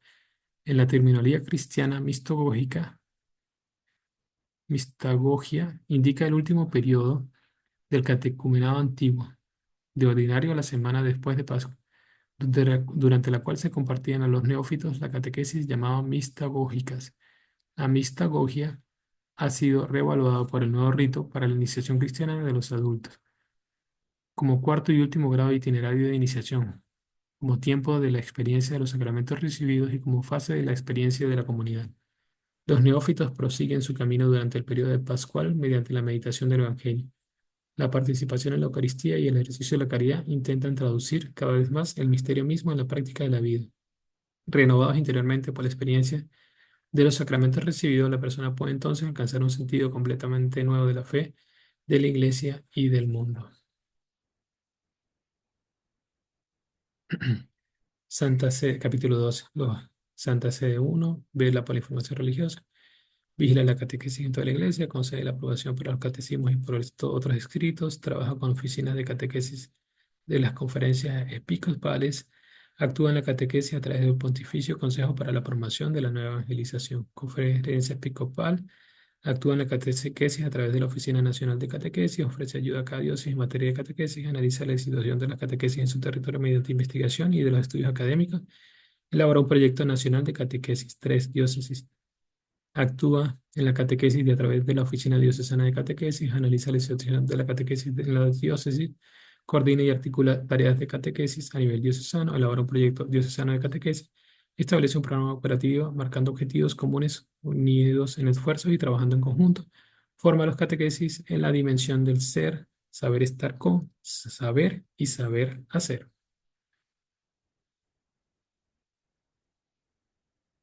en la terminología cristiana, mistagogia, indica el último periodo del catecumenado antiguo, de ordinario la semana después de Pascua, durante la cual se compartían a los neófitos la catequesis llamada mistagógicas. La mistagogia ha sido reevaluada por el nuevo rito para la iniciación cristiana de los adultos, como cuarto y último grado de itinerario de iniciación, como tiempo de la experiencia de los sacramentos recibidos y como fase de la experiencia de la comunidad. Los neófitos prosiguen su camino durante el periodo de pascual mediante la meditación del Evangelio. La participación en la Eucaristía y el ejercicio de la caridad intentan traducir cada vez más el misterio mismo en la práctica de la vida. Renovados interiormente por la experiencia de los sacramentos recibidos, la persona puede entonces alcanzar un sentido completamente nuevo de la fe, de la Iglesia y del mundo. Santa Sede, capítulo 12. Santa Sede 1, ve la poliformación religiosa. Vigila la catequesis en toda la iglesia, concede la aprobación para los catecismos y por otros escritos, trabaja con oficinas de catequesis de las conferencias episcopales, actúa en la catequesis a través del Pontificio Consejo para la Promoción de la Nueva Evangelización, conferencia episcopal, actúa en la catequesis a través de la Oficina Nacional de Catequesis, ofrece ayuda a cada diócesis en materia de catequesis, analiza la situación de la catequesis en su territorio mediante investigación y de los estudios académicos, elabora un proyecto nacional de catequesis, 3 diócesis. Actúa en la catequesis a través de la Oficina Diocesana de Catequesis, analiza la situación de la catequesis de la diócesis, coordina y articula tareas de catequesis a nivel diocesano, elabora un proyecto diocesano de catequesis, establece un programa operativo marcando objetivos comunes, unidos en esfuerzos y trabajando en conjunto, forma los catequesis en la dimensión del ser, saber estar con, saber y saber hacer.